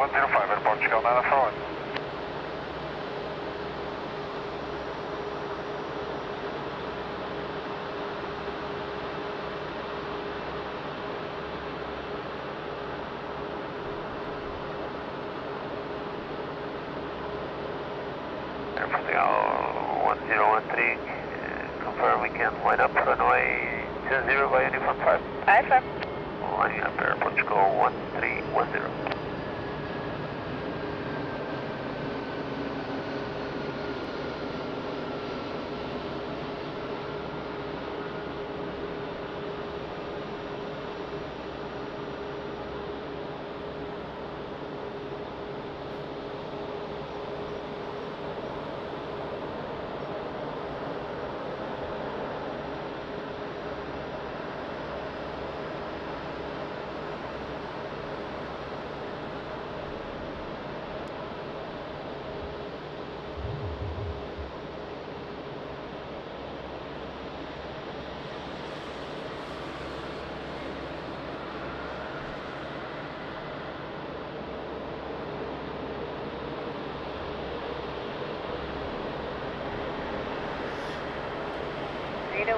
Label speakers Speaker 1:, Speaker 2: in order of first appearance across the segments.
Speaker 1: 105, airport Chicago 941.
Speaker 2: Airport 1013, confirm we can line up runway 20 by uniform 5.
Speaker 3: Aye, sir.
Speaker 2: Lining up airport Chicago 1310.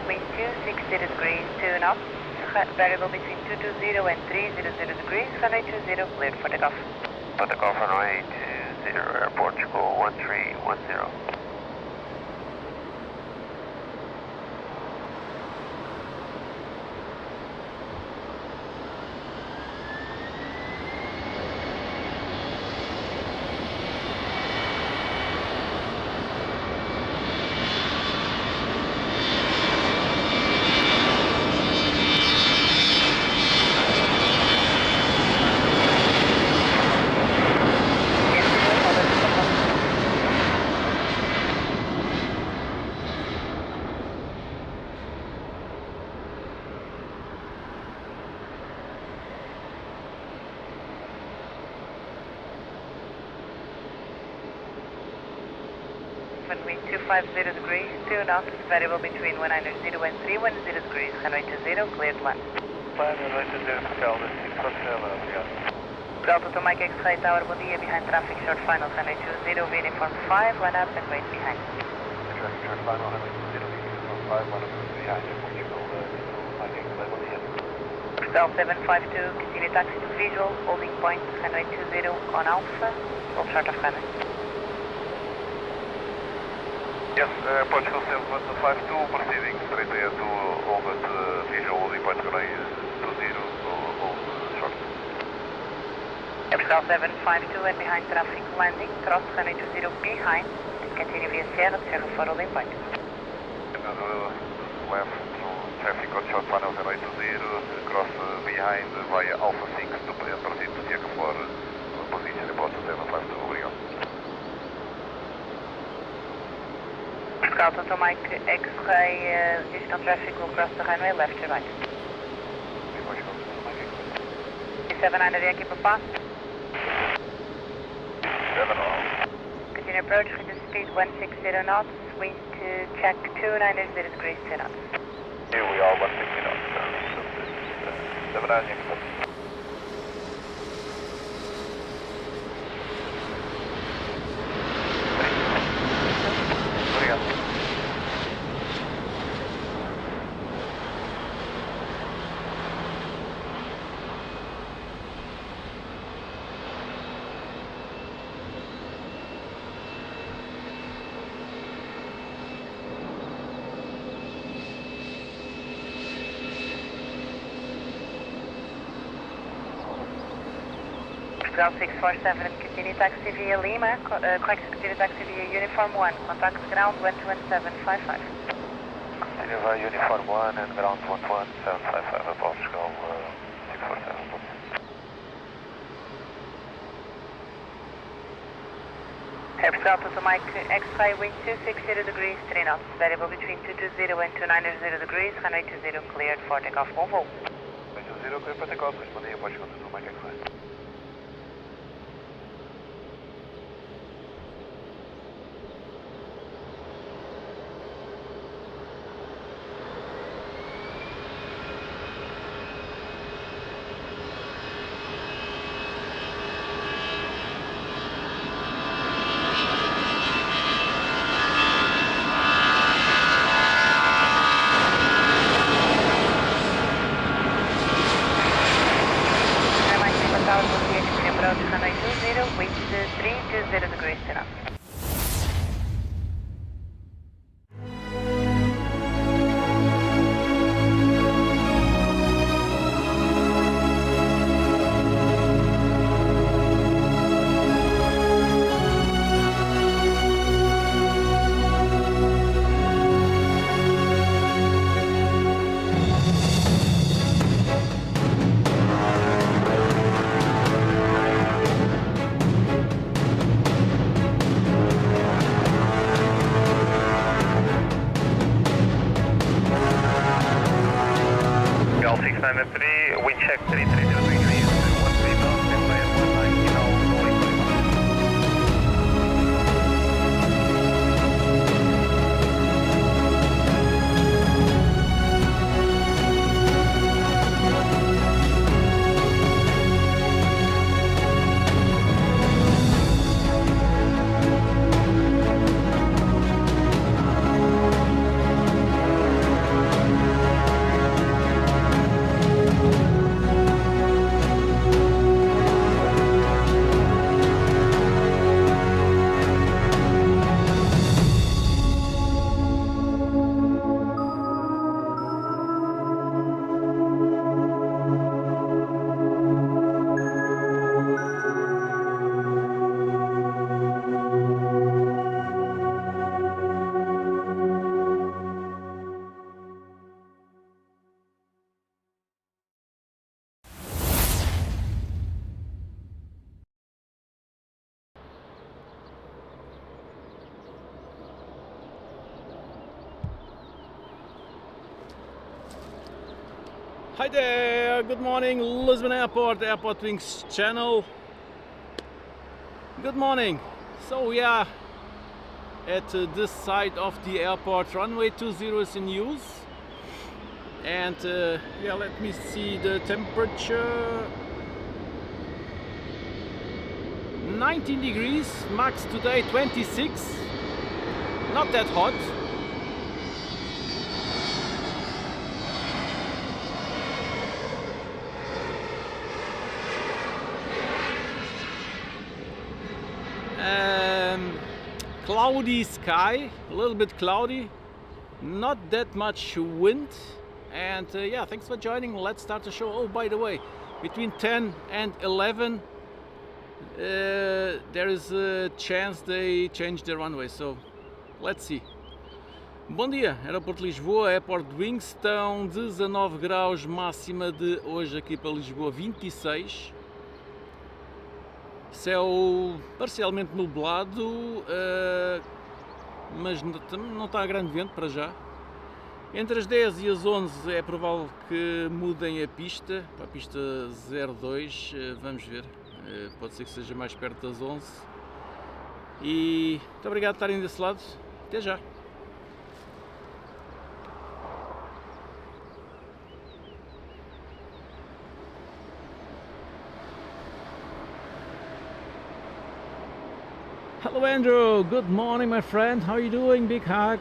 Speaker 3: Wind 260 degrees, 2 knots, variable between 220 and 300 degrees, runway 20, cleared for takeoff.
Speaker 2: For takeoff runway 20, airport Chicago 1310.
Speaker 3: Wind 250 degrees, 2 knots, variable between 190 and 310 degrees, runway 20, cleared 1.
Speaker 1: Plan runway 20, Scalda 647, obrigado.
Speaker 3: Delta to Mike X-Ray Tower, bom dia, behind traffic, short final, runway 20, uniform 5, line up and wait behind.
Speaker 1: Traffic short final, runway 20, uniform 5, line up behind, airport Chicago Mike X-Ray, bom dia.
Speaker 3: Stel 752, continue taxi to visual, holding point, runway 20 on Alpha, hold short of runway.
Speaker 1: Yes, airport Chicago 752, proceeding straight ahead to hold at visual holding point runway 20, hold short.
Speaker 3: Stel 752 and behind traffic, landing, cross runway 20 behind, continue via Sierra, Sierra for holding point.
Speaker 1: Left to traffic on short final runway 20, cross behind via Alpha 6 to proceed to Sierra for position airport 752, obrigado.
Speaker 3: Delta to Mike X-Ray, additional traffic will cross the runway left to right. 700 Yankee Papa.
Speaker 1: 7 all.
Speaker 3: Continue approach with the speed 160 knots, wind to check 290 degrees, 2 knots.
Speaker 1: Here we are 160 knots, 700 Yankee Papa. Obrigado.
Speaker 3: Ground 647, continue taxi via Lima, correct, continue taxi via Uniform 1, contact ground 11755.
Speaker 1: Continue via Uniform 1 and ground 11755, approach Chicago 647.
Speaker 3: Airport Delta to Mike X-Ray, wind 260 degrees, 3 knots, variable between 220 and 290 degrees, runway 20 cleared for takeoff, bom voo.
Speaker 1: 20 clear for takeoff, responding approach Chicago to Mike X-Ray.
Speaker 3: runway 20, wind 320 degrees to knots.
Speaker 2: Wind check 330 degrees, 13 knots, midway at 190, now rolling 21.
Speaker 4: Hi there, good morning, Lisbon Airport, AirportWings channel. Good morning. So we are at this side of the airport. Runway 20 is in use. And yeah, let me see the temperature. 19 degrees, max today 26. Not that hot. Cloudy sky, a little bit cloudy, not that much wind, and yeah, thanks for joining. Let's start the show. Oh, by the way, between 10 and 11 there is a chance they change the runway, so let's see. Bom dia, aeroporto de Lisboa, AirportWings, estão 19 graus, máxima de hoje aqui para Lisboa 26. Céu parcialmente nublado, mas não está grande vento para já. Entre as 10 e as 11 é provável que mudem a pista, para a pista 02, vamos ver, pode ser que seja mais perto das 11. E muito obrigado por estarem desse lado, até já. Hello Andrew, good morning my friend, how are you doing? Big hug.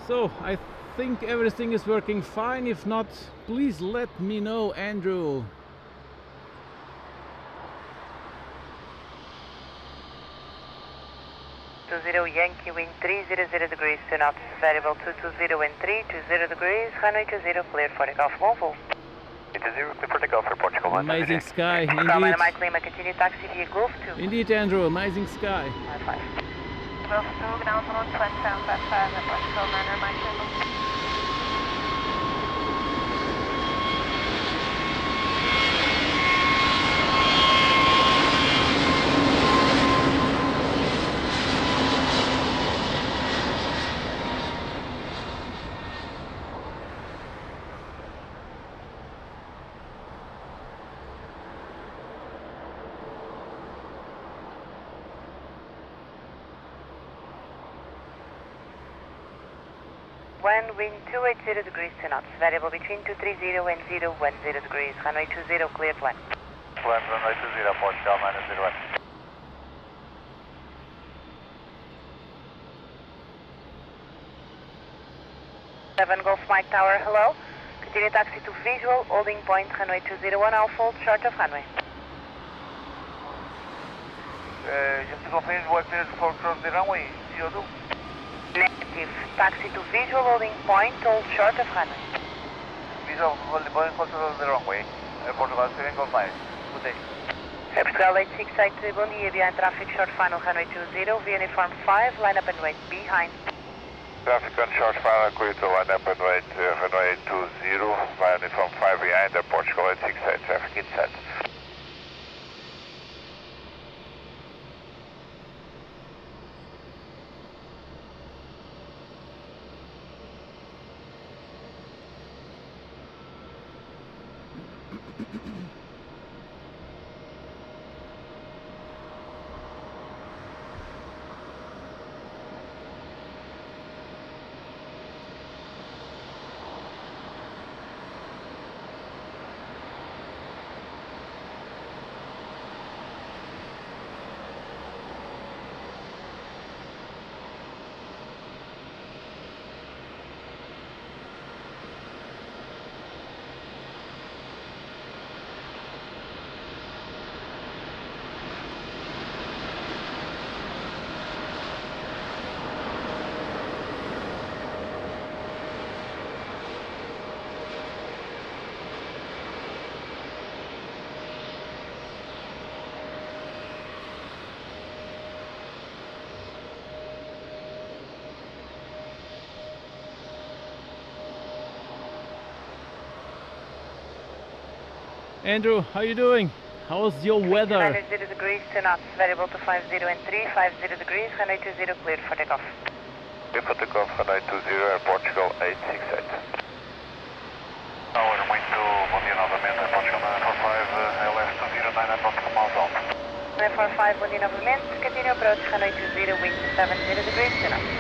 Speaker 4: So, I think everything is working fine. If not, please let me know, Andrew.
Speaker 3: Yankee, wind 300 degrees to knots, variable 220 wind 320 degrees, runway 20 cleared for takeoff, Volvo.
Speaker 2: 20 clear for takeoff for Portugal.
Speaker 4: Amazing sky, indeed.
Speaker 3: Mike Lima, continue taxi via Gulf 2.
Speaker 4: Indeed, Andrew, amazing sky.
Speaker 3: Gulf 2, ground 127, that's Portugal, Manor, Mike Lima. 1, wind 280 degrees to knots, variable between 230 and 010 degrees, runway 20 cleared 1.
Speaker 1: Land runway 20, Portugal 901.
Speaker 3: 7 Golf Mike Tower, hello. Continue taxi to visual, holding point, runway 201, I'll fold short of runway.
Speaker 1: Just to confirm, what is for cross the runway? You do?
Speaker 3: Negative. Taxi to visual, holding point, hold short of runway.
Speaker 1: Visual, holding close to the runway. Portugal 7 Golf Mike. Good day.
Speaker 3: Portugal 868, bom dia, behind traffic short final, runway 20, via uniform 5, line up and wait, behind.
Speaker 1: Traffic on short final, clear to line up and wait, runway 20, via uniform 5 behind, Portugal 868, traffic inside.
Speaker 4: Andrew, how you doing? How's your weather?
Speaker 3: 90 degrees to knots, variable to 50 and 3, 50 degrees, runway 20 cleared for takeoff.
Speaker 1: Clear for takeoff, runway 20, Portugal 868. Tower, muito bom dia novamente, Portugal 945, LS 209, approximate miles out.
Speaker 3: 945, bom dia novamente, continue approach, runway 20, wind 70 degrees to knots.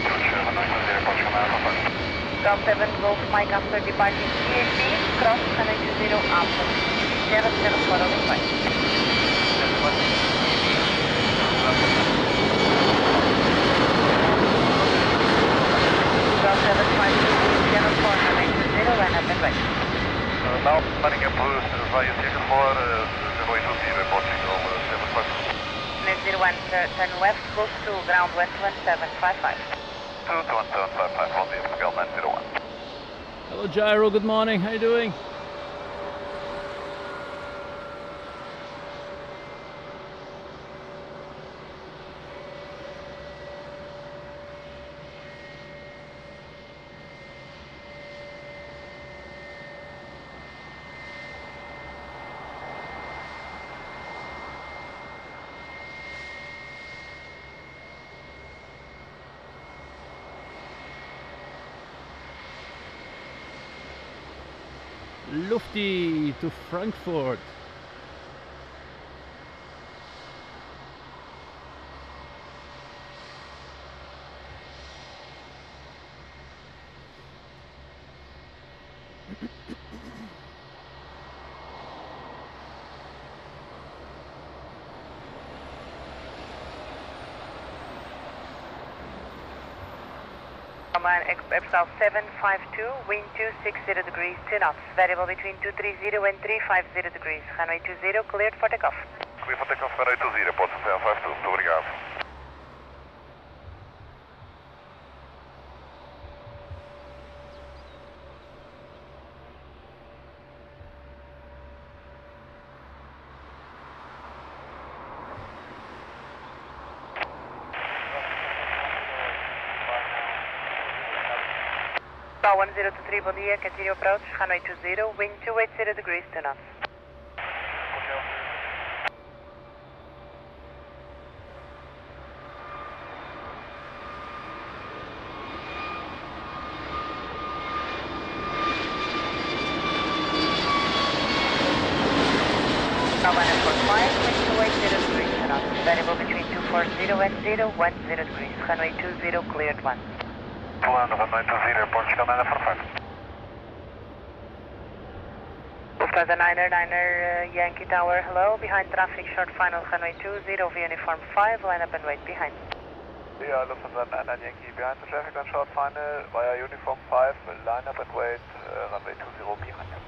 Speaker 1: Runway 20, Portugal 945.
Speaker 3: Golf 7 Golf Mike after departing CAP, cross runway 20 after 774 holding point. Golf 7 Mike 74 runway 20, line up and right.
Speaker 1: Now planning up via circle for runway 20, Portugal 745.
Speaker 3: Net 01, turn left, close to ground 11755.
Speaker 1: 21755, bom dia, Portugal 901.
Speaker 4: Hello Gyro, good morning, how you doing? Lufty to Frankfurt.
Speaker 3: Epsilon 752, wind 260 degrees, 2 knots, variable between 230 and 350 degrees, runway 20, cleared for takeoff.
Speaker 1: Clear for takeoff, runway 20, Portugal 752, muito obrigado.
Speaker 3: Star 1023, bom dia, continue approach, runway 20, wind 280 degrees, 2 knots. Star 145, wind 280 degrees, 2 knots, variable between 240 and 010 degrees, runway 20, cleared 1.
Speaker 1: Plan runway 20, Portugal 945.
Speaker 3: Lufthansa 9er, Yankee Tower, hello. Behind traffic, short final, runway 20, via uniform 5, line up and wait behind.
Speaker 1: Yeah, Lufthansa 9 Yankee behind the traffic on short final, via uniform 5, line up and wait, runway 20 behind you.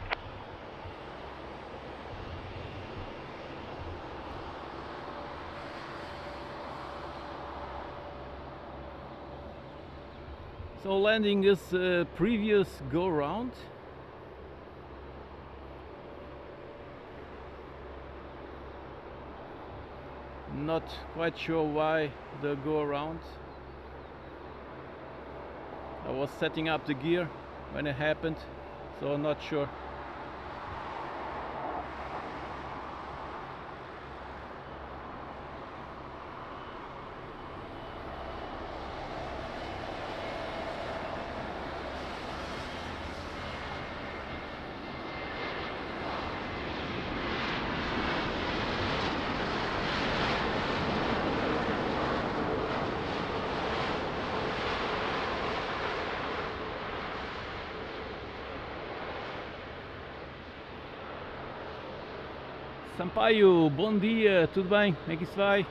Speaker 4: So landing is previous go round. Not quite sure why the go around. I was setting up the gear when it happened, so not sure. Sampaio, bom dia, tudo bem? Como é que isso vai?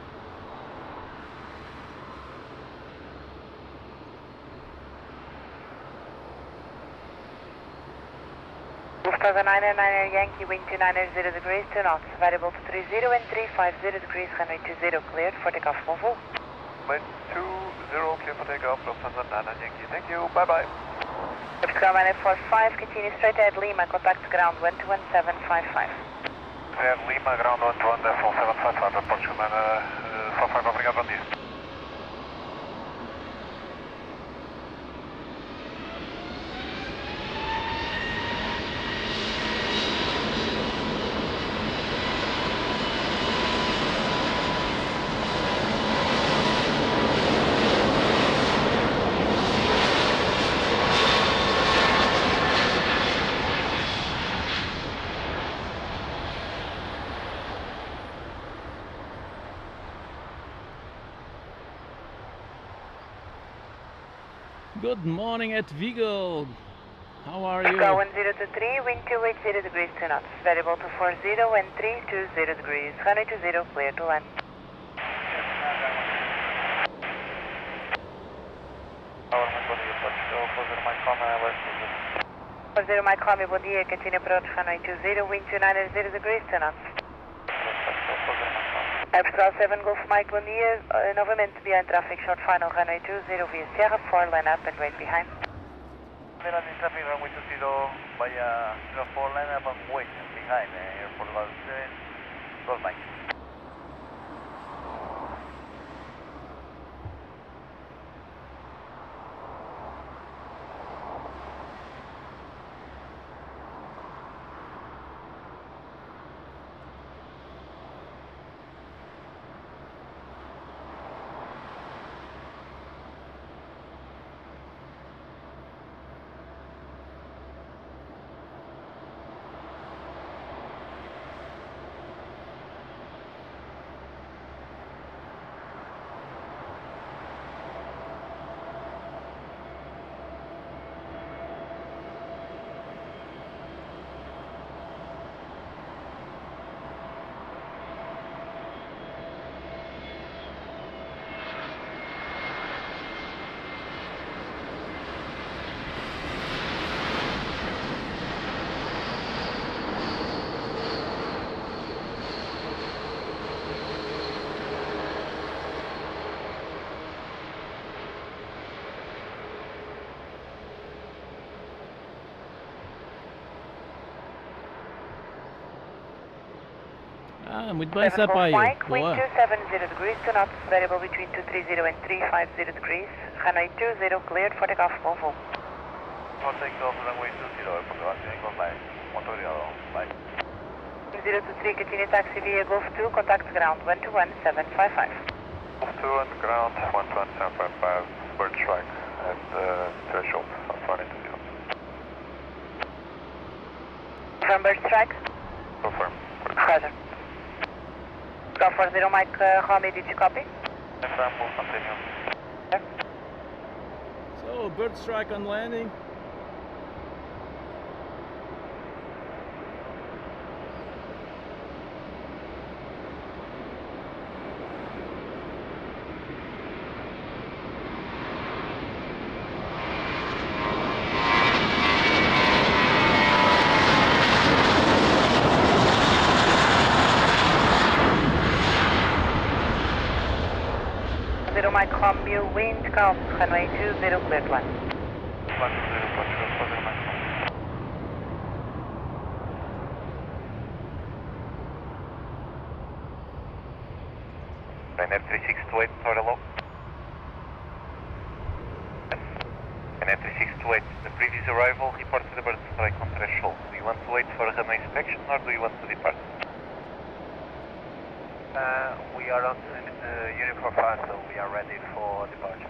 Speaker 3: Lufthansa 9er, Yankee, wind 290 degrees, 2 knots, variable to 30 and 350 degrees, runway 20, cleared for takeoff, bonjour.
Speaker 1: Runway 20, clear for takeoff, Lufthansa 9 Yankee, thank you, bye bye.
Speaker 3: Portugal 945, continue straight ahead Lima, contact ground 121.755.
Speaker 1: Lima, ground 121.755, Portugal 945, obrigado, bom dia.
Speaker 4: Good morning at Vigo. How are you?
Speaker 3: Go 1023, wind 280 degrees, 2 knots, variable to 40 and 320 degrees, runway 20, clear to land. Fazer Mike Homie, bom dia, continue approach runway 20, wind 290 degrees, 2 knots. Portugal 7 Golf Mike, bom dia, novamente behind traffic, short final runway 20 via Sierra 4, line up and wait behind.
Speaker 2: Landing traffic runway 20 via 04, line up and wait behind Portugal 7 Golf Mike.
Speaker 4: Ah, muito bem, Sampaio.
Speaker 3: Mike, wind
Speaker 4: Boa.
Speaker 3: 270 degrees, 2 knots, variable between 230 and 350 degrees, runway 20, cleared for takeoff, bonjour.
Speaker 2: For takeoff runway 20, Portugal 7 Golf Mike, Montreal, bye.
Speaker 3: 023, continue taxi via Golf 2, contact ground 121.755.
Speaker 1: Golf 2 and ground 12755, bird strike at threshold, runway 20.
Speaker 3: From bird strike?
Speaker 1: Confirm.
Speaker 3: Roger. Go 40 Mike, Homie, did you copy?
Speaker 2: Confirm, we'll continue.
Speaker 4: So, bird strike on landing.
Speaker 3: Mike Combu, wind calm, runway 20, cleared 1.
Speaker 2: 120, Portugal, 40 Mike. Ryanair 3628, tower hello. Ryanair 3628, the previous arrival reported a bird strike on threshold. Do you want to wait for a runway inspection or do you want to depart? We are on uniform 5, so we are ready for departure.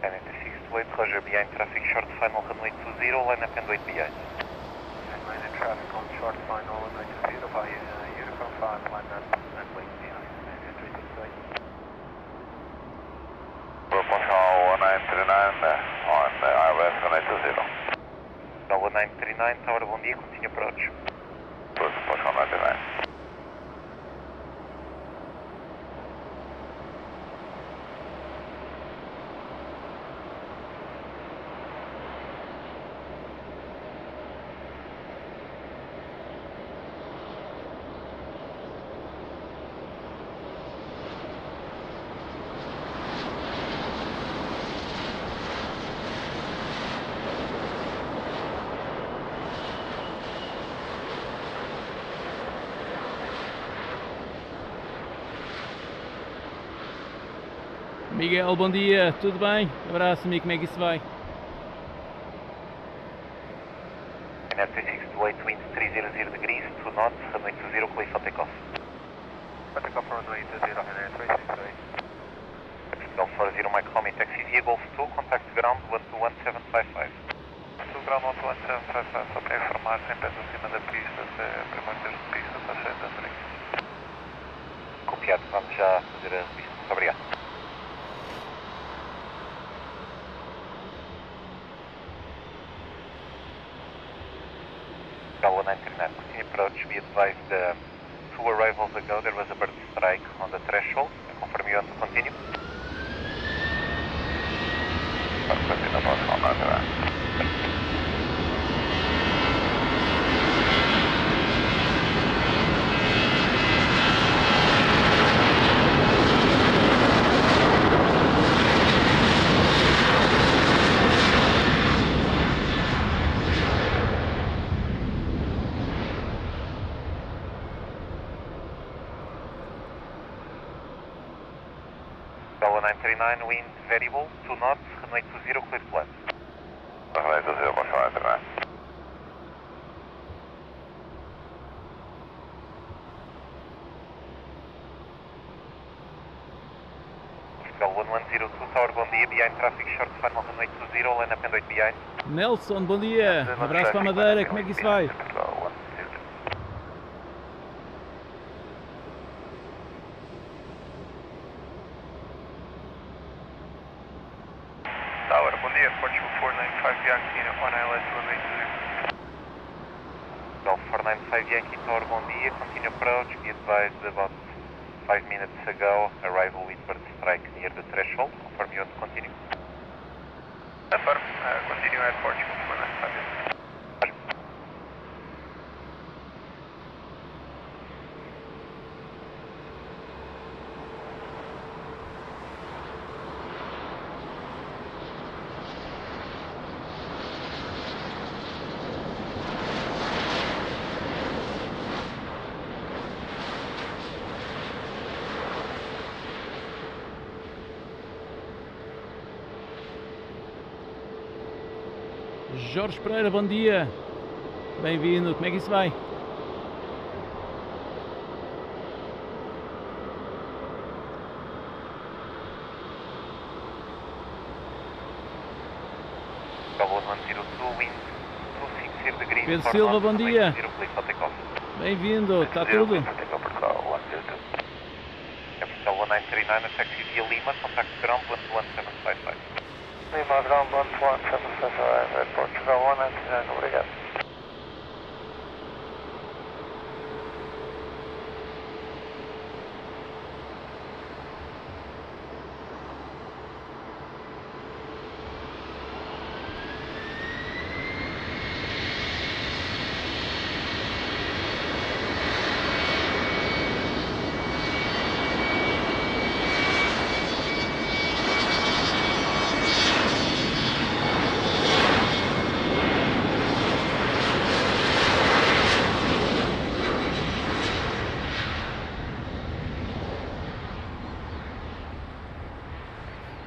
Speaker 2: Ryanair 3628, Roger, behind traffic, short final runway 20, line up and wait behind. And line in traffic on short final runway 20 by uniform 5, line up and wait behind. Ryanair 3628.
Speaker 1: Portugal 1939 on ILS runway 20.
Speaker 2: Bravo 939, tower, bom dia, continue approach.
Speaker 1: Portugal 99.
Speaker 4: Miguel, bom dia, tudo bem? Abraço, amigo, como é que isso vai?
Speaker 2: Ryanair 3628, wind 300 degrees, 2 knots, runway 20, clear for takeoff. For takeoff runway 20, Ryanair 3628. Golf 40, Mike Homie, taxi via Golf 2, contact ground 121755. 2 ground 121755, só para informar, sempre acima da pista, até primeiro terço de pista, está cheio de trem. Copiado, vamos já fazer a revista. Muito obrigado. Bravo 939, continue approach, be advised 2 arrivals ago there was a bird strike on the threshold. I confirm you want to continue?
Speaker 1: Continue Portugal 99.
Speaker 2: Bravo 939, wind variable, 2 knots, runway 20, clear to land.
Speaker 1: Runway 20, Portugal 99.
Speaker 2: Portugal 1102, tower, bom dia, behind traffic, short final runway 20, line up and wait behind.
Speaker 4: Nelson, bom dia, abraço para a Madeira, como é que isso vai?
Speaker 2: Tower, bom dia, Portugal 495 Yankee on ILS runway 20. Golf 495 Yankee, tower, bom dia, continue approach, be advised about 5 minutes ago, arrival with bird strike near the threshold, confirm you want to continue? Confirm, continue at Portugal 495.
Speaker 4: Jorge Pereira, bom dia, bem-vindo, como é que isso vai?
Speaker 2: Bravo 102, wind 260 degrees.
Speaker 4: Pedro Silva, bom dia, bem-vindo, está tudo?
Speaker 2: Portugal 1939, taxi via Lima, contact ground 11755. Lima ground 117 arrive at Portugal 199, obrigado.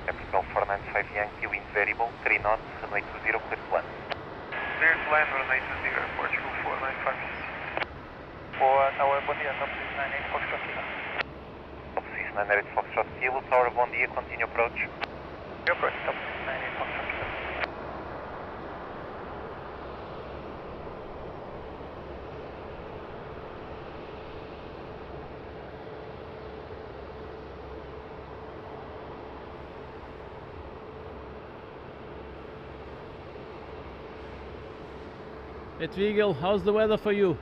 Speaker 5: Capital 495 Yankee, wind variable, 3 knots, runway 20, clear to land.
Speaker 2: Clear to land, runway 20, Portugal 495. Tower, bom dia, top 698 Foxtrot Kilo.
Speaker 5: Top 698 Foxtrot Kilo, Tower, bom dia, continue approach.
Speaker 2: Approach, top 698 Foxtrot Kilo.
Speaker 4: Edwigel, how's the weather for you?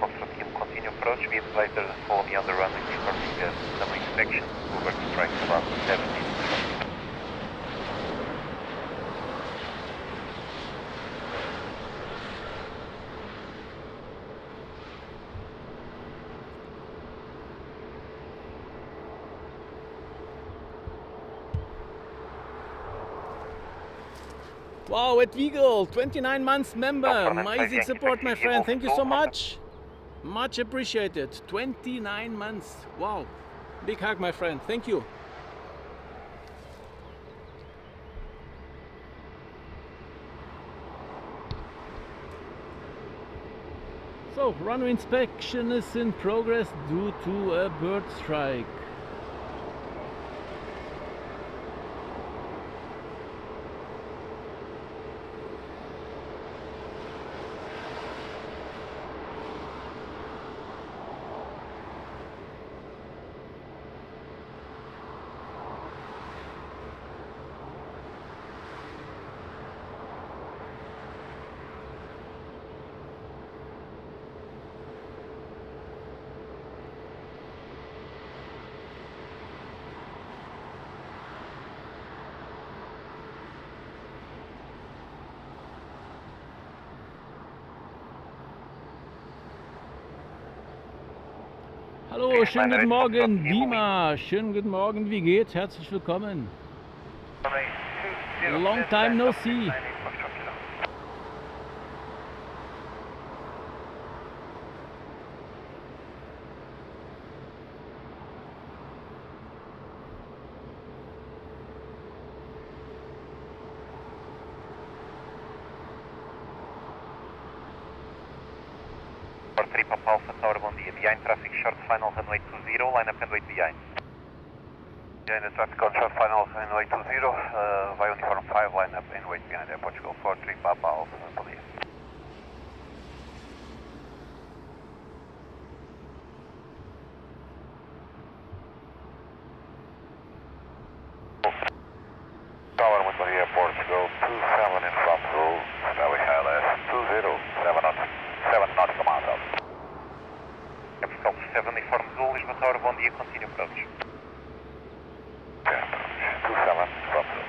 Speaker 5: Foxtrot Kilo, continue approach. Be advised there's a follow me on the runway performing a runway inspection. Over to strike about 7 minutes.
Speaker 4: Wow, Edwigel, 29 months member, amazing support my friend, thank you so much. Much appreciated, 29 months, wow, big hug my friend, thank you. So, runway inspection is in progress due to a bird strike. Hallo, schönen guten Morgen, Dima. Schönen guten Morgen, wie geht's? Herzlich willkommen. Long time no see.
Speaker 5: Alpha Tower, bom dia. Behind traffic short final runway 20, line up and wait behind.
Speaker 1: Behind the traffic on short final runway 20, via uniform 5, line up and wait behind Air Portugal 43 Papa Alpha, bom dia. Tower, muito bom dia, Portugal 27 in front rule, establish ILS 207 nautical miles out.
Speaker 5: Capital 7 uniform Zulu, Lisbon Tower, bom dia, continue approach.
Speaker 1: Okay, approach 27 front rule.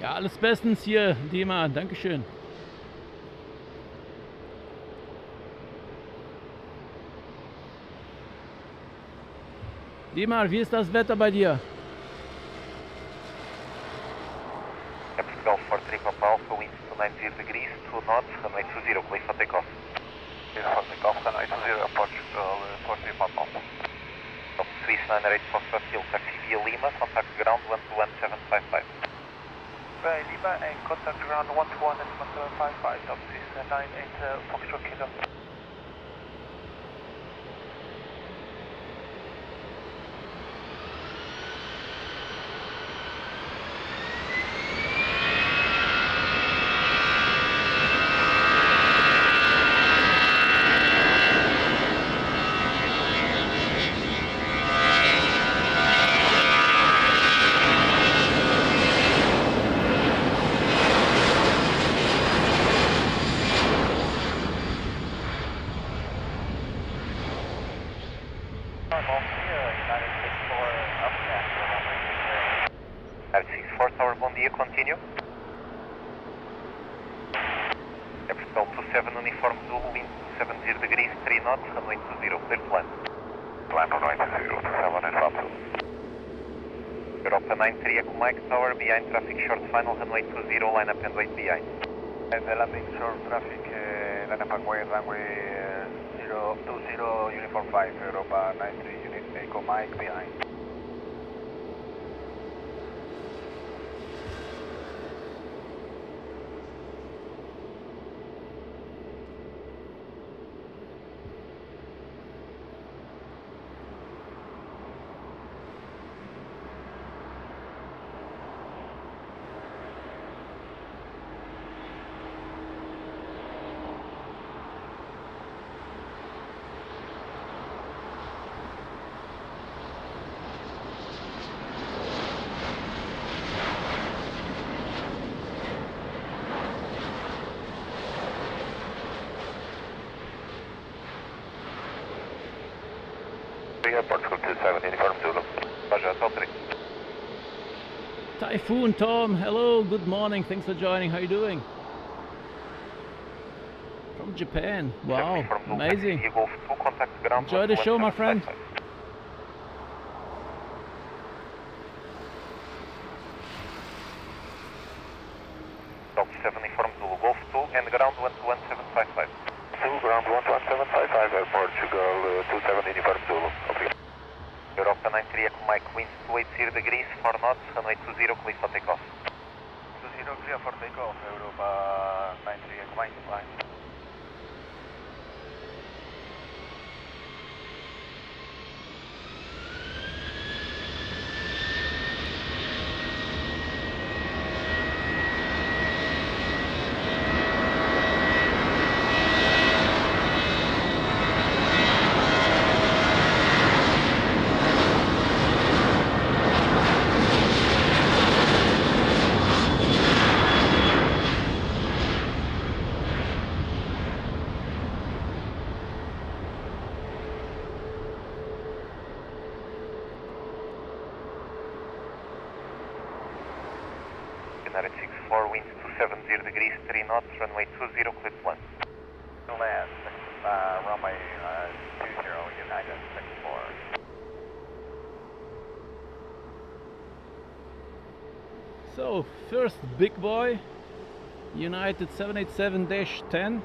Speaker 4: Ja, alles bestens hier, Dima, Dankeschön. Dima, wie ist das Wetter bei dir?
Speaker 2: Portugal for Tricop Alpha, winds 290 degrees, 2 knots, runway 20, clear for takeoff.
Speaker 1: Clear for takeoff, runway 20, Portugal, for Tricop Alpha.
Speaker 2: Swiss 98 Foxtrot, Hill, taxi via Lima, contact ground 121.755.
Speaker 5: By Lima and contact ground 121.755, top Swiss 98 Foxtrot Kilo.
Speaker 2: Continue. Portugal 27 uniform Zulu, wind 270 degrees, 3 knots, runway 20, clear to land.
Speaker 1: Climb runway 20, 27 and up.
Speaker 2: Europa 93 Echo Mike Tower, behind traffic short final, runway 20, line up and wait behind.
Speaker 5: And the landing short traffic, line up and wait, runway 20, uniform 5, Europa 93 unit, Echo Mike behind.
Speaker 1: Portugal 27, uniform Zulu.
Speaker 2: Roger, Hotel 3.
Speaker 4: Typhoon Tom, hello, good morning, thanks for joining, how are you doing? From Japan, wow, amazing. Enjoy the show, my friend.
Speaker 2: Top 7 uniform Zulu, Golf 2 and ground 121.755.
Speaker 1: 2, ground 11755, Portugal 27, uniform Zulu.
Speaker 2: Europa 93 Echo Mike, winds 280 degrees, 4 knots, runway 20, clear for takeoff.
Speaker 5: 20 clear for takeoff, Europa 93 Echo Mike line.
Speaker 2: United 64, winds 270 degrees, 3 knots, runway 20, clear to land.
Speaker 5: Land, runway 20, United 64.
Speaker 4: So, first big boy, United 787-10.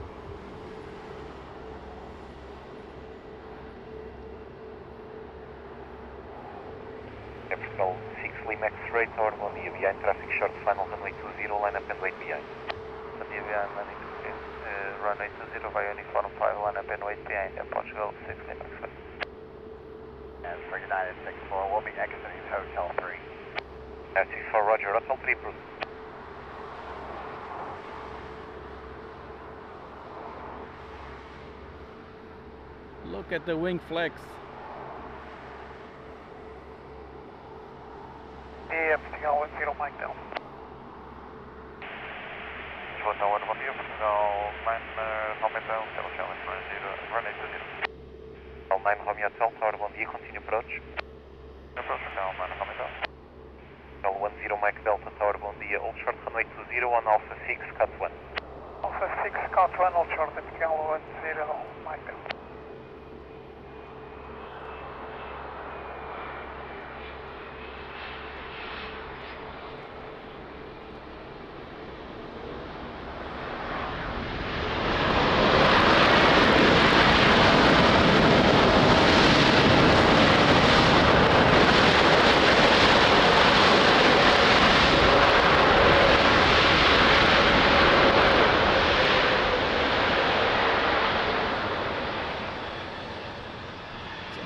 Speaker 2: Portugal 6 Lima X-ray, tower 1 behind traffic short final, runway 20, line up and wait behind.
Speaker 5: Behind landing runway 20 via uniform 5, line up and wait behind, Portugal 6 Lima X-ray. And for United 64, we'll be exiting Hotel 3.
Speaker 2: United 64, roger, Hotel 3 approved.
Speaker 4: Look at the wing flex.
Speaker 5: Yeah, Portugal 10 Mike down. Hotel 1 dia, Portugal 9 Romeo, Hotel Challenge runway 20.
Speaker 2: Hotel 9 Romeo Hotel, tower 1 dia, continue approach.
Speaker 5: Approach Hotel 9 Romeo.
Speaker 2: Hotel 10 Mike Delta, tower 1 dia, old short runway 20 on Alpha 6, cut 1.
Speaker 5: Alpha 6, cut 1, hold short, typical 10, Mike.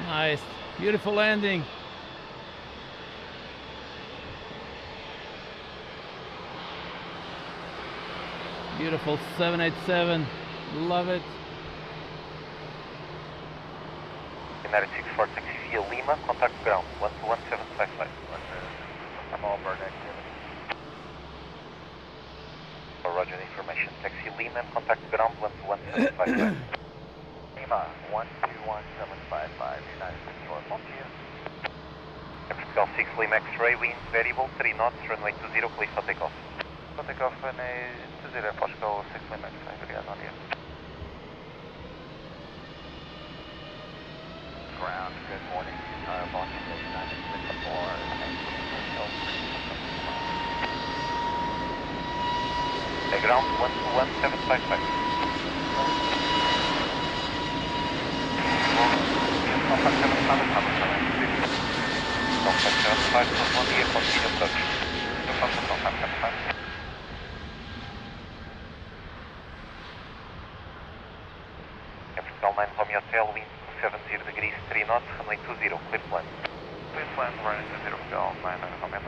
Speaker 4: Nice, beautiful landing. Beautiful 787, love it.
Speaker 2: United 64 taxi via Lima, contact ground 121755.
Speaker 5: Small bird activity.
Speaker 2: Roger the information. Taxi Lima and contact ground 121755.
Speaker 5: Lima 121755, United 64, busiest.
Speaker 2: Vertical 6 Lima X-ray, wind variable, 3 knots, runway 20, clear for takeoff.
Speaker 5: For takeoff, runway 20, Portugal 6 Lima X-ray, obrigado, on you. Ground, good morning. Portugal United 64,
Speaker 2: Ground 121755.
Speaker 5: Contact 7,500,
Speaker 2: Contact 75, bom dia, continue approach. Vertical 9 Romeo Hotel, wind 70 degrees, 3 knots, runway 20, clear plan.
Speaker 5: Clear plan, running 20, go, 9 Romeo.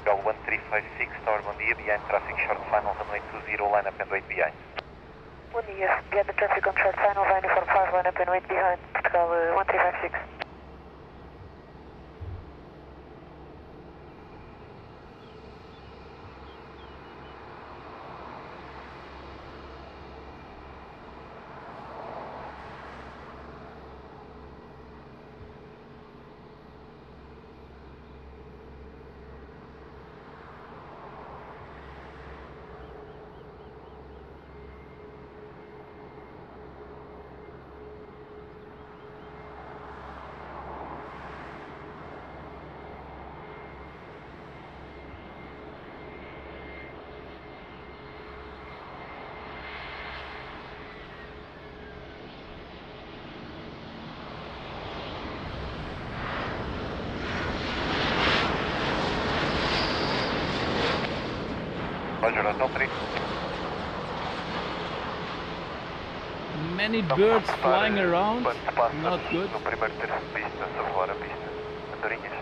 Speaker 2: Gol 1356, Tower, bom dia, behind traffic short final, runway 20, line up and wait behind.
Speaker 3: Bom dia, behind the traffic on short final, runway 45, line up and wait behind, Portugal 1356.
Speaker 2: Roger, Hotel 3.
Speaker 4: Many birds flying around, not good.
Speaker 5: No primeiro terço de pista, fora a pista. Andorinhas.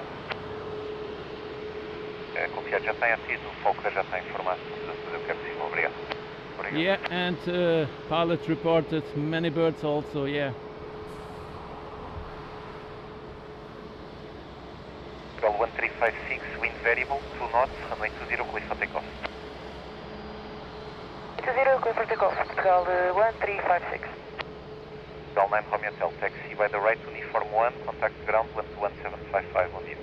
Speaker 2: Confiado já tem ativo, o Fokker já está informado de tudo o que é possível, obrigado.
Speaker 4: Yeah, and pilot reported many birds also, yeah.
Speaker 2: Gol 1356, wind variable, 2 knots, runway 20, clear for takeoff.
Speaker 3: 20, clear for takeoff, Portugal 1356.
Speaker 2: Gol 9 Romeo Hotel, taxi by the right, uniform 1, contact ground 121755, bom dia.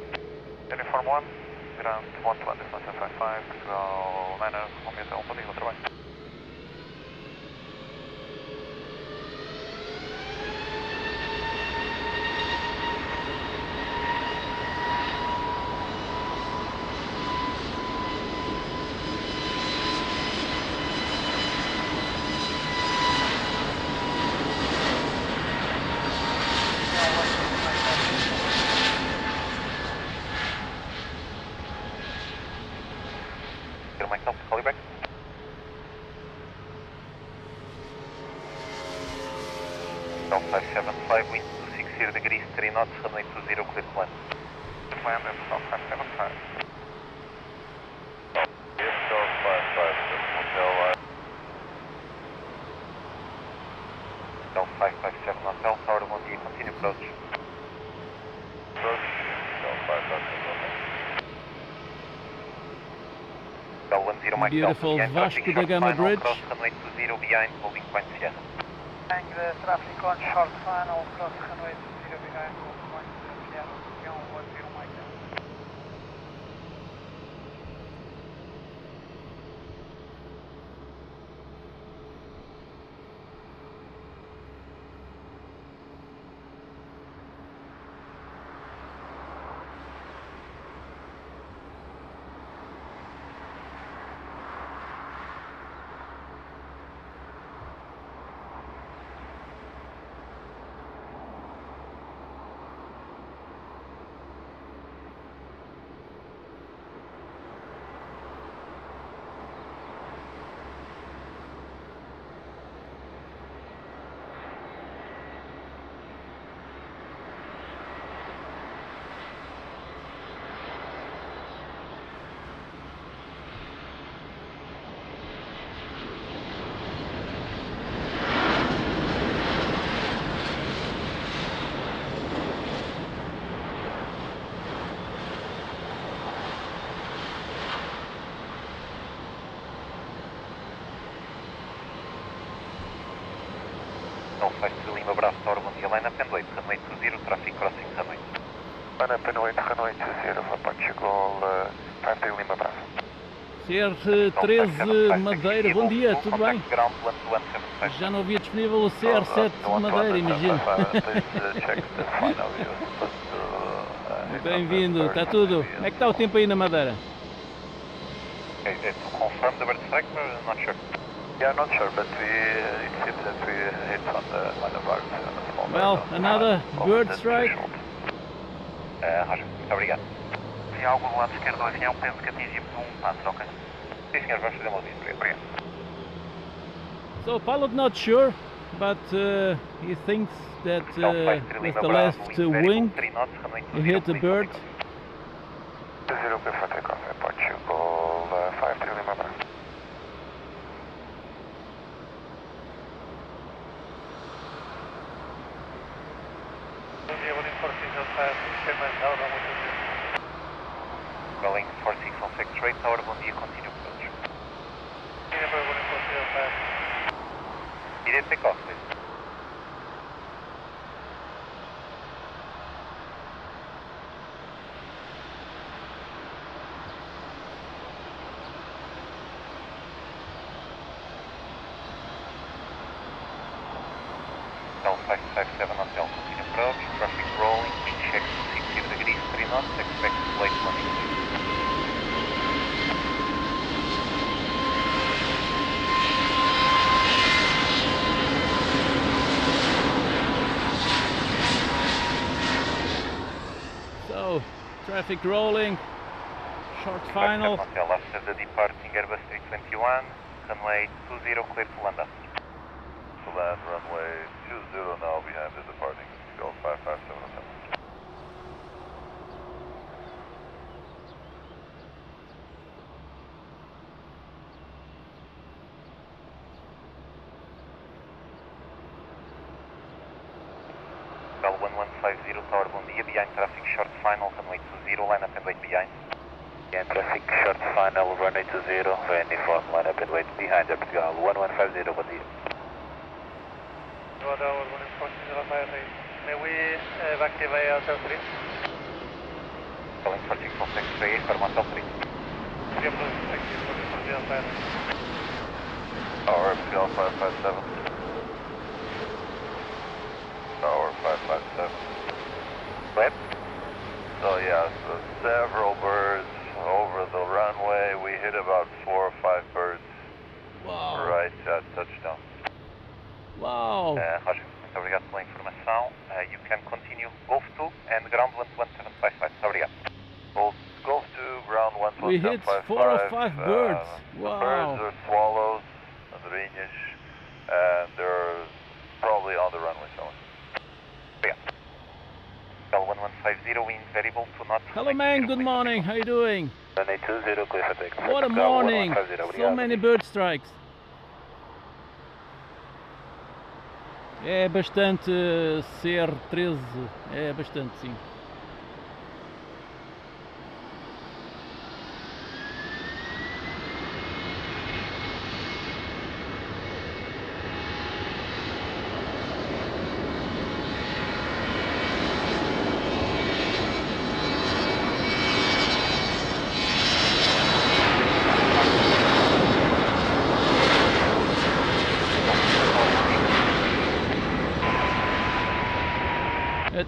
Speaker 5: Uniform 1, ground 121755, Portugal 9 Romeo Hotel, bom dia, bom trabalho.
Speaker 2: Myself, call you back. Gol 575, wind 260 degrees, 3 knots, runway 20, clear plan.
Speaker 5: Plan, Gol 575.
Speaker 2: Yes, Gol 557, Hotel. Gol 557, Hotel, Tower, bom dia, continue approach. Approach, Gol 557, Hotel. Gol 10, Mike
Speaker 4: Beautiful
Speaker 2: Delta, behind
Speaker 4: Vasco
Speaker 2: traffic
Speaker 4: da
Speaker 2: short
Speaker 4: Gama
Speaker 2: final,
Speaker 4: bridge.
Speaker 2: cross runway 20, behind, holding point Sierra.
Speaker 5: Hang the traffic on short final, cross runway 20 behind, point Sierra. avião 10 Mike.
Speaker 2: Lima Bravo Tower, bom dia, line up and wait, runway 20, traffic crossing runway.
Speaker 1: Line up and wait, runway 20, for Portugal, 53 Lima Bravo.
Speaker 4: CR13 Madeira, bom dia, tudo bem? Já não havia disponível o CR7 Madeira, imagino. Bem-vindo, está tudo. Como é que está o tempo aí na Madeira?
Speaker 2: Okay, to confirm the bird strike, we're not sure.
Speaker 1: Yeah, not sure, but it seems that we hit on the birds on a small
Speaker 4: Well, another bird strike.
Speaker 2: Roger, muito obrigado.
Speaker 5: Tem algo do lado esquerdo do avião, penso que atingimos pássaro, ok?
Speaker 2: Sim, senhor, vamos fazer uma auditoria. Obrigado.
Speaker 4: So pilot not sure, but he thinks that with the left wing he hit the bird.
Speaker 1: 0 for takeoff, Portugal, 53 Lima Bravo.
Speaker 2: Calling 4616 straight tower, bom dia, continue approach. Immediate takeoff, please. Hotel 557 Hotel, continue approach, traffic rolling, wind check 60 degrees, 3 knots, expect late landing.
Speaker 4: So traffic rolling, short final.
Speaker 2: Hotel after the departing Airbus 321, runway 20 clear to land after.
Speaker 1: To land runway 20 now behind the departing, go 557 Hotel.
Speaker 2: Hotel 1150 Tower, bom dia, behind traffic short final, runway 20, line up and wait behind.
Speaker 5: Behind traffic, short final, runway 20, very inform, line up and wait behind Portugal, 1150, bom dia. May we evacuate Hotel 3?
Speaker 2: Calling 4616 straight, from Hotel 3.
Speaker 1: Tower, Portugal 557. Tower 557.
Speaker 2: Web?
Speaker 1: So yeah, so several birds over the runway. We hit about 4 or 5 birds
Speaker 4: Wow.
Speaker 1: right at touchdown.
Speaker 4: Wow.
Speaker 2: Roger, muito obrigado pela informação. You can continue Golf 2 and ground 11755. Muito obrigado.
Speaker 1: Golf 2, ground
Speaker 4: We hit
Speaker 1: 11755.
Speaker 4: 4 or 5 birds.
Speaker 1: The
Speaker 4: Wow.
Speaker 1: birds are swallows, andorinhas, and they're probably on the runway somewhere.
Speaker 2: Hotel 1150, wind variable to not.
Speaker 4: Hello man, good morning. How you doing?
Speaker 5: Runway 20, clear for takeoff.
Speaker 4: What a morning. So many bird strikes. É bastante CR13, é bastante sim.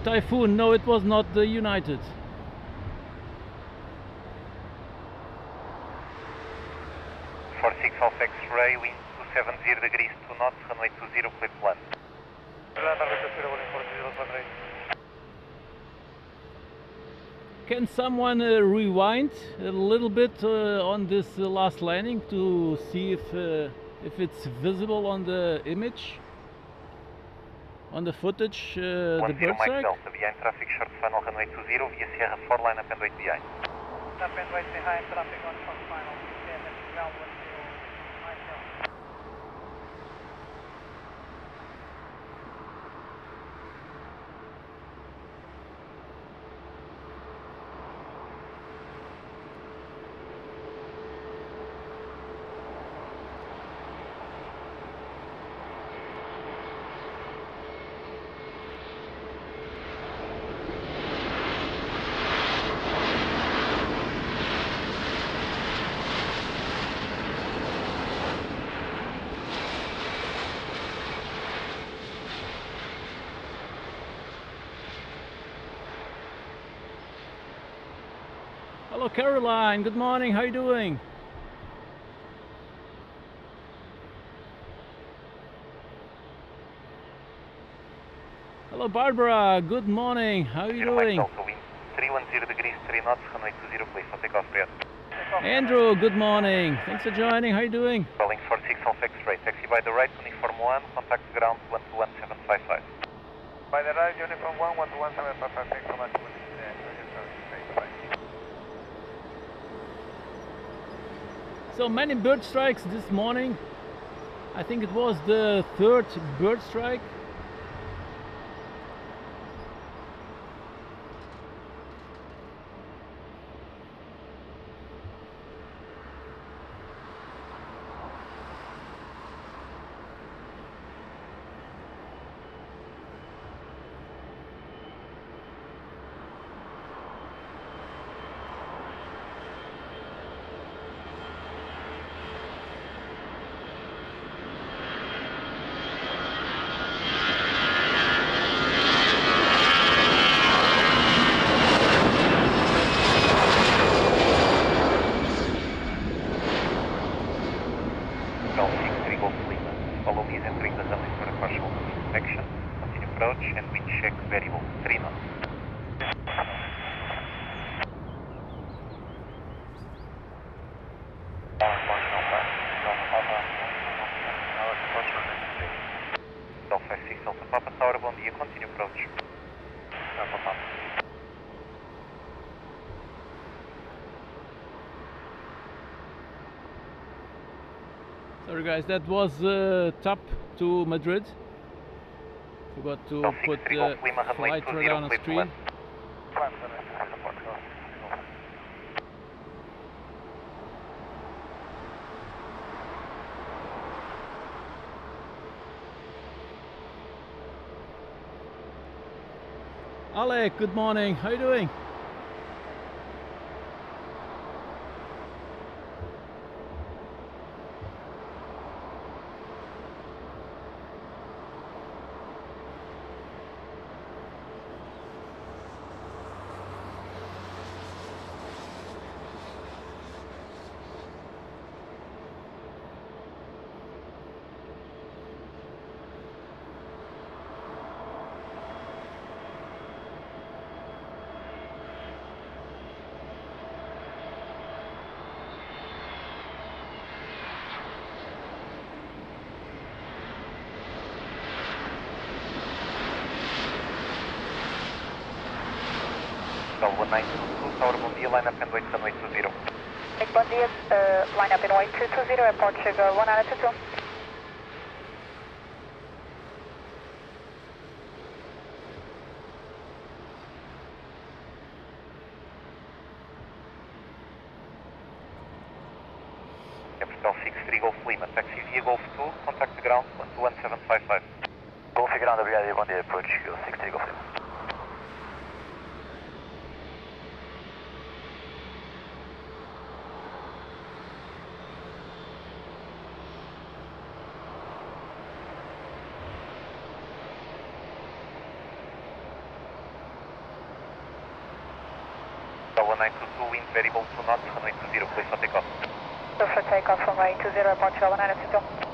Speaker 4: Typhoon, no, it was not the United.
Speaker 2: For 6 Alpha X-ray, wind 270 degrees, 2 knots, runway 20, clear to land.
Speaker 4: Can someone rewind a little bit on this last landing to see if it's visible on the image, on the footage, the bird strike?
Speaker 2: Delta, behind traffic, short final, runway 20, via Sierra 4, line up and wait behind.
Speaker 5: Up and wait behind, traffic on short final, Sierra ground 10, myself.
Speaker 4: Hello Caroline, good morning, how are you doing? Hello Barbara, good morning, how are you doing?
Speaker 2: Delta, wind 310 degrees, 3 knots, runway 20, please, for takeoff, clear.
Speaker 4: Andrew, good morning, thanks for joining, how are you doing?
Speaker 2: Calling for 6 Alpha X-ray, taxi by the right, uniform 1, contact ground 121755.
Speaker 5: By the right, uniform 1, 121755, thanks so much.
Speaker 4: So many bird strikes this morning. I think it was the third bird strike.
Speaker 2: Follow me as entering the zone for a partial inspection. Continue approach and wind check variable 3 knots. Delta 56 Delta Papa Tower, bom dia, continue approach.
Speaker 4: Sorry guys, that was top to Madrid. Forgot to put the flight radar on the screen. Alec, good morning, how are you doing?
Speaker 2: Cal 1922, Tower, bom dia, line up and wait runway 20.
Speaker 3: Bom dia, line up in white 220, airport sugar 1922.
Speaker 2: Capital 63 Golf Lima, taxi via Golf 2, contact the ground 121755.
Speaker 5: Golf ground, obrigado, bom dia, approach 63 Golf Lima.
Speaker 2: 1922, wind variable 2 knots, runway 20, clear for takeoff.
Speaker 3: Clear for takeoff, runway 20, Portugal 1922.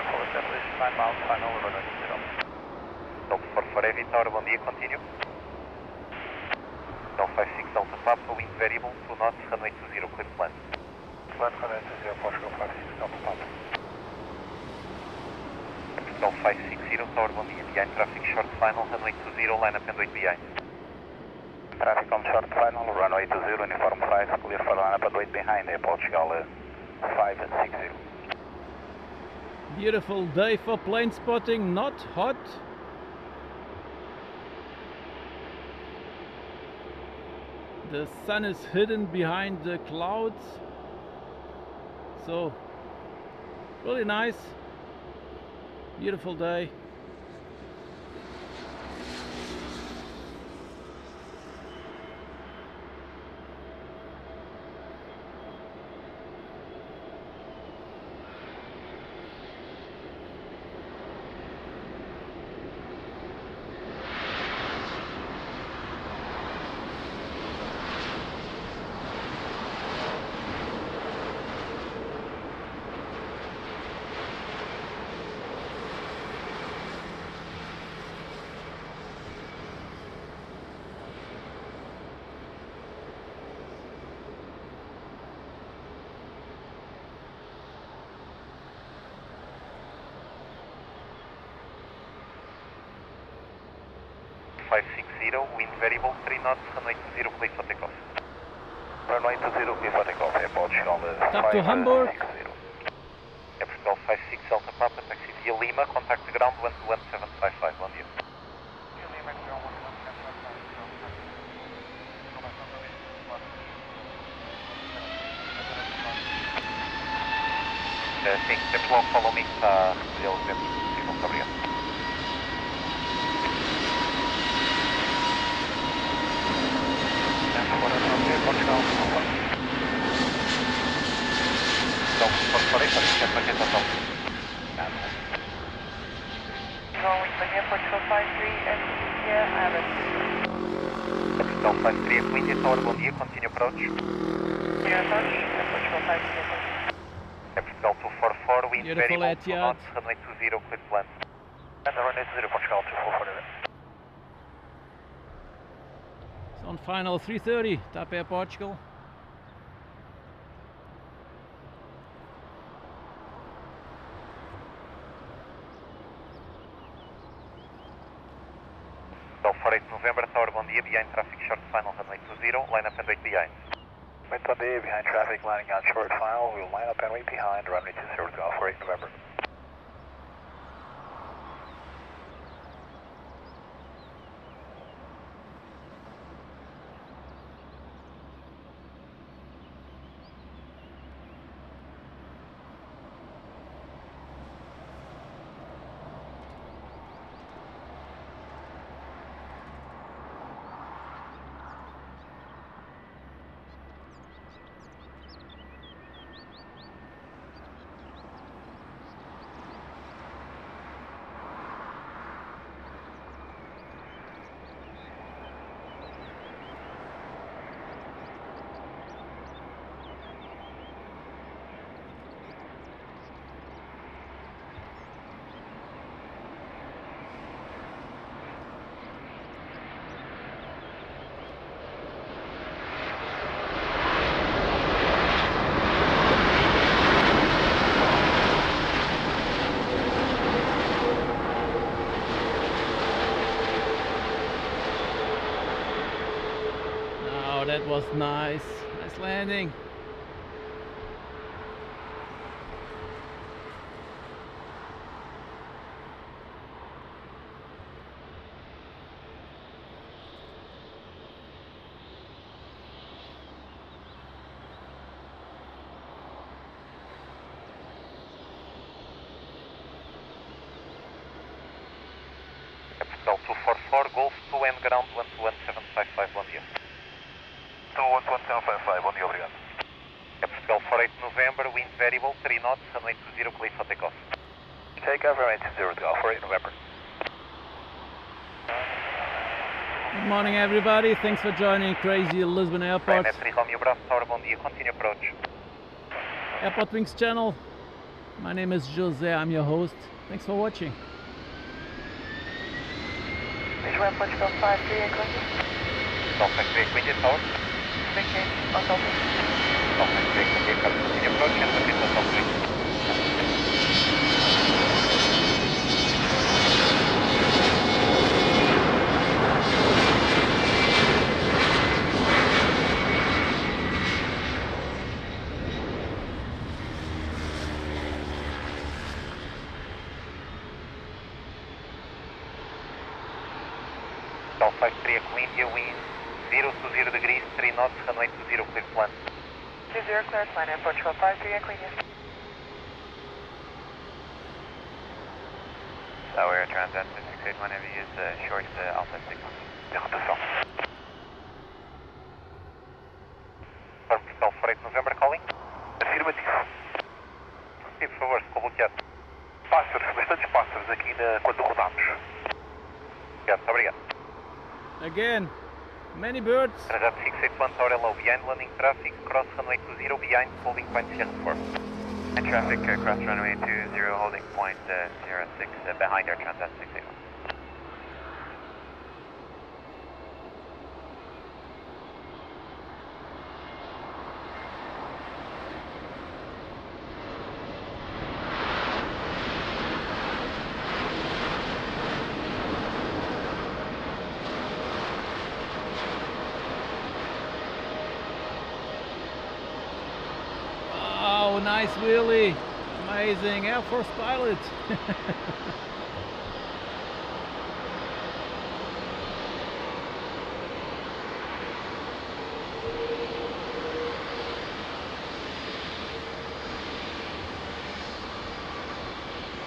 Speaker 5: Full established, 9 miles, final, runway 20.
Speaker 2: Delta 44 Heavy Tower, bom dia, continue. Delta 56 Delta Papa, wind variable 2 knots, runway 20, clear plan.
Speaker 5: Plan, runway 20, Portugal 56, Delta Papa.
Speaker 2: Delta 560 Tower, bom dia, behind traffic short final, runway 20, line up and wait behind.
Speaker 5: Traffic on short final, runway 20, uniform 5, clear for line up and wait behind, Portugal 560.
Speaker 4: Beautiful day for plane spotting, not hot. The sun is hidden behind the clouds. So, really nice. Beautiful day.
Speaker 2: Wind variable 3 knots, runway 20, clear for takeoff.
Speaker 5: Runway 20, clear for takeoff, Portugal
Speaker 4: Stop to Hamburg.
Speaker 2: Portugal 56 Delta Papa, taxi via Lima, contact the ground 121.755, bom dia. Sim, temos logo follow me, está eles dentro do possível, muito obrigado.
Speaker 5: Portugal,
Speaker 2: Então, por aí, para que é total.
Speaker 3: Going India, Portugal 53, and India, Island.
Speaker 2: Portugal 53, India Tower, bom dia, continue approach.
Speaker 3: Continue approach, Portugal 53.
Speaker 2: Portugal 244, wind
Speaker 4: Beautiful
Speaker 2: variable 2
Speaker 4: Etihad.
Speaker 2: knots, runway 20, clear plan.
Speaker 5: and runway 20, Portugal 244.
Speaker 4: It's on final 3:30, TAP Air Portugal.
Speaker 2: Delta 48 November, Tower, bom dia, behind traffic short final, runway 20, line up and wait behind.
Speaker 5: Wait 20, behind traffic, landing on short final, we'll line up and wait behind, runway 20, Golf 48 November.
Speaker 4: Oh, that was nice. Nice landing.
Speaker 2: Capital 244, Golf 2 and ground 121.755, bom dia.
Speaker 1: 21755, bom dia, obrigado.
Speaker 2: Capital 48 November, wind variable, 3 knots, runway 20, clear for takeoff.
Speaker 1: Take off, runway 20, Golf 48 November.
Speaker 4: Good morning, everybody. Thanks for joining Crazy Lisbon Airport.
Speaker 2: Ryanair 3 Romeo Bravo Tower, bom dia, continue approach.
Speaker 4: AirportWings channel. My name is Jose, I'm your host. Thanks for watching.
Speaker 3: Portugal 53 and Quincy.
Speaker 2: Golf 53, Quincy Tower.
Speaker 3: Big change, on Dolphin.
Speaker 2: Golf 53, Quincy, continue approach and proceed to Golf 3. Golf 53, India, wind 0 to 0 degrees, 3 knots, runway 20, clear plan.
Speaker 3: 20 clear plan, Portugal 53 and Quincy.
Speaker 5: Tower Transat 661, whenever you use short Alpha 6.
Speaker 1: Derrotação.
Speaker 2: Capital 48 November, calling.
Speaker 1: Afirmativo.
Speaker 2: Sim, por favor, ficou bloqueado.
Speaker 1: Pássaros, bastantes pássaros aqui quando rodamos.
Speaker 2: Obrigado, obrigado.
Speaker 4: Again, many birds.
Speaker 2: Transat 681 Tower low, behind landing traffic, cross runway 20, behind holding point Sierra 4.
Speaker 5: And traffic cross runway 20, holding point 06 behind our Transat 681.
Speaker 4: Oh, nice wheelie. Amazing Air Force pilot.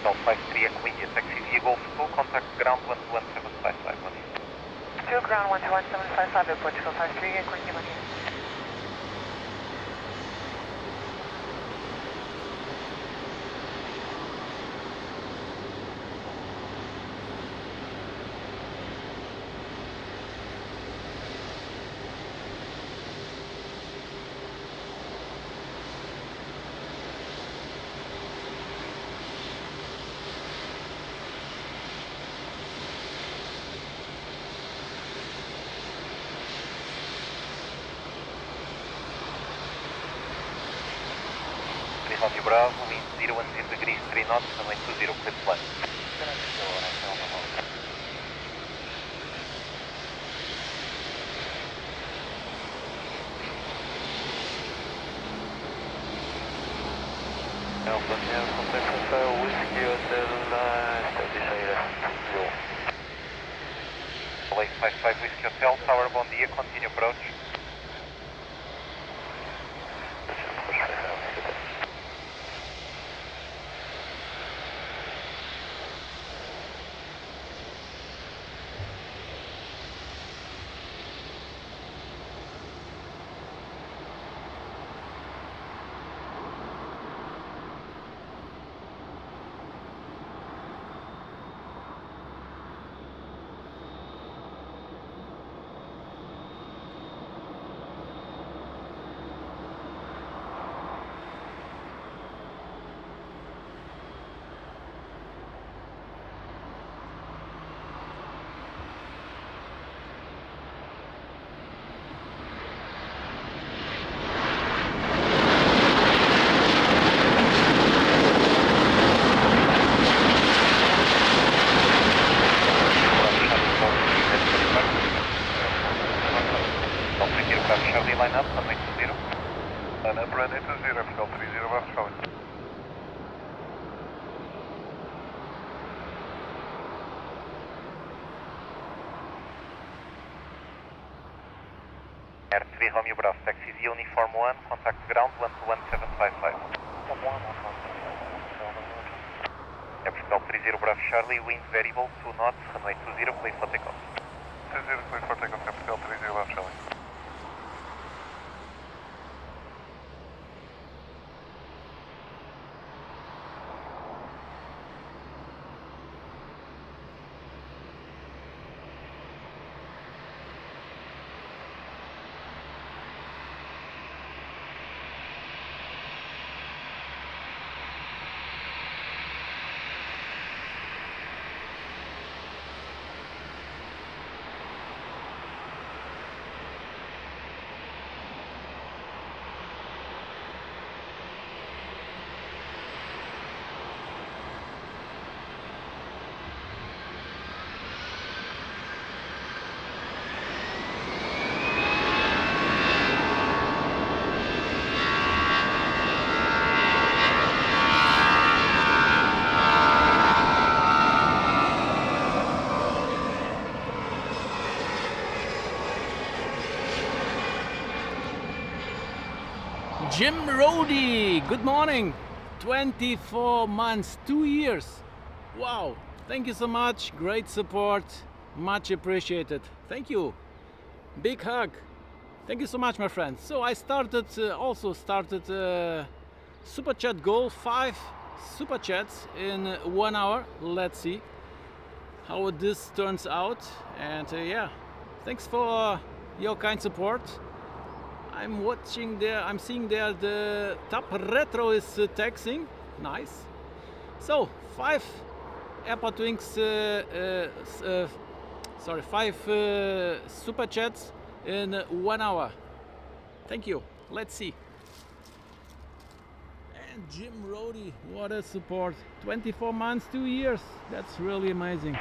Speaker 2: Golf 53, India, taxi via Golf 2, contact ground 121.755, bom dia.
Speaker 3: 2 ground 121.755, Portugal 53 and Quincy, bom dia.
Speaker 2: Romeo Bravo, wind 0 and 0 degrees, 3 knots, runway 20, clear plan. Lake 55 Whiskey Hotel, Tower, bom dia, continue approach. Bravo Charlie, line up, runway 20.
Speaker 1: Line up, runway 20, vertical 30, Bravo Charlie.
Speaker 2: Air 3 Romeo Bravo, taxi via Uniform 1, contact ground 121.755. Air Portugal 30 Bravo Charlie, wind variable 2 knots, runway 20, clear for takeoff.
Speaker 1: 20, clear for takeoff, Air Portugal 30, Bravo Charlie.
Speaker 4: Jim Rody, good morning. 24 months, 2 years. Wow, thank you so much. Great support, much appreciated. Thank you. Big hug. Thank you so much, my friend. So I also started Super Chat goal, 5 Super Chats in 1 hour. Let's see how this turns out. And yeah, thanks for your kind support. I'm watching there, I'm seeing there the top retro is texting. Nice. So 5 AirportWings, 5 Super Chats in 1 hour. Thank you. Let's see. And Jim Rody, what a support. 24 months, 2 years. That's really amazing.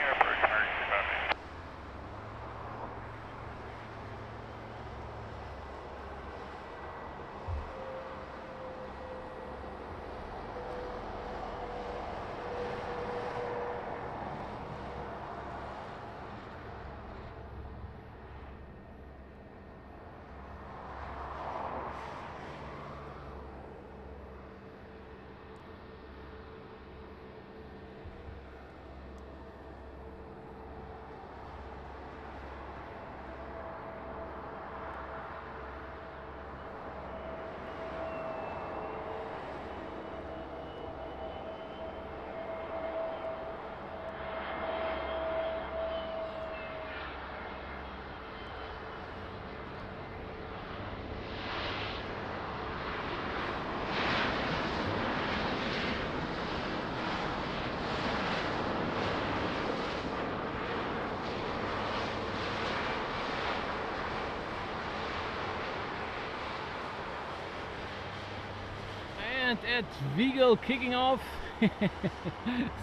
Speaker 4: And at Vigo kicking off.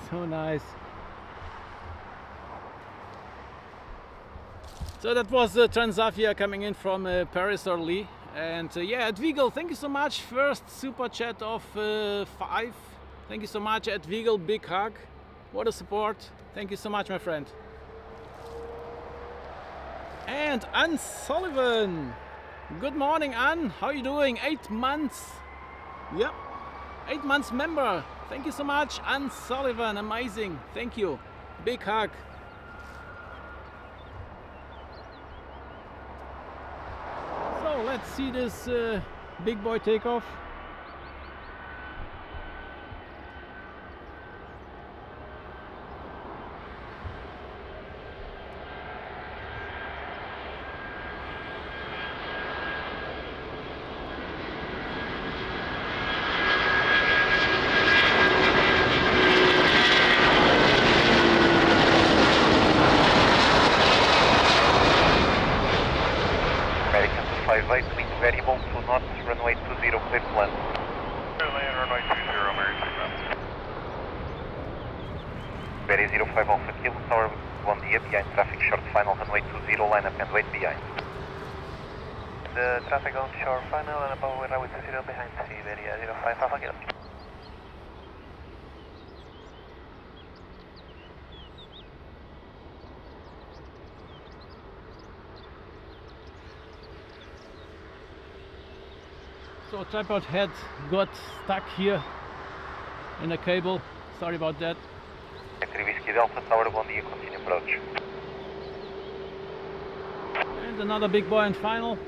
Speaker 4: So nice. So that was Transavia coming in from Paris Orly. And yeah, at Vigo, thank you so much. First super chat of 5. Thank you so much at Vigo, big hug. What a support. Thank you so much, my friend. And Anne Sullivan. Good morning, Anne. How are you doing? 8 months. Yep. 8 months member. Thank you so much, Anne Sullivan. Amazing. Thank you. Big hug. So let's see this big boy takeoff.
Speaker 2: Variable 2 knots, runway 20, clear to land.
Speaker 1: Runway 20, American.
Speaker 2: Very 05 Alpha Kilo, Tower 1 dia, behind traffic, short final, runway 20, line up and wait behind. the traffic on shore final and above runway 20 behind sea, area 05 Alpha Kilo.
Speaker 4: So tripod head got stuck here in a cable. Sorry about that.
Speaker 2: Whiskey Delta Tower, bom dia, continue approach.
Speaker 4: And another big buoyant final.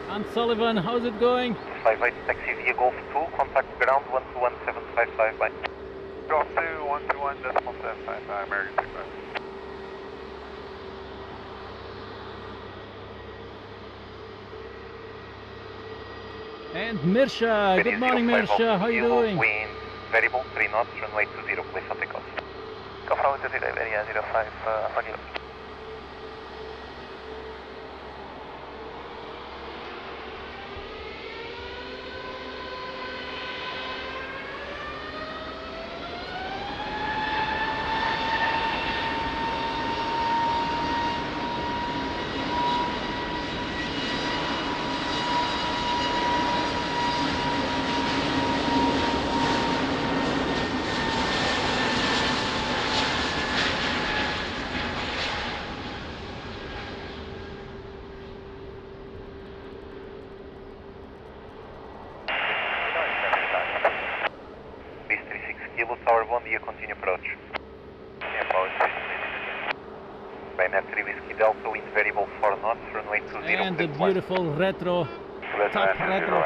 Speaker 4: And Sullivan, how's it going?
Speaker 2: 58 taxi via Golf 2, contact ground 121755 by.
Speaker 1: Golf 2, 121.755, American 65.
Speaker 4: And Mirsha, good morning Mirsha, how are you doing?
Speaker 2: Wind variable 3 knots, runway 20, please for takeoff. Go from 20, area 05 Alpha Kilo. Tower, bom dia, continue approach. Binary Whiskey Delta, wind variable 4 knots, runway 20.
Speaker 4: And the beautiful retro, top retro. I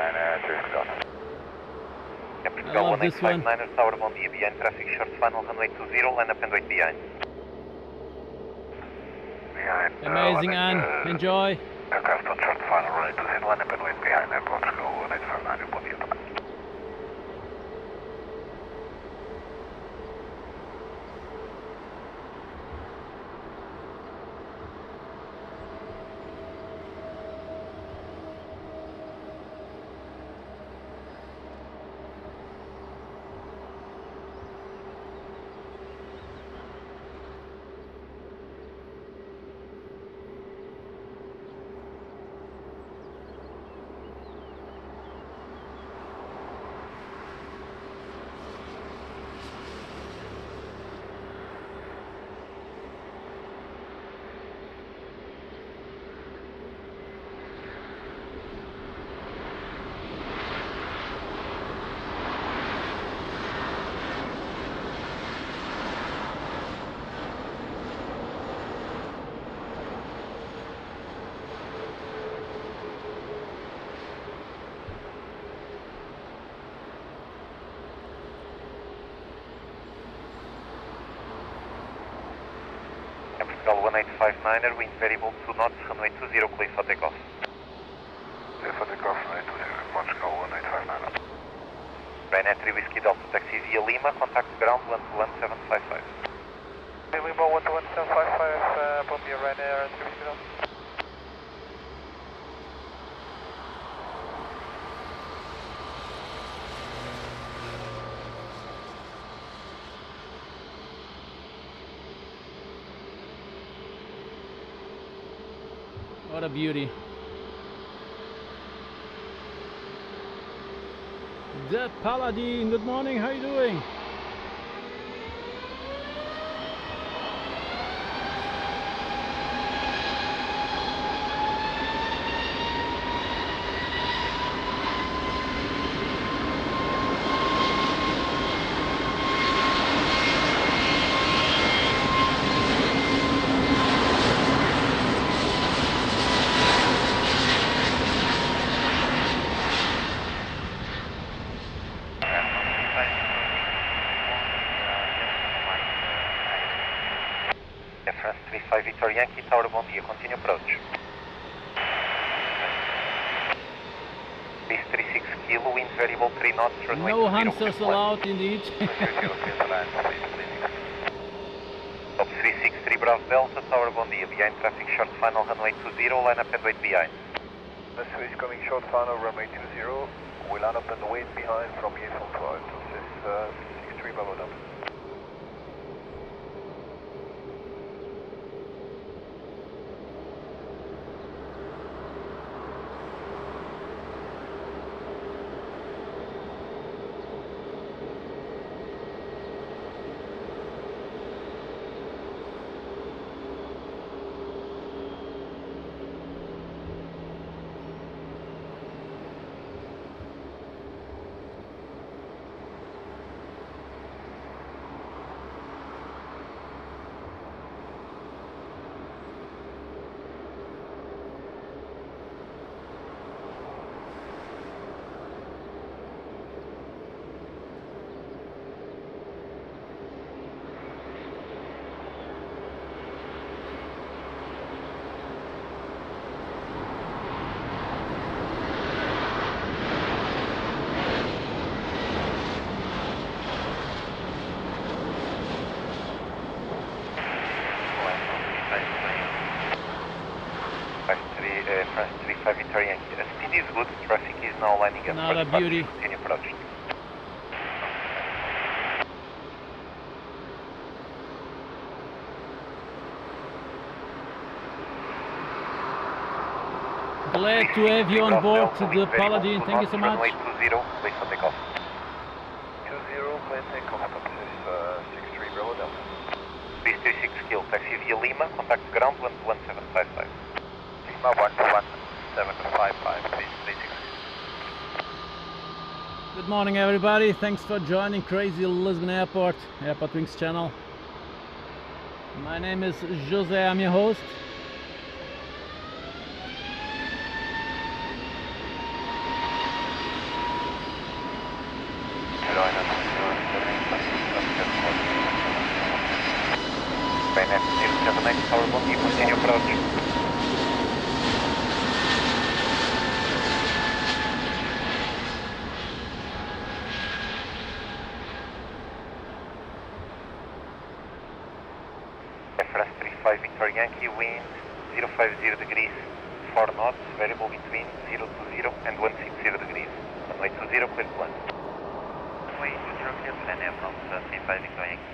Speaker 4: love this one.
Speaker 2: Tower, bom dia, behind traffic, short final, runway 20, line up and wait behind.
Speaker 4: Amazing, Anne, enjoy.
Speaker 1: Aircraft on short final, runway 20, line up and wait behind, airport go 1859, bom dia.
Speaker 2: Capital 1859er, wind variable 2 knots, runway 20, clear for takeoff.
Speaker 1: Clear for takeoff, runway 20, Portugal 1859.
Speaker 2: Binary Whiskey Delta, taxi via Lima, contact ground 121755.
Speaker 5: Lima 121755, bom dia, Ryanair 3 Whiskey Delta.
Speaker 4: What a beauty. The Paladin, good morning, how are you doing?
Speaker 2: France 35 Victor Yankee Tower, bom dia, continue approach. Base 36 kilo, wind variable 3 knots, runway
Speaker 4: No
Speaker 2: 20,
Speaker 4: hamsters
Speaker 2: clear plan.
Speaker 4: allowed indeed.
Speaker 2: Top 363 Bravo Delta Tower, bom dia, behind traffic short final, runway 20, line up and wait behind.
Speaker 1: Vessel is coming short final, runway 20. We'll line up and wait behind from here from 12 to 63 Bravo Delta.
Speaker 2: France 35 Victor Yankee. Speed is good, traffic is now lining up.
Speaker 4: Not a
Speaker 2: for
Speaker 4: beauty.
Speaker 2: Continue approach.
Speaker 4: Glad to have you on board, the Paladin. Thank you so much.
Speaker 2: Runway 20, place for takeoff.
Speaker 1: 20, plan takeoff, top 63 Bravo Delta.
Speaker 2: 336 kilo, taxi via Lima, contact ground 11755.
Speaker 1: Lima 11755, 336.
Speaker 4: Good morning everybody, thanks for joining Crazy Lisbon Airport, AirportWings channel. My name is Jose, I'm your host.
Speaker 2: Tower, bom dia, continue approach. France 35 Victor Yankee, wind 050 degrees, 4 knots, variable between 020 and 160 degrees. Runway 20, clear plan.
Speaker 5: Runway 20, clear plan, Air France 35 Victor Yankee.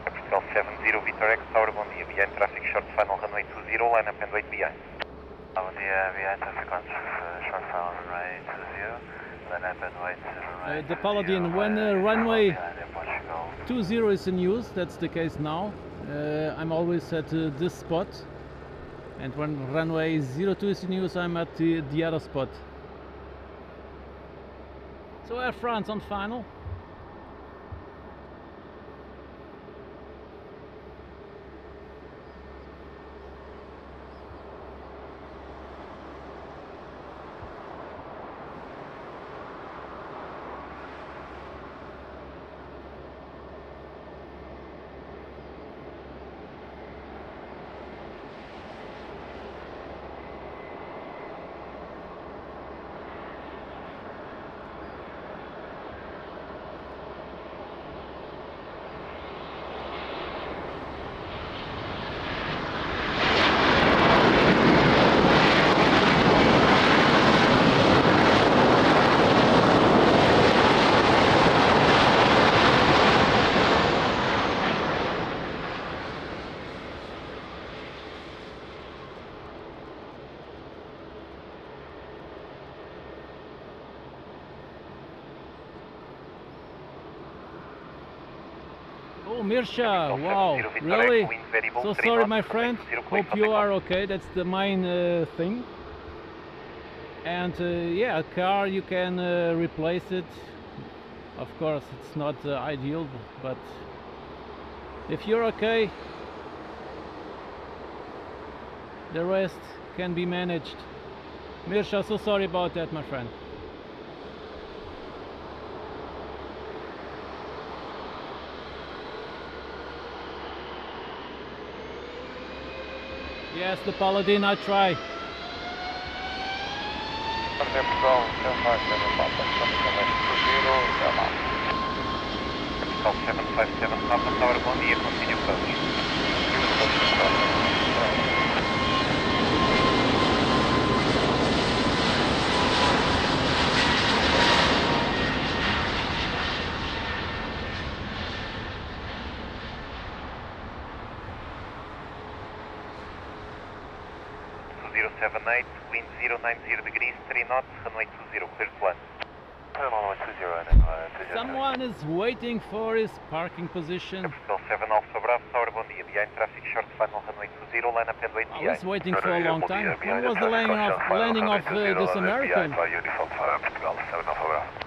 Speaker 2: Capital 70 Victor X Tower, bom dia, behind traffic short final, runway 20, line up and wait behind.
Speaker 5: Bom dia, behind traffic on short final, runway 20, line up and wait.
Speaker 4: The Paladin, when runway 20 is in use, that's the case now, I'm always at this spot, and when runway 02 is in use, I'm at the other spot. So Air France on final. Oh, Mirsha, wow, really? So sorry, my friend. Hope you are okay. That's the main thing. And yeah, a car, you can replace it. Of course, it's not ideal, but if you're okay, the rest can be managed. Mirsha, so sorry about that, my friend. Yes, the Paladin, I try.
Speaker 2: Portugal 757 Papa Tower, bom dia, continue approach. Wind 090 degrees, 3 knots, runway 20, clear to land.
Speaker 4: Someone is waiting for his parking position.
Speaker 2: Portugal 7 Alpha Bravo Tower, bom dia. Behind traffic short final runway 20, line up and wait
Speaker 4: I
Speaker 2: behind.
Speaker 4: was waiting for a long time. When was the landing of this American?
Speaker 1: Uniform Portugal 7 Alpha Bravo.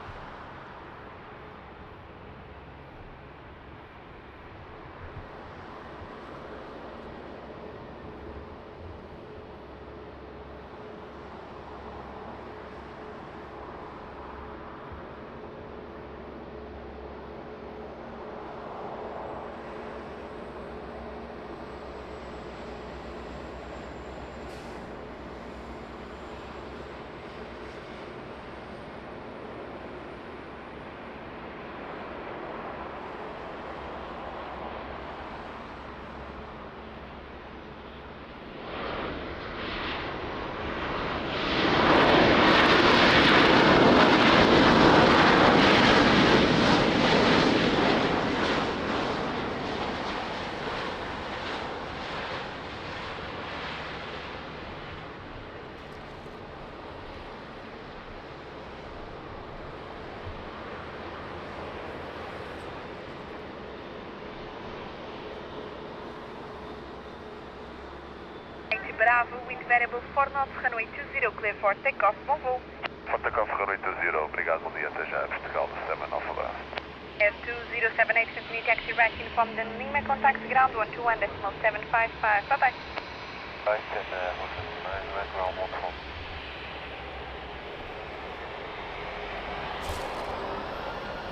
Speaker 3: Bravo, wind variable 4 knots, runway 20, clear for takeoff, bom voo.
Speaker 1: For takeoff, runway 20, obrigado, bom dia, até já, Portugal 7 Alpha Bravo.
Speaker 3: Air 2078, continue taxi right inform the Lima, contact ground 121.755, bye-bye.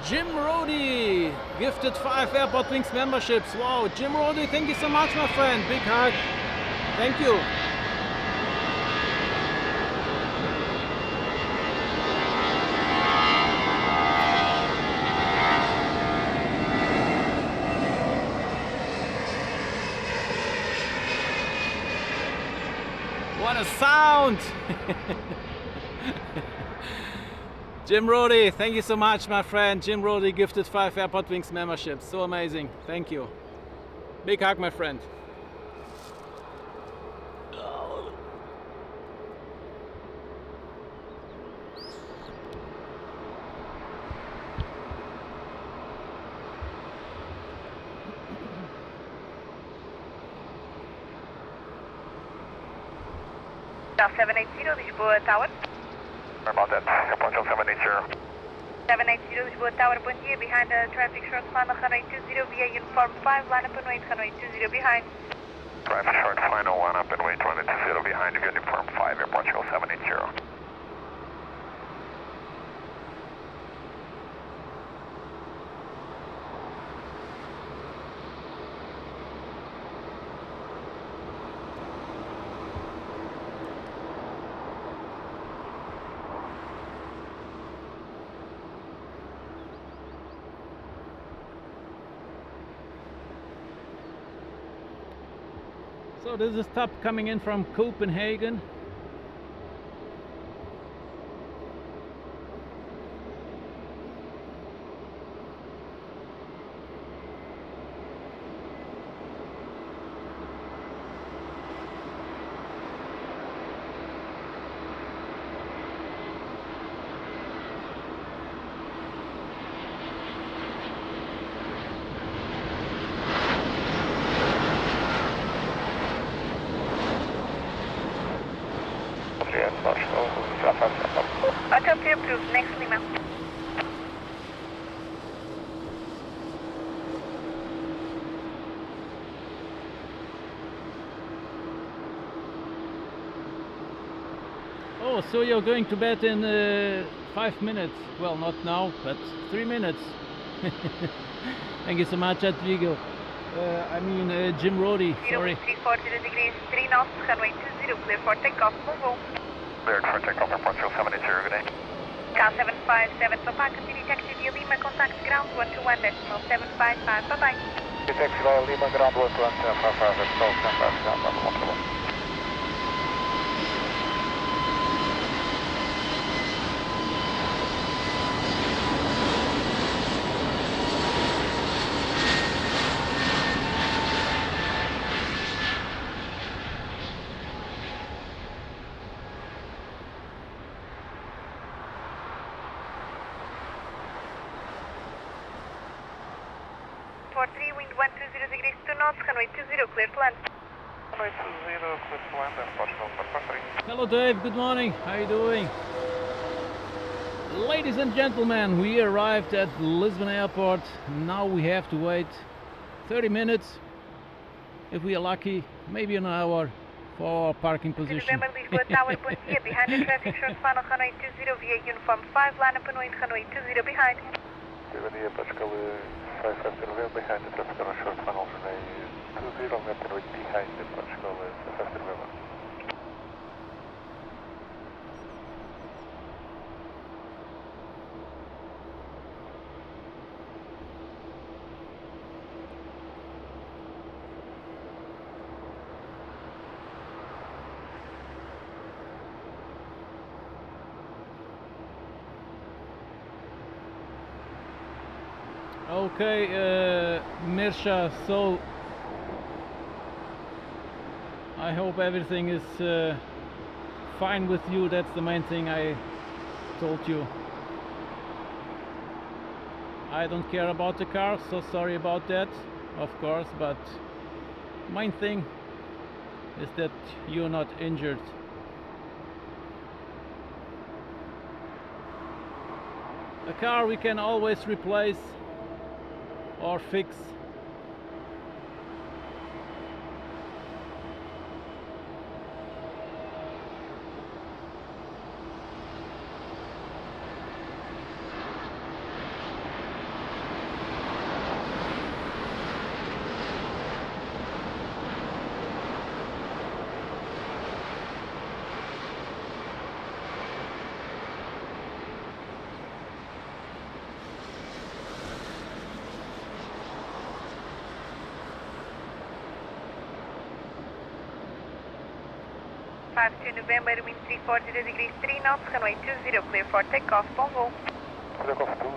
Speaker 4: Jim Rody gifted 5 AirportWings memberships. Wow, Jim Rody, thank you so much, my friend. Big hug. Thank you. What a sound! Jim Rody, thank you so much, my friend. Jim Rody gifted 5 AirportWings memberships. So amazing. Thank you. Big hug, my friend.
Speaker 3: Now 780, Lisboa Tower.
Speaker 1: Sorry about that, Portugal 780.
Speaker 3: 780, Lisboa Tower, bom dia. Behind the traffic short final, runway 20 via uniform 5, line up and wait, runway 20 behind.
Speaker 1: Traffic short final, line up and wait, runway 20 behind, uniform 5, Air Portugal 780.
Speaker 4: So this is top coming in from Copenhagen.
Speaker 3: Autopilot approved, next Lima.
Speaker 4: Oh, so you're going to bed in 5 minutes. Well, not now, but 3 minutes. Thank you so much, Advigo. I mean Jim Rody, sorry.
Speaker 3: 340 degrees, 3 knots, runway 20, clear for takeoff, Volvo.
Speaker 1: Cleared for takeoff, airport 780, good day.
Speaker 3: Cal 757, so far continue taxi via Lima, contact ground 121.755, bye-bye.
Speaker 1: Taxi via Lima, ground 121.755, call 757, comfortable.
Speaker 3: Wind 120 degrees, 2 knots, runway 20, clear to land.
Speaker 1: Runway 20, clear to land, airport for 3.
Speaker 4: Hello Dave, good morning, how are you doing? Ladies and gentlemen, we arrived at Lisbon airport. Now we have to wait 30 minutes, if we are lucky, maybe an hour for our parking position.
Speaker 3: November, Lisboa Tower, bom dia, behind the traffic short final, runway 20 via uniform 5, line up and wind, runway 20 behind.
Speaker 1: Bom dia, Pascal 550 November, behind the traffic on short funnel, runway 20, left and right behind the Pascal 550 November.
Speaker 4: Okay, Mirsha, so I hope everything is fine with you. That's the main thing I told you. I don't care about the car, so sorry about that, of course, but main thing is that you're not injured. A car we can always replace or fix.
Speaker 3: November, wind 340 degrees, 3 knots, runway 20, clear for takeoff, Volvo.
Speaker 1: Takeoff 20,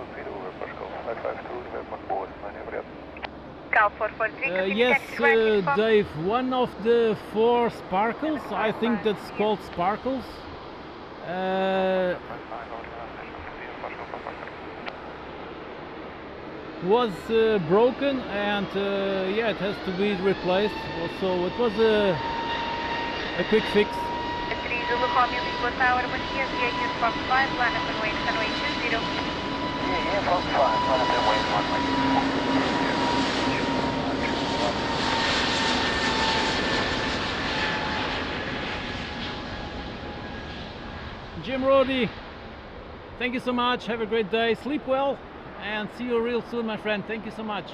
Speaker 1: Pascal 552, November, board, obrigado.
Speaker 3: Cal 443,
Speaker 4: yes, Dave, one of the 4 sparkles, I think that's called sparkles, was broken, and yeah, it has to be replaced. So it was a quick fix.
Speaker 3: Zulu Romeo, Lisboa Tower, bom dia, via uniform 5, line up and wait, runway 20.
Speaker 1: Yeah, uniform 5, line up and wait, runway 20.
Speaker 4: Jim Rody, thank you so much, have a great day, sleep well, and see you real soon, my friend. Thank you so much.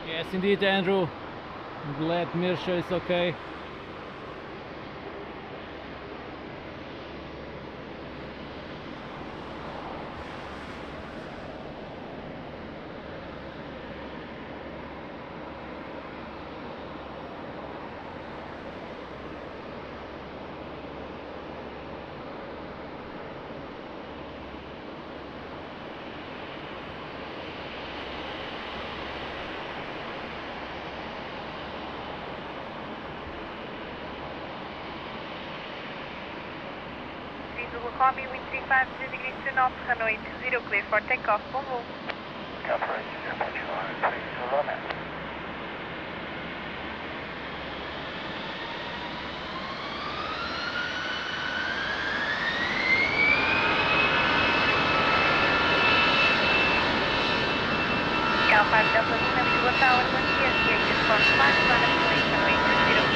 Speaker 4: Yes, indeed, Andrew. I'm glad Mirsha is okay.
Speaker 3: Romeo, wind 350 degrees, 2 knots, runway 20, clear for takeoff, Volvo.
Speaker 1: Coverage, airport 2, Romeo.
Speaker 3: Cal 5 Delta Lima, Lisboa Tower, bom dia, via uniform 5, line up and wait, runway 20.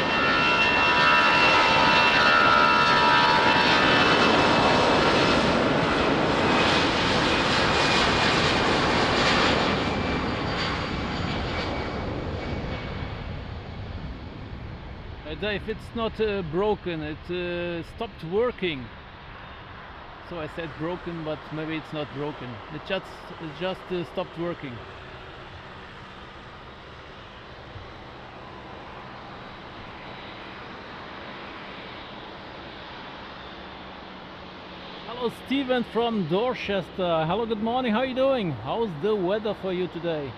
Speaker 4: Dave, it's not broken, it stopped working. So I said broken, but maybe it's not broken. It just stopped working. Hello Steven from Dorchester. Hello, good morning, how are you doing? How's the weather for you today?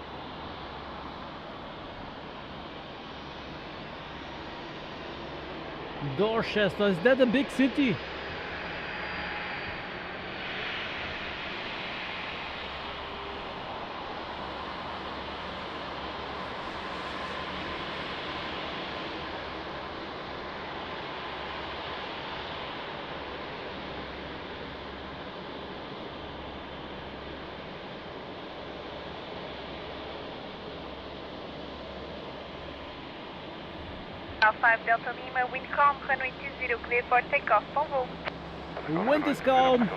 Speaker 4: Dorchester, is that a big city?
Speaker 3: Alpha Delta Lima, wind calm, runway 20, clear for takeoff, bom voo.
Speaker 4: Wind is calm.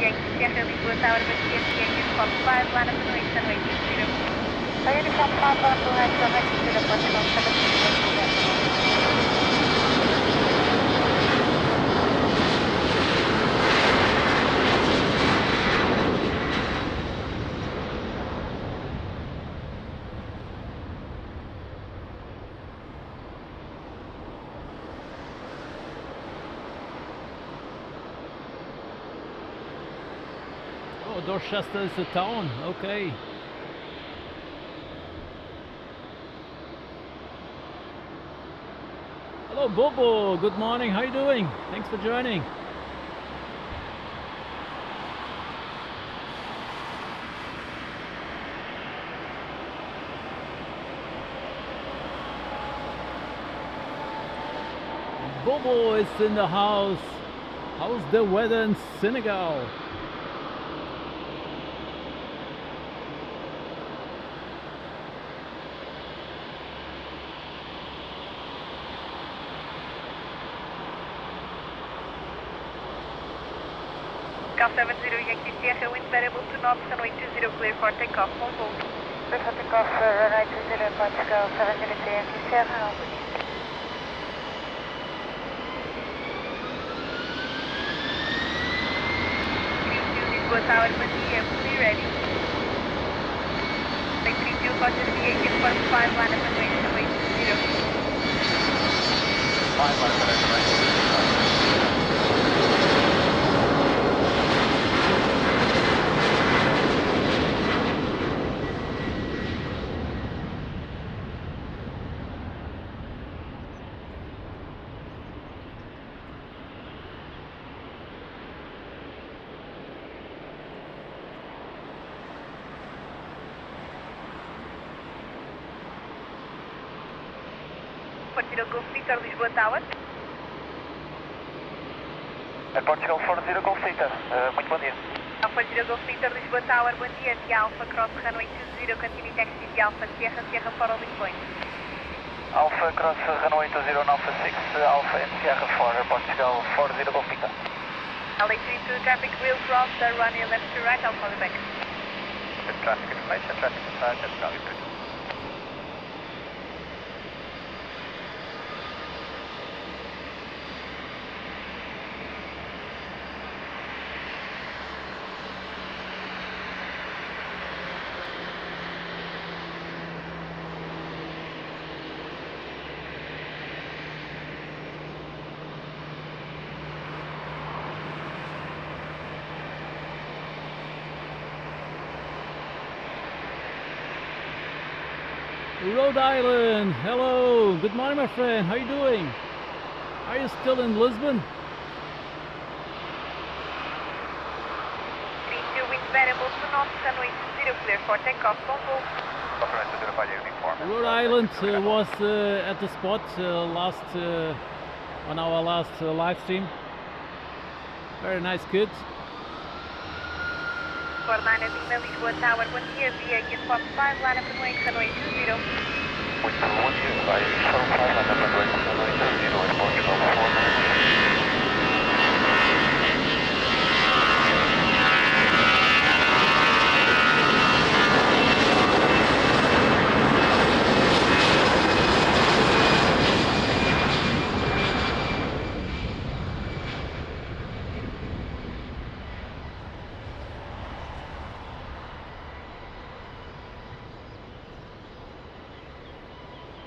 Speaker 3: Yankee Sierra Lisbon Tower, busiest, uniform 5, line up runway 20. Uniform 5, line up runway 20, Portugal 7.
Speaker 4: Oh, Dorchester is a town, okay. Hello Bobo, good morning, how are you doing? Thanks for joining. Bobo is in the house. How's the weather in Senegal?
Speaker 3: Cal 70 Yankee Sierra, wind variable to north, runway 20, clear for takeoff, bom voo. Clear for takeoff, runway 20, Portugal 7 Yankee Sierra, Lisbon Tower, busiest, fully ready. Like 32, Portugal, uniform 5, line up runway 20.
Speaker 5: 5 line up runway 20.
Speaker 3: Portugal Golf Peter, Lisbon Tower.
Speaker 5: Portugal 40 Golf Peter, muito bom dia.
Speaker 3: Portugal Golf Peter, Lisbon Tower, bom dia. Via Alpha Cross, runway 20, continue taxi via Alpha Sierra, Sierra for all points.
Speaker 5: Alpha Cross, runway 20, Alpha 6, Alpha and Sierra 4, Portugal 40 Golf Peter.
Speaker 3: LA32, traffic will cross the runway left to right, I'll call you back.
Speaker 5: Good traffic information, traffic inside, that's value 2.
Speaker 4: Rhode Island, hello, good morning my friend, how are you doing? Are you still in Lisbon?
Speaker 3: 32, wind variable to north, runway 20, clear for takeoff, bom voo.
Speaker 4: Rhode Island was at the spot on our last live stream. Very nice kids.
Speaker 3: 49 Lima, Lisbon Tower, bom dia, via Uniform 5, Lana Runway, runway 20.
Speaker 2: Muito bom dia, vai Uniform 5, Lana Runway, runway 20, Portugal 49.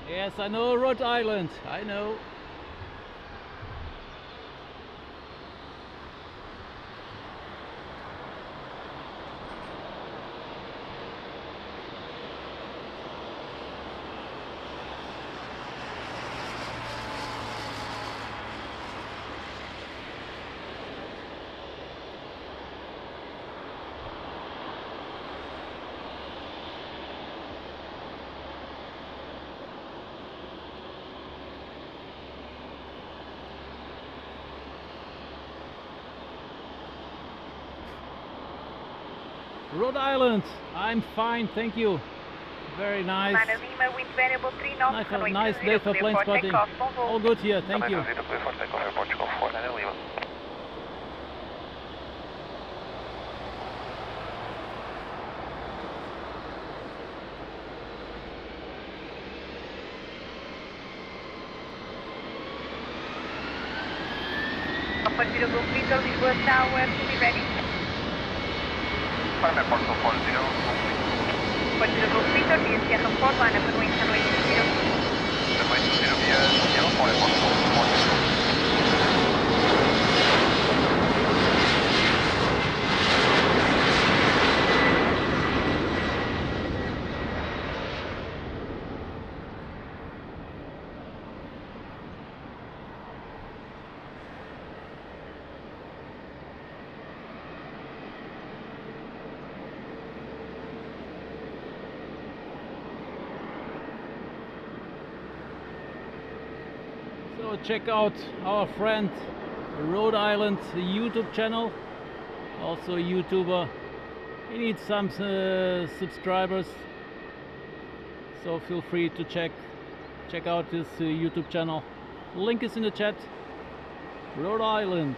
Speaker 4: Yes, I know Rhode Island, I know. Rhode Island, I'm fine, thank you. Very nice.
Speaker 3: Lana Lima, wind variable 3 knots, runway 20,
Speaker 4: Nice day for plane spotting. All good here, thank you.
Speaker 2: Portugal 49 Lima.
Speaker 3: Alpha Zero Golf Victor, Lisbon Tower, to be ready.
Speaker 1: 5 Portugal 40.
Speaker 3: Alpha Zero Golf Victor, via Sierra 4, Lana Runway, runway 20.
Speaker 1: Runway 20 via Sierra 4, Portugal 40.
Speaker 4: So check out our friend Rhode Island YouTube channel, also a YouTuber. He needs some subscribers, so feel free to check out his YouTube channel. Link is in the chat. Rhode Island.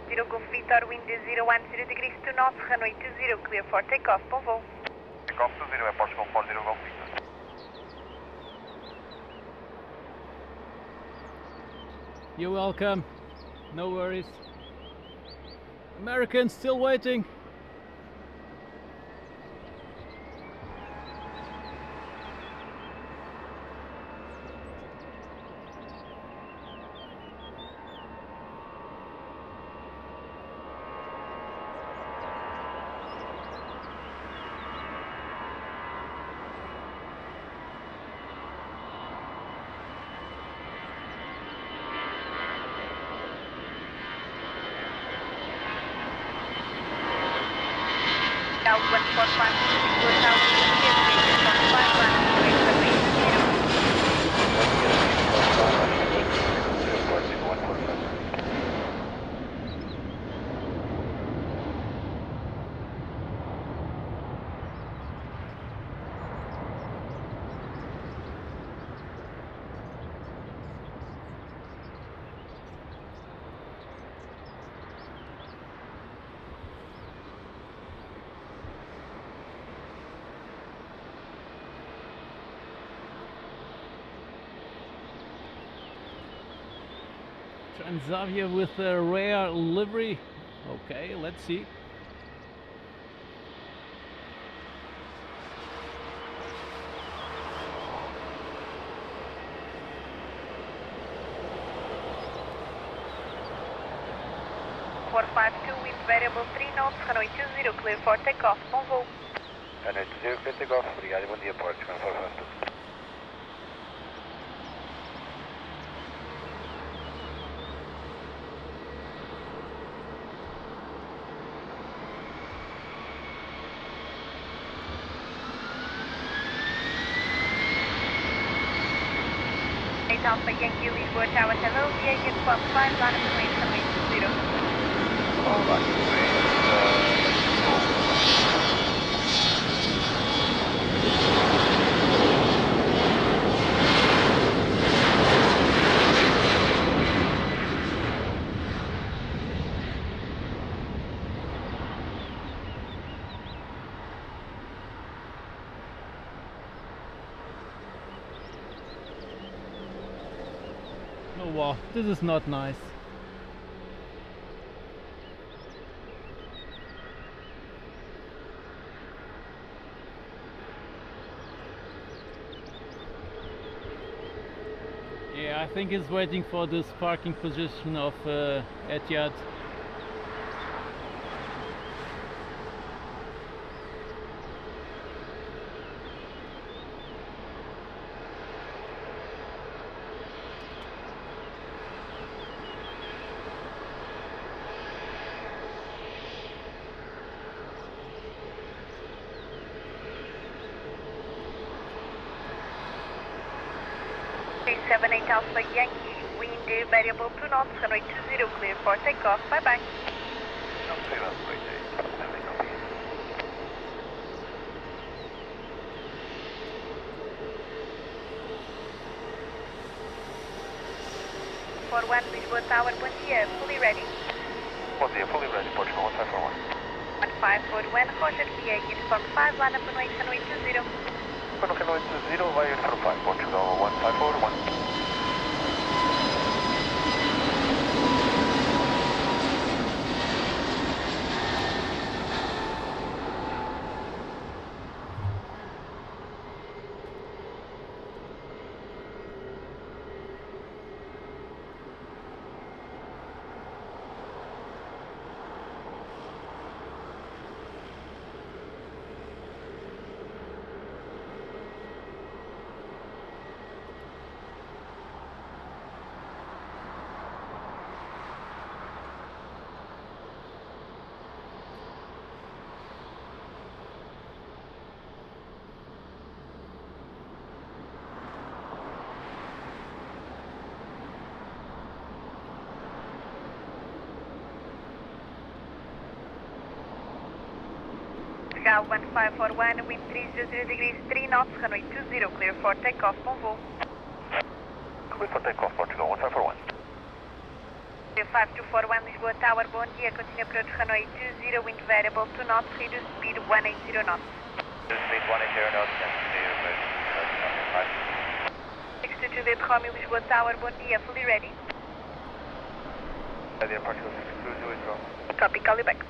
Speaker 3: Zero Golf Victor, wind 010 degrees to north, runway 20, clear for takeoff, bom voo.
Speaker 1: Takeoff 20, Portugal 40, Golf Victor.
Speaker 4: You're welcome, no worries. Americans still waiting.
Speaker 3: Now 145, Lisbon Tower, Uniform 5, Lana Runway, runway 20.
Speaker 4: Transavia with a rare livery. Okay, let's see.
Speaker 3: Four 52, wind variable 3 knots, runway 20, clear for takeoff, bom voo.
Speaker 2: Runway 20, clear takeoff, obrigado, bom dia, Portugal 49.
Speaker 3: Alpha Yankee Lisbon Tower, hello, via uniform 5, line up and wait, runway 20.
Speaker 4: Oh wow, this is not nice. Yeah, I think it's waiting for this parking position of Etihad.
Speaker 3: Seven eight Alpha Yankee, wind variable 2 knots, runway 20, clear for takeoff, bye bye. For 1 Lisbon Tower, bom dia, fully ready.
Speaker 1: Bom dia, fully ready, Portugal 1541.
Speaker 3: 1541, Roger, via uniform 5, line up and wait, runway 20.
Speaker 1: Runway 20 via uniform 5, Portugal 1541.
Speaker 3: Portugal 1541, wind 300 degrees, 3 knots, runway 20, clear for takeoff, bom voo.
Speaker 1: Clear for takeoff, Portugal 1541.
Speaker 3: 5241 Lisboa Tower, bom dia, continue approach runway 20, wind variable 2 knots, reduce speed 180 knots.
Speaker 5: Speed 180 knots, and clear approach
Speaker 3: 622 Red Romeo, Lisboa Tower, bom dia, fully ready.5.
Speaker 5: Ready, Portugal 620 is wrong.
Speaker 3: Copy, call you back.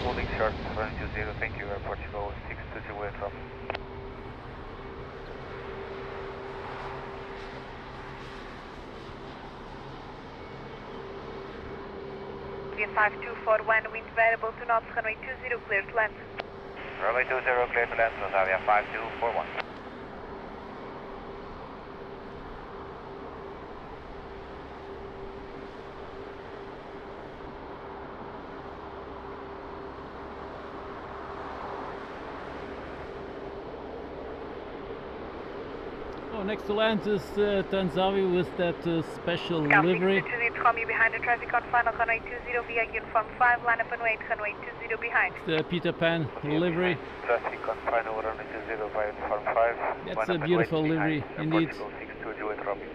Speaker 5: Holding short, running to 0, thank you, Portugal 620 is wrong.
Speaker 3: Via 5241, wind variable 2 knots, runway 20, clear to land.
Speaker 5: Runway 20, clear to land, Transavia 5241.
Speaker 4: Oh, next to land is Tanzawi with that special livery.
Speaker 3: 622 Romeo behind the traffic on final runway 20 via uniform 5, line up and wait, runway 20 behind.
Speaker 4: The Peter Pan livery.
Speaker 5: Traffic on final runway 20 via uniform 5.
Speaker 4: That's a beautiful livery, indeed.
Speaker 5: Portugal 620 Romeo.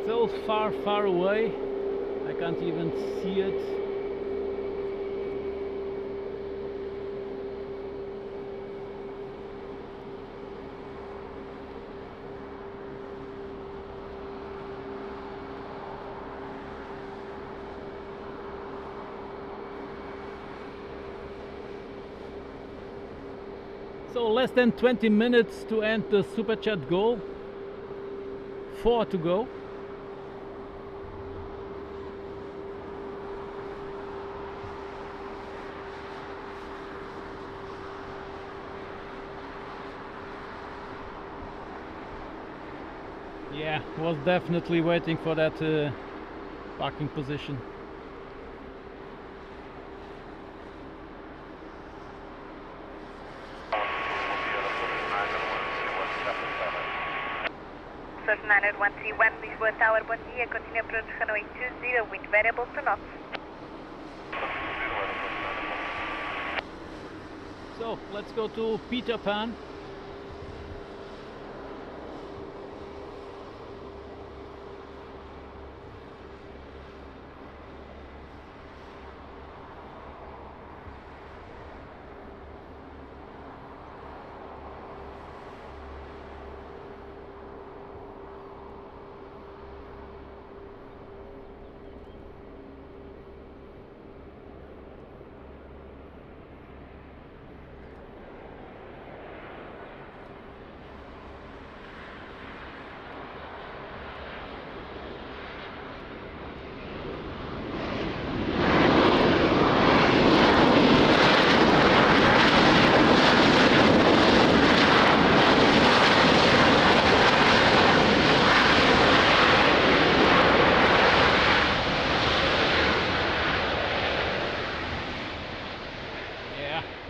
Speaker 4: Still far, far away. I can't even see it. So less than 20 minutes to end the super chat goal. 4 to go. Yeah, was definitely waiting for that parking position.
Speaker 3: Source 90131, Lisbon Tower, bom dia, continua para o runway 20, wind variable to knots.
Speaker 4: So let's go to Peter Pan.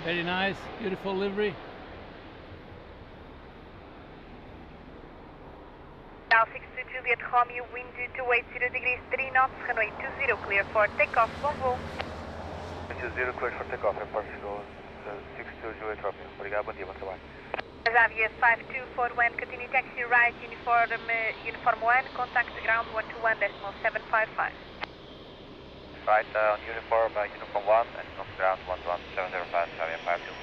Speaker 4: Very nice, beautiful livery.
Speaker 3: Alpha 6 to Juliet Romeo, wind 280 degrees 3 knots, runway 20, clear for takeoff, bom voo.
Speaker 5: 20, clear for takeoff, Portugal 6 to Juliet Romeo. Obrigado, bom dia, bom trabalho.
Speaker 3: Avia 5241, continue taxi right, uniform 1, contact ground 121.755.
Speaker 5: Right, on uniform 1 and on ground 11705, Avia 52.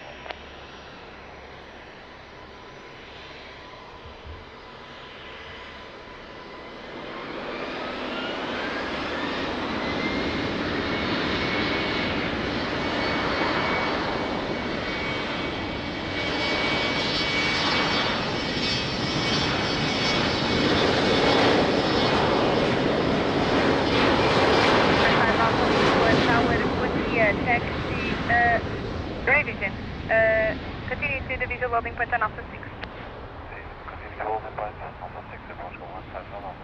Speaker 3: Revision. Continue to the visual loading point on Alpha 6.
Speaker 5: Continue to holding point Alpha 6 and Portugal 151.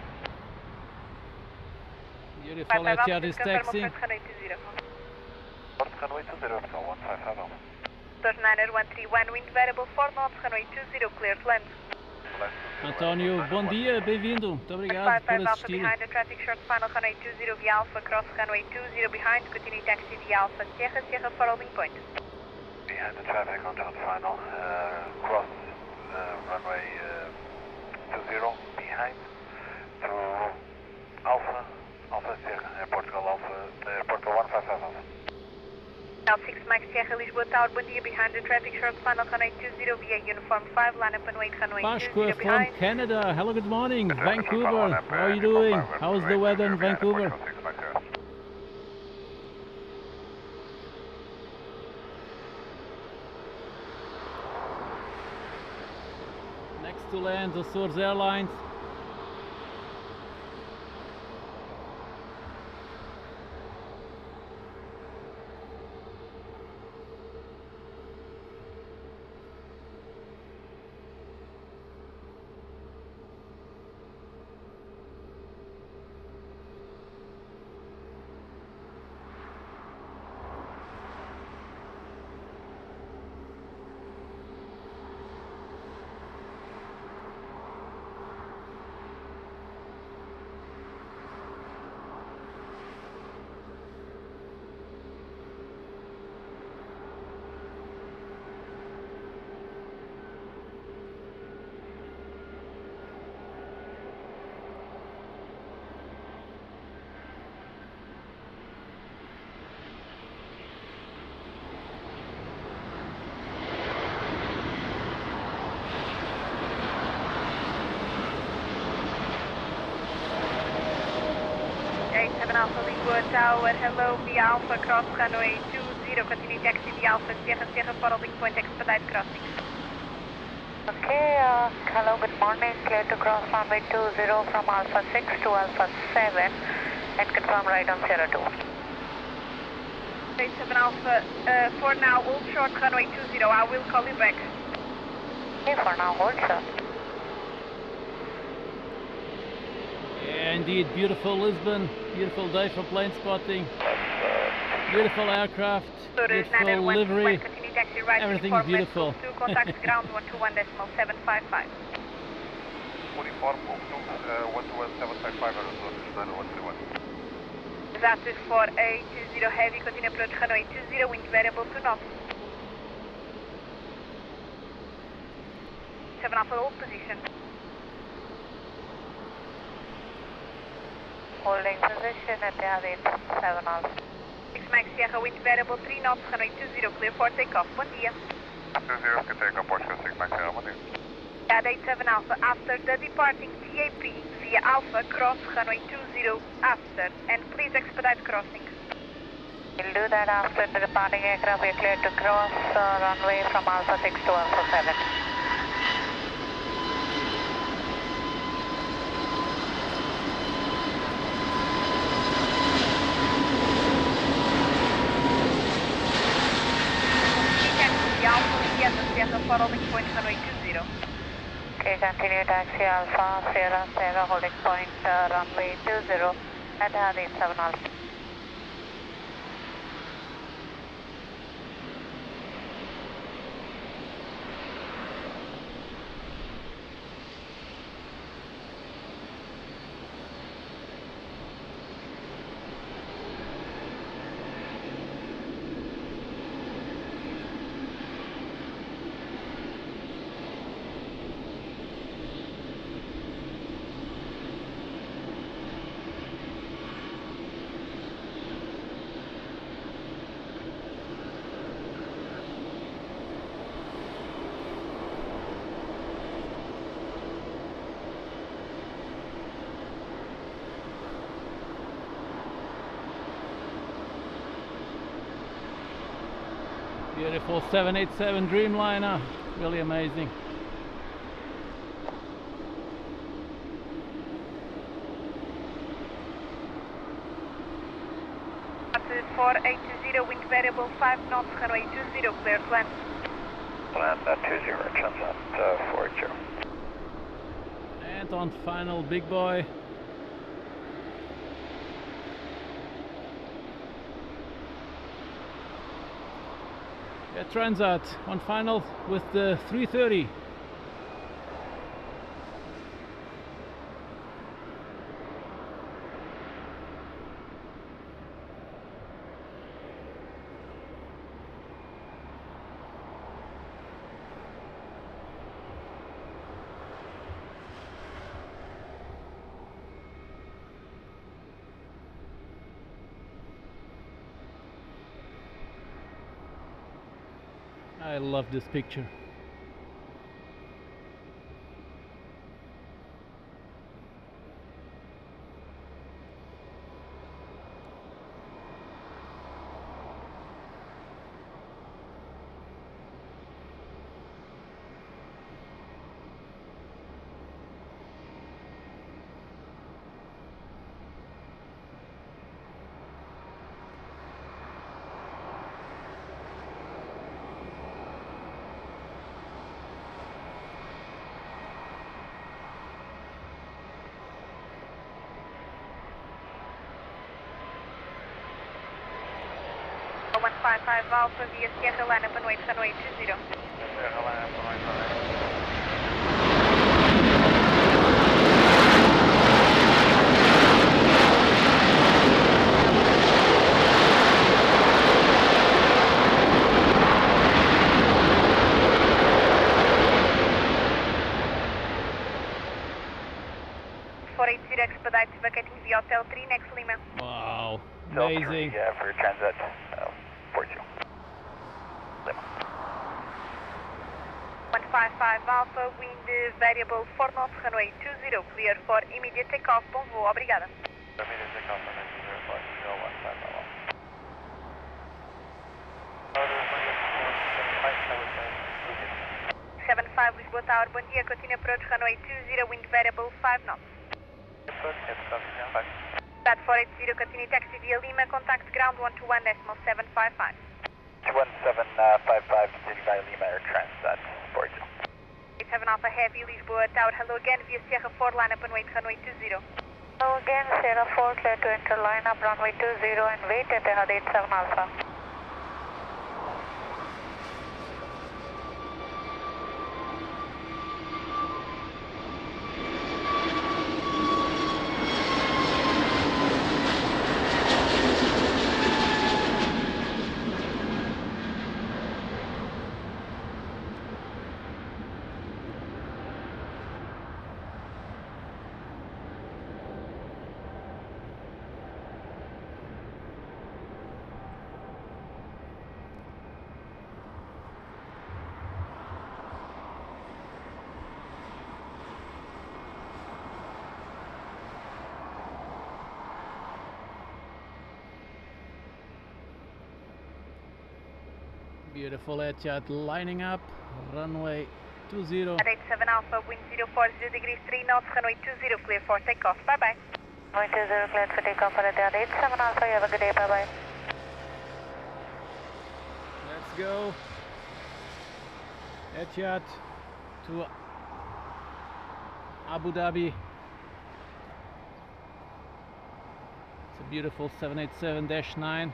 Speaker 4: Beautiful Etihad is taxiing.
Speaker 5: Port runway 20, Portugal 151.
Speaker 3: Source 90131, wind variable 4 knots, runway 20, clear to land.
Speaker 4: António, bom dia, bem-vindo. Muito obrigado por assistir.
Speaker 3: Behind the traffic short final runway 20 via Alpha, cross runway 20 behind, continue taxi via Alpha, Sierra, Sierra for holding point.
Speaker 5: Behind the traffic on short final, cross runway 20 behind to Alpha, Alpha Sierra, Portugal Alpha, Portugal 155.
Speaker 3: L6 Mike Sierra, Lisbon Tower, bom dia, behind the traffic short final runway 20 via uniform 5, line up and wait runway 20
Speaker 4: Pasqua from
Speaker 3: behind.
Speaker 4: Canada, hello, good morning, Vancouver, how are you doing? How's the weather in Vancouver? Next to land, the Source Airlines.
Speaker 3: Alpha Lisboa Tower, hello, via Alpha, cross runway 20, continue taxi via Alpha, Sierra, Sierra for holding point, expedite crossing. Okay, hello, good morning. Clear to cross runway 20 from Alpha 6 to Alpha 7 and confirm right on Sierra 2.
Speaker 6: 7 Alpha, for now, hold short runway 20. I will call you back.
Speaker 3: Okay, for now, hold short.
Speaker 4: Yeah, indeed, beautiful Lisbon, beautiful day for plane spotting, beautiful aircraft, beautiful livery, everything's beautiful.
Speaker 6: Contact ground 121.755.
Speaker 1: Uniform, 121.755, Arizona, 9131.
Speaker 6: Disaster for A20 Heavy, continue approach runway 20, wind variable to north. 7 Alpha, hold position.
Speaker 3: Holding position at the Aviation 7 Alpha.
Speaker 6: 6 Max Sierra, wind variable 3 knots, runway 20, clear for takeoff. Bom dia.
Speaker 1: 20, que take up Portugal 6 Max Sierra, bom dia.
Speaker 6: At 87 Alpha, after the departing TAP via Alpha, cross runway 20 after, and please expedite crossing.
Speaker 3: We'll do that after the departing aircraft. We are cleared to cross runway from Alpha 6 to Alpha 7.
Speaker 6: Sierra for holding point runway 20.
Speaker 3: Okay, continue taxi Alpha, Sierra holding point runway 20 at Hadid 7 Alpha.
Speaker 4: Beautiful 787 Dreamliner, really amazing.
Speaker 6: For 80, wind variable 5 knots, runway 20, clear to land.
Speaker 5: Land 20, transat 40.
Speaker 4: And on final, big boy. Yeah, Transat on final with the 330. I love this picture.
Speaker 6: Alpha via Sierra line up and wait runway 20.
Speaker 5: Sierra line up and wait runway 20.
Speaker 6: Expedite vacating via Hotel 3 next Lima.
Speaker 4: Wow,
Speaker 5: Hotel
Speaker 4: amazing.
Speaker 5: 3, for Transat 42. Lima.
Speaker 6: 155 Alpha, wind variable 4 knots, runway 20, clear for immediate takeoff. Bom voo, obrigada.
Speaker 5: Immediate takeoff, runway 20, 155 Alpha.
Speaker 6: 75 675 Lisboa Tower, bom dia, continue approach runway 20, wind variable 5 knots. Start 480, continue taxi via Lima, contact ground 121.755.
Speaker 5: 1755, continue via Lima Air Transat, 42.
Speaker 6: 7 Alpha Heavy, Lisboa Tower, hello again, via Sierra 4, line up and wait, runway 20.
Speaker 3: Hello again, Sierra 4, clear to enter line up, runway 20 and wait at Etihad 87 Alpha.
Speaker 4: Beautiful Etihad lining up, runway 20.
Speaker 6: At 87 Alpha, wind 040 degrees 3 knots, runway 20, clear for takeoff, bye bye.
Speaker 3: Runway 20, clear for takeoff at Etihad 87 Alpha, you have a good day, bye bye.
Speaker 4: Let's go. Etihad to Abu Dhabi. It's a beautiful 787-9.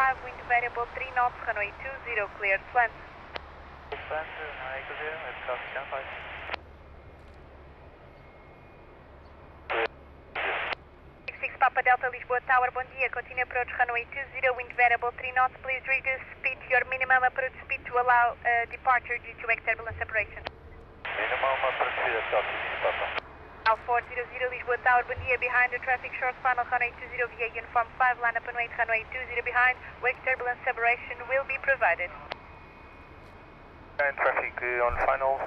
Speaker 6: Wind variable 3 knots, runway 20, cleared, land. 66 Papa Delta, Lisboa Tower, bom dia, continue approach runway 20, wind variable 3 knots, please reduce speed to your minimum approach speed to allow departure due to turbulence separation.
Speaker 5: Minimum approach speed at Southeast Papa.
Speaker 6: Al 400 Lisboa Tower, bom dia, behind the traffic short final, runway 20 via uniform 5, line up and wait, runway 20 behind, wake turbulence separation will be provided.
Speaker 2: And traffic on final,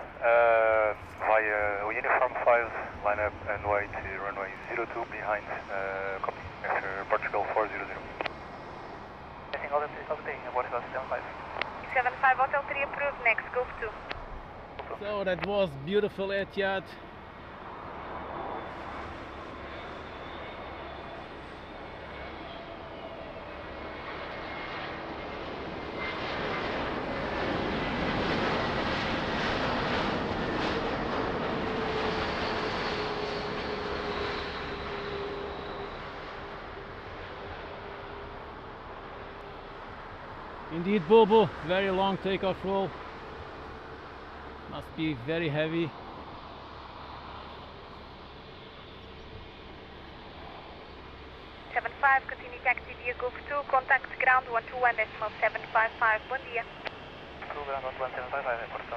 Speaker 2: via uniform 5, line up and wait, runway 02 behind, copy, after Portugal 400.
Speaker 5: Passing all the day, Portugal 75.
Speaker 6: 75 Hotel 3 approved, next, Gulf 2.
Speaker 4: So that was beautiful Etihad. Indeed, Bobo, very long takeoff roll. Must be very heavy.
Speaker 6: Continue taxi via Gulf 2, contact ground 121.755, bom dia.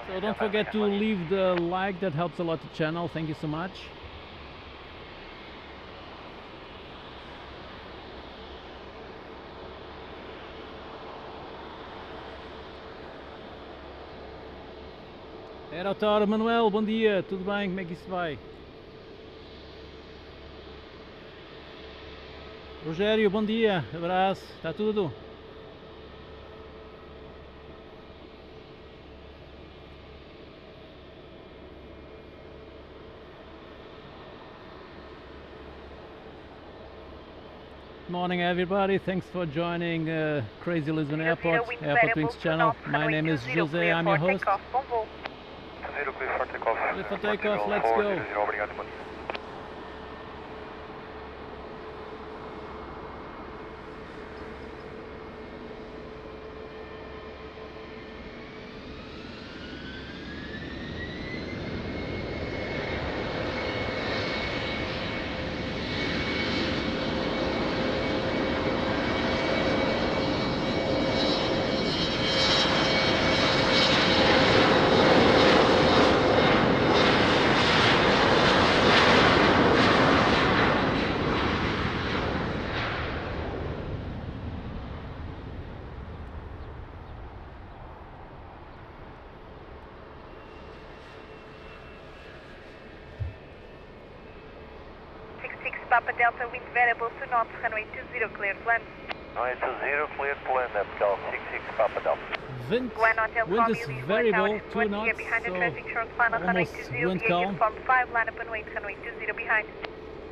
Speaker 4: So don't forget to leave the like, that helps a lot the channel, thank you so much. Aerotar Manuel, bom dia, tudo bem? Como é que isso vai? Rogério, bom dia, abraço, está tudo? Morning everybody, thanks for joining Crazy Lisbon Airport, AirportWings channel. My name is Jose, I'm your host. Clear for takeoff, let's go.
Speaker 6: Papa Delta, wind variable 2 knots, runway 20, clear to land.
Speaker 5: Runway 20, clear to land, Abcal 66 Papa Delta.
Speaker 4: Wind is variable, 2 knots,
Speaker 6: behind the
Speaker 4: so
Speaker 6: traffic short final, runway
Speaker 4: almost
Speaker 6: 20,
Speaker 4: wind calm.
Speaker 6: form 5, line up and wait, runway 20 behind.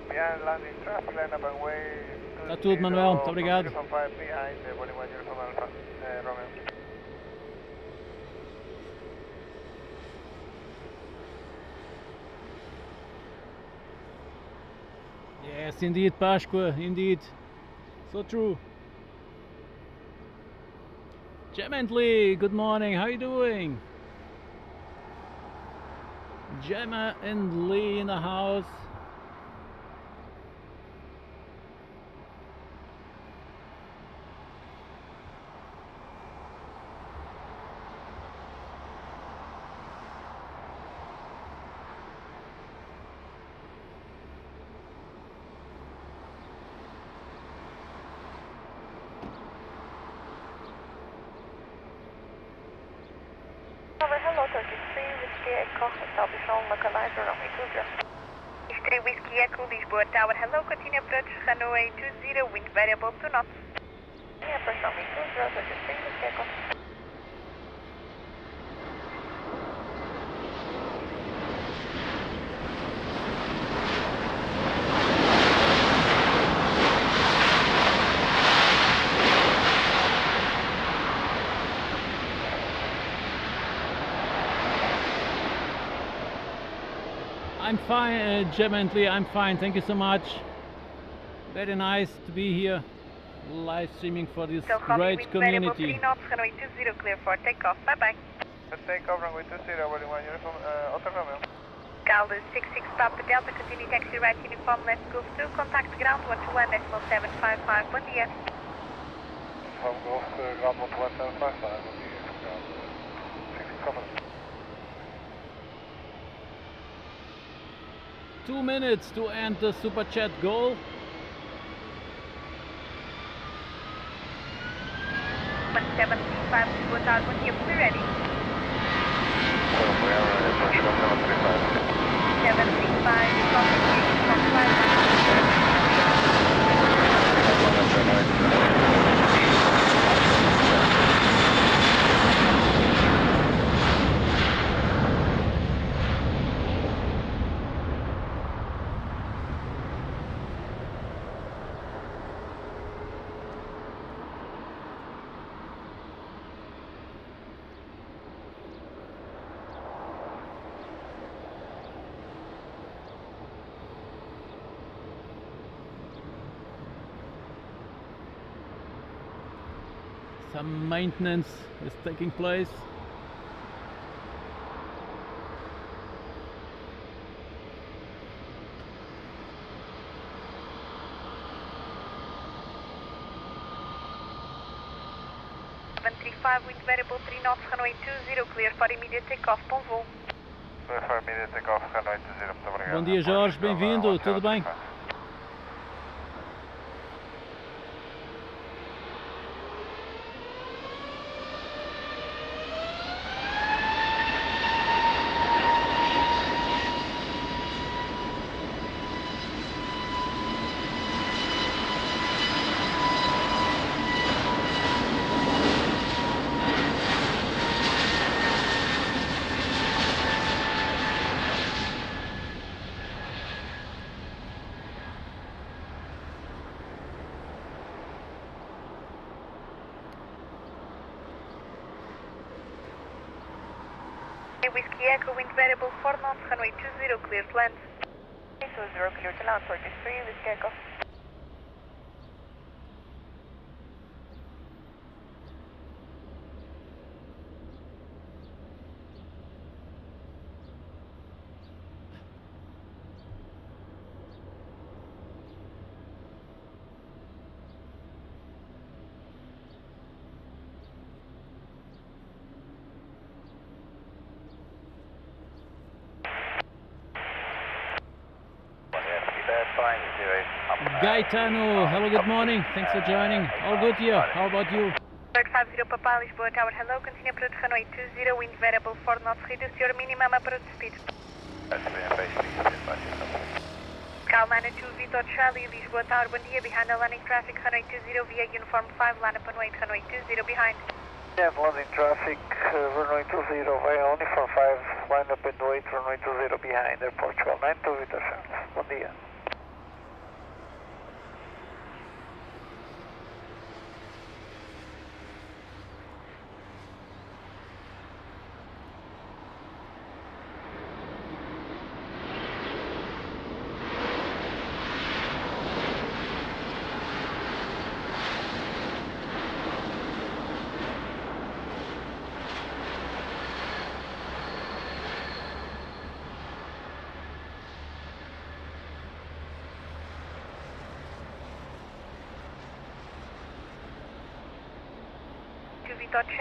Speaker 5: Behind landing traffic, line up and way.
Speaker 4: Está tudo, Manuel, muito obrigado.
Speaker 5: Behind, 1 uniform Alpha, Romeo.
Speaker 4: Yes, indeed, Pasqua, indeed. So true. Gemma good morning, how you doing? Gemma and Lee in the house.
Speaker 3: Hello, 33 Whiskey Echo, establishment localizer, runway 20.
Speaker 6: 3 Whiskey Echo, Lisbon Tower, hello, continue approach, runway 20, wind variable 2 knots.
Speaker 3: Yeah, approach runway 20, 33 Whiskey Echo.
Speaker 4: I'm fine, gently, I'm fine, thank you so much. Very nice to be here, live streaming for this great community.
Speaker 6: 3 knots, runway 20, clear for takeoff, bye bye.
Speaker 5: Takeoff, runway 20, 1 uniform, Alpha Romeo.
Speaker 6: Caldo 66 Papa Delta, continue taxi right uniform, left Golf 2, contact ground 121.755, bom dia.
Speaker 5: From Golf, ground 121.755, bom dia. Ground 66 Papa.
Speaker 4: 2 minutes to end the super chat goal.
Speaker 6: 175, boa tarde, bom dia, we're ready.
Speaker 5: We are approach 1735.
Speaker 6: 735, confirmation from
Speaker 4: Some maintenance is taking place.
Speaker 6: wind variable 3 knots, runway 20, clear for immediate takeoff, bom voo.
Speaker 5: Clear for immediate takeoff, runway 20, muito obrigado.
Speaker 4: Bom dia, Jorge, bem-vindo, tudo bem?
Speaker 6: Whiskey Echo, wind variable 4 knots, runway 20, clear to land.
Speaker 3: 20, clear to land, 43 Whiskey Echo.
Speaker 4: Gaetano, hello, good morning. Thanks for joining. All good here. How about you?
Speaker 6: 50 Papa, Lisbon Tower, hello, continue approach runway 20, wind variable 4 knots, reduce your minimum approach speed. Calmana 2 Vitor Charlie, Lisboa Tower, bom dia, behind the landing traffic, runway 20 via uniform 5, line up and wait, runway 20 behind.
Speaker 5: Yeah, landing traffic, runway 20 via uniform 5, line up and wait, runway 20 behind, airport 1292 Vitor Charlie, bom dia.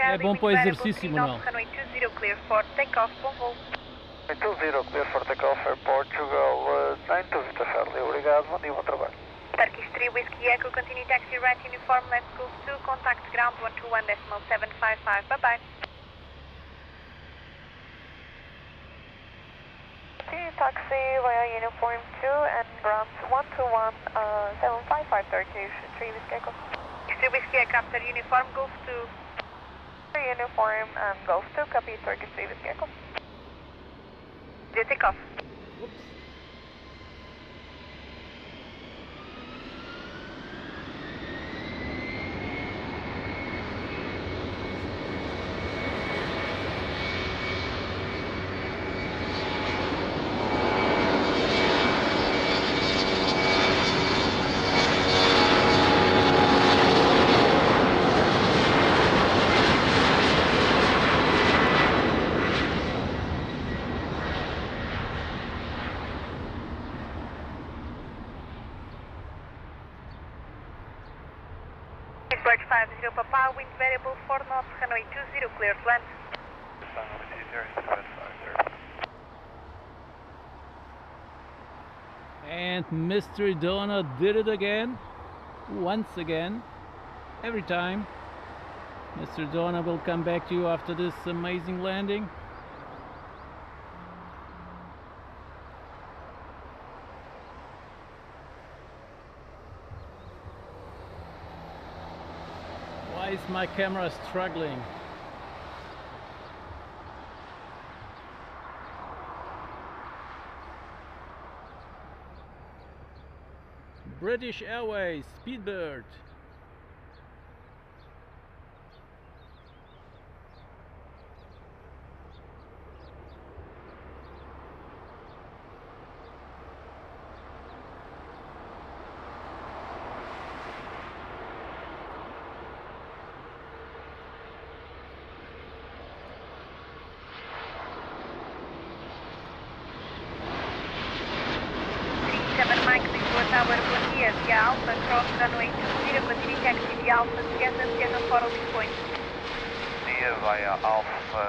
Speaker 4: É bom para o exercício, Manuel.
Speaker 6: Runway 20 clear for takeoff, bom voo.
Speaker 5: Runway 20 clear for takeoff, airport Portugal 92 Vitor Charlie, obrigado, bom dia, bom trabalho.
Speaker 6: Turkish 3 Whiskey Echo, continue taxi right uniform, let's go to contact ground 121.755, bye bye.
Speaker 3: Taxi via uniform 2 and ground 121.755 Turkish 3 Whiskey Echo.
Speaker 6: 3 Whiskey Echo after uniform, Gulf 2.
Speaker 3: Uniform and Gulf 2, copy Turkish 3 Whiskey Echo.
Speaker 6: Clear takeoff. Bird 50 Papa, wind variable 4 knots, runway 20 clear to land.
Speaker 4: And Mr. Donna did it again, once again, every time. Mr. Donna will come back to you after this amazing landing. Why is my camera struggling? British Airways, Speedbird.
Speaker 6: Tower, bom dia, via Alpha, cross runway 20, continue taxi via Alpha, Sierra, Sierra for Olive Point.
Speaker 2: Dia via Alpha,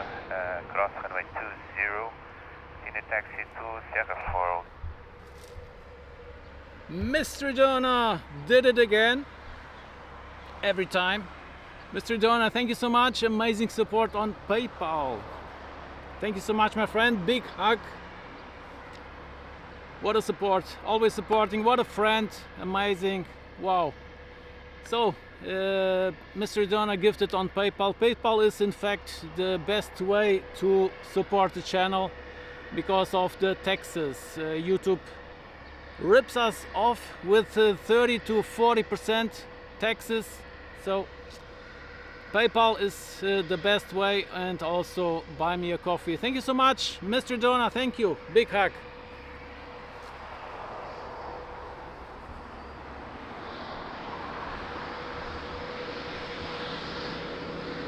Speaker 2: cross runway 20, continue taxi to Sierra 4.
Speaker 4: Mr. Donna did it again, every time. Mr. Donna, thank you so much, amazing support on PayPal. Thank you so much, my friend, big hug. What a support, always supporting, what a friend, amazing, wow. So, Mr. Donna gifted on PayPal. PayPal is in fact the best way to support the channel because of the taxes. YouTube rips us off with 30 to 40% taxes. So, PayPal is the best way, and also buy me a coffee. Thank you so much, Mr. Donna, thank you, big hug.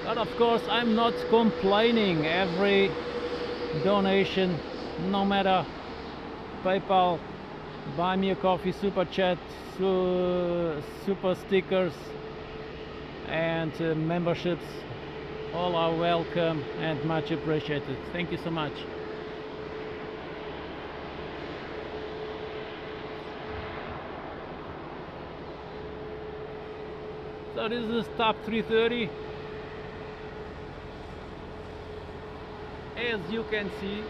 Speaker 4: But of course I'm not complaining. Every donation, no matter PayPal, buy me a coffee, super chat, super stickers and memberships, all are welcome and much appreciated. Thank you so much. So this is stop 330. As you can see,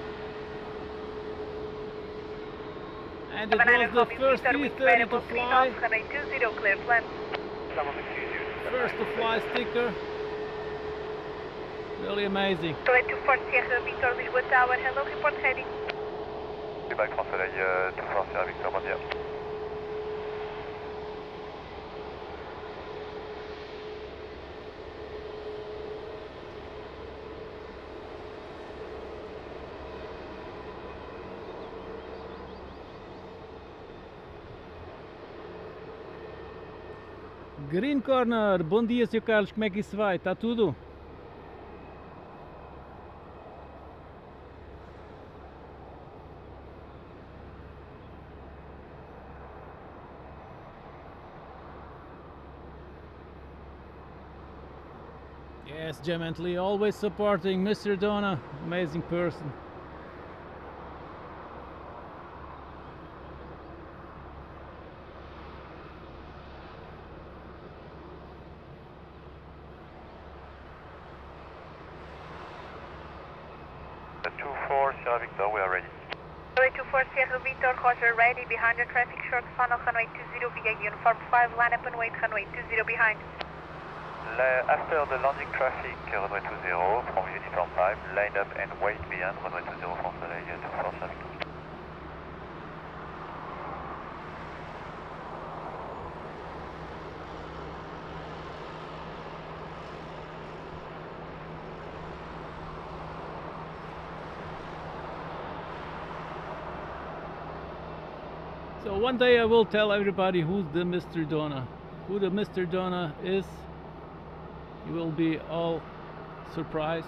Speaker 4: And it was the first V30 to fly.
Speaker 3: Runway 20, clear plan.
Speaker 4: First to fly sticker. Really amazing.
Speaker 3: Runway 24 Sierra Victor, Lisbon Tower, hello, report ready.
Speaker 2: Feedback Grand Soleil 24 Sierra Victor, bon dia.
Speaker 4: Green Corner, bom dia, Sr. Carlos, como é que isso vai? Está tudo? Yes, gently, always supporting Mr. Donna, amazing person.
Speaker 2: Sierra Victor, we are ready.
Speaker 3: Runway 24 Sierra Victor, Roger, ready, behind the traffic short funnel, runway 20 via uniform 5, line up and wait, runway 20 behind.
Speaker 2: After the landing traffic, runway 20 from uniform 5, line up and wait behind runway 20 from Soleil 24 Sierra Victor.
Speaker 4: So one day I will tell everybody who's the Mr. Donna. Who the Mr. Donna is. You will be all surprised.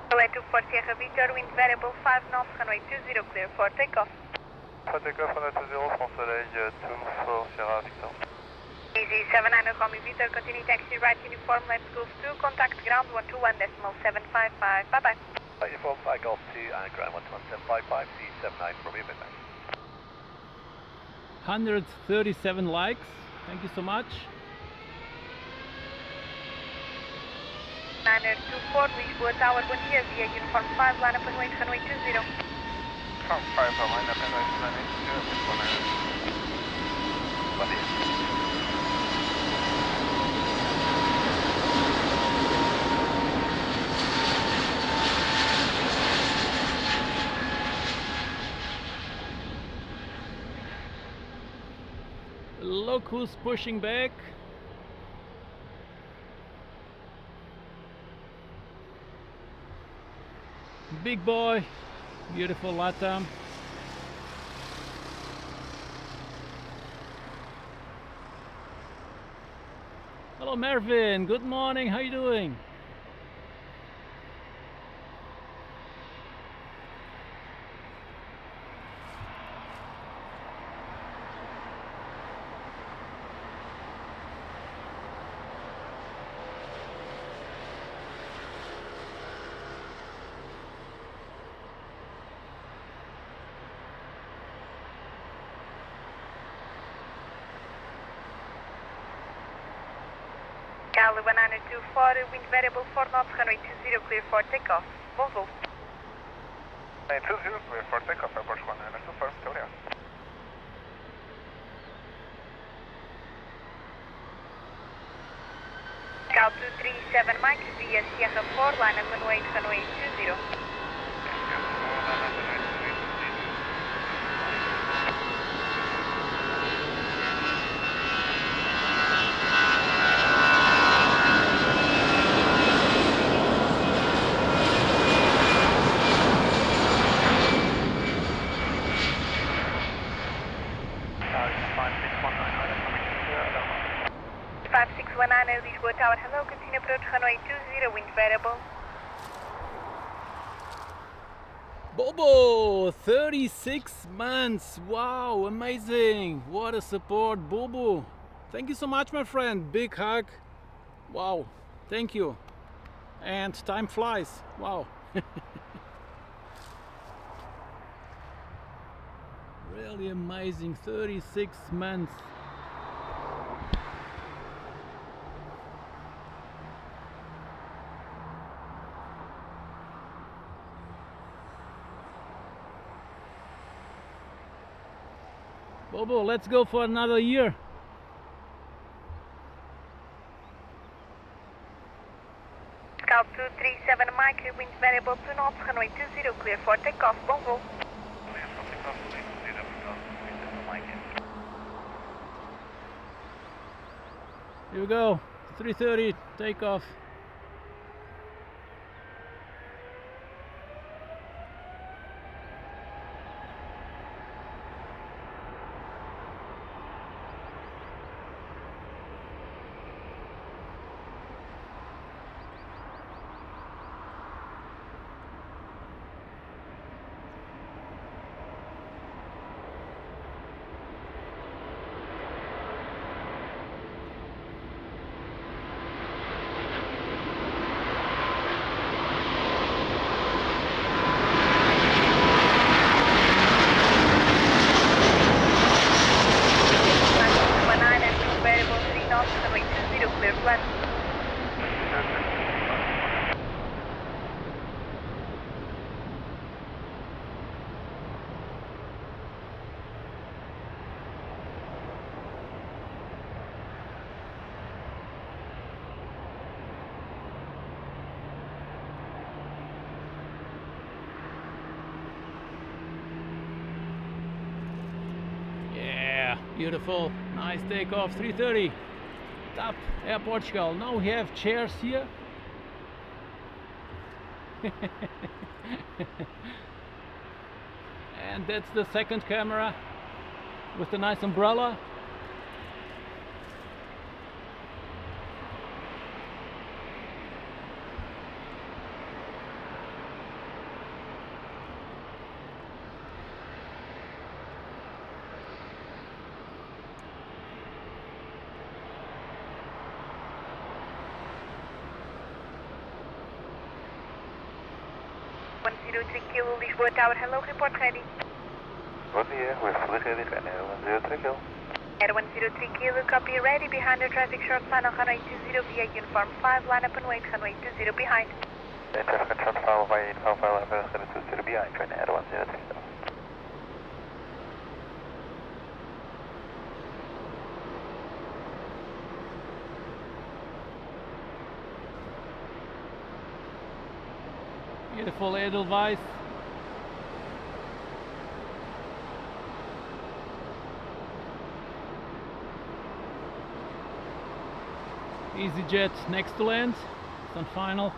Speaker 3: Runway 24 Sierra Victor, wind variable 5 knots, runway 20 clear for takeoff.
Speaker 2: For takeoff, runway 20 from Soleil 24 Sierra Victor.
Speaker 3: Easy 79 Romeo Victor, continue taxi right uniform, let's go through, contact ground 121.755, bye bye.
Speaker 5: Uniform 5 Golf 2 and ground 121.755, C79 Romeo Midnight.
Speaker 4: 137 likes, thank you so much.
Speaker 3: 924 Lisbon Tower, bom dia, via uniform 5, line up and wait, runway 20.
Speaker 1: From 5, line up and wait, runway 20. Bom dia.
Speaker 4: Look who's pushing back. Big boy, beautiful LATAM. Hello Mervin, good morning, how you doing?
Speaker 3: Galo 924, wind variable 4 knots, runway 20 clear for takeoff. Bom voo.
Speaker 1: 20, clear for takeoff, airport 1924, muito obrigado.
Speaker 3: Cal 237 Mike, via Sierra 4, line up and wait, runway 20.
Speaker 6: Tower, hello, continue approach runway 20, wind variable.
Speaker 4: Bobo, 36 months. Wow, amazing. What a support, Bobo. Thank you so much, my friend. Big hug. Wow, thank you. And time flies. Wow. Really amazing. 36 months. Bobo, let's go for another year.
Speaker 6: Scout 237 Mike, wind variable 2 knots, runway 20, clear for takeoff, bon vol.
Speaker 4: Here we go. 3:30 takeoff. Beautiful, nice takeoff, 3:30, top Air Portugal. Now we have chairs here. And that's the second camera with the nice umbrella.
Speaker 6: Kilo Lisbon Tower, hello, report ready.
Speaker 5: Bom dia, we're fully ready, Air 103 Kilo.
Speaker 6: Air 103 Kilo, copy, ready behind the traffic short line on runway 20 via uniform 5, line up and wait, runway 20 behind.
Speaker 5: Traffic control 5 via uniform 5, line up and 20 behind, train Air 103 Kilo.
Speaker 4: Beautiful Edelweiss. EasyJet next to land. It's on final.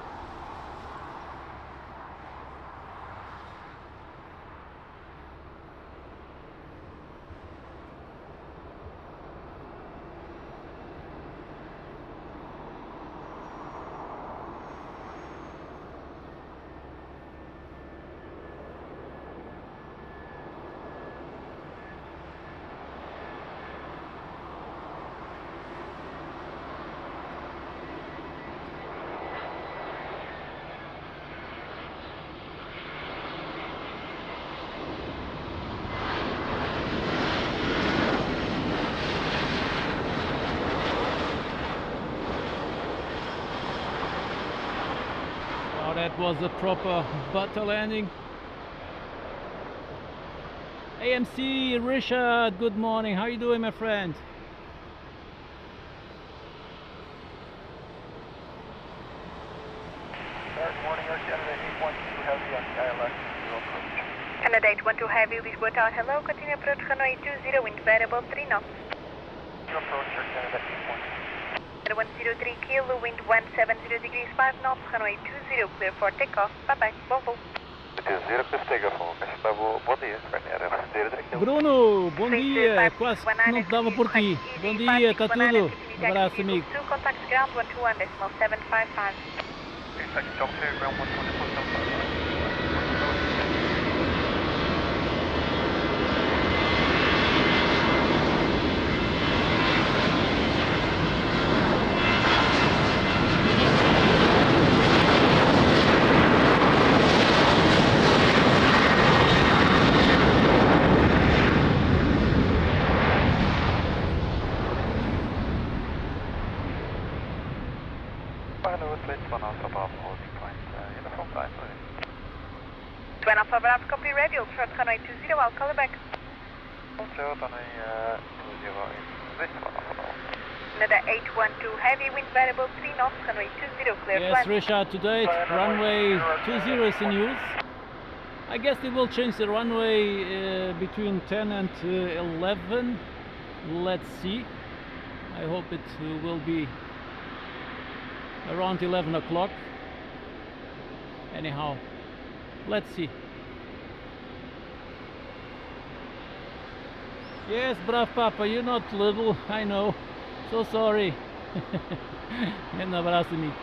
Speaker 4: That was a proper butter landing. AMC Richard, good morning. How are you doing, my friend?
Speaker 5: Good morning, Air Canada 812 Heavy on ILS, zero approach.
Speaker 6: Canada 812 Heavy, Lisbon Tower, hello, continue approach runway 20, wind variable 3 knots.
Speaker 5: Zero approach, Air Canada 812.
Speaker 6: 103 Kilo, wind 170 degrees 5 knots, runway 20, clear for takeoff. Bye bye, bon vol.
Speaker 5: It is 0 clear takeoff, bom dia, Air 103 Kilo.
Speaker 4: Bruno, bom dia, quase que não te dava por ti. Bom dia, está tudo? Abraço, amigo.
Speaker 6: 2, contact ground 121.755.
Speaker 5: Taxi John Clear, ground 124.755.
Speaker 6: Alpha Bravo, copy radio, short runway 20, I'll call you back. Another 812, heavy wind variable 3 knots, runway 20, clear
Speaker 4: Yes,
Speaker 6: flight.
Speaker 4: Richard, today runway 20 is in use. I guess they will change the runway between 10 and 11. Let's see. I hope it will be around 11 o'clock. Anyhow, let's see. Yes, brav Papa, you're not little, I know. So sorry. Un abraço, amigo.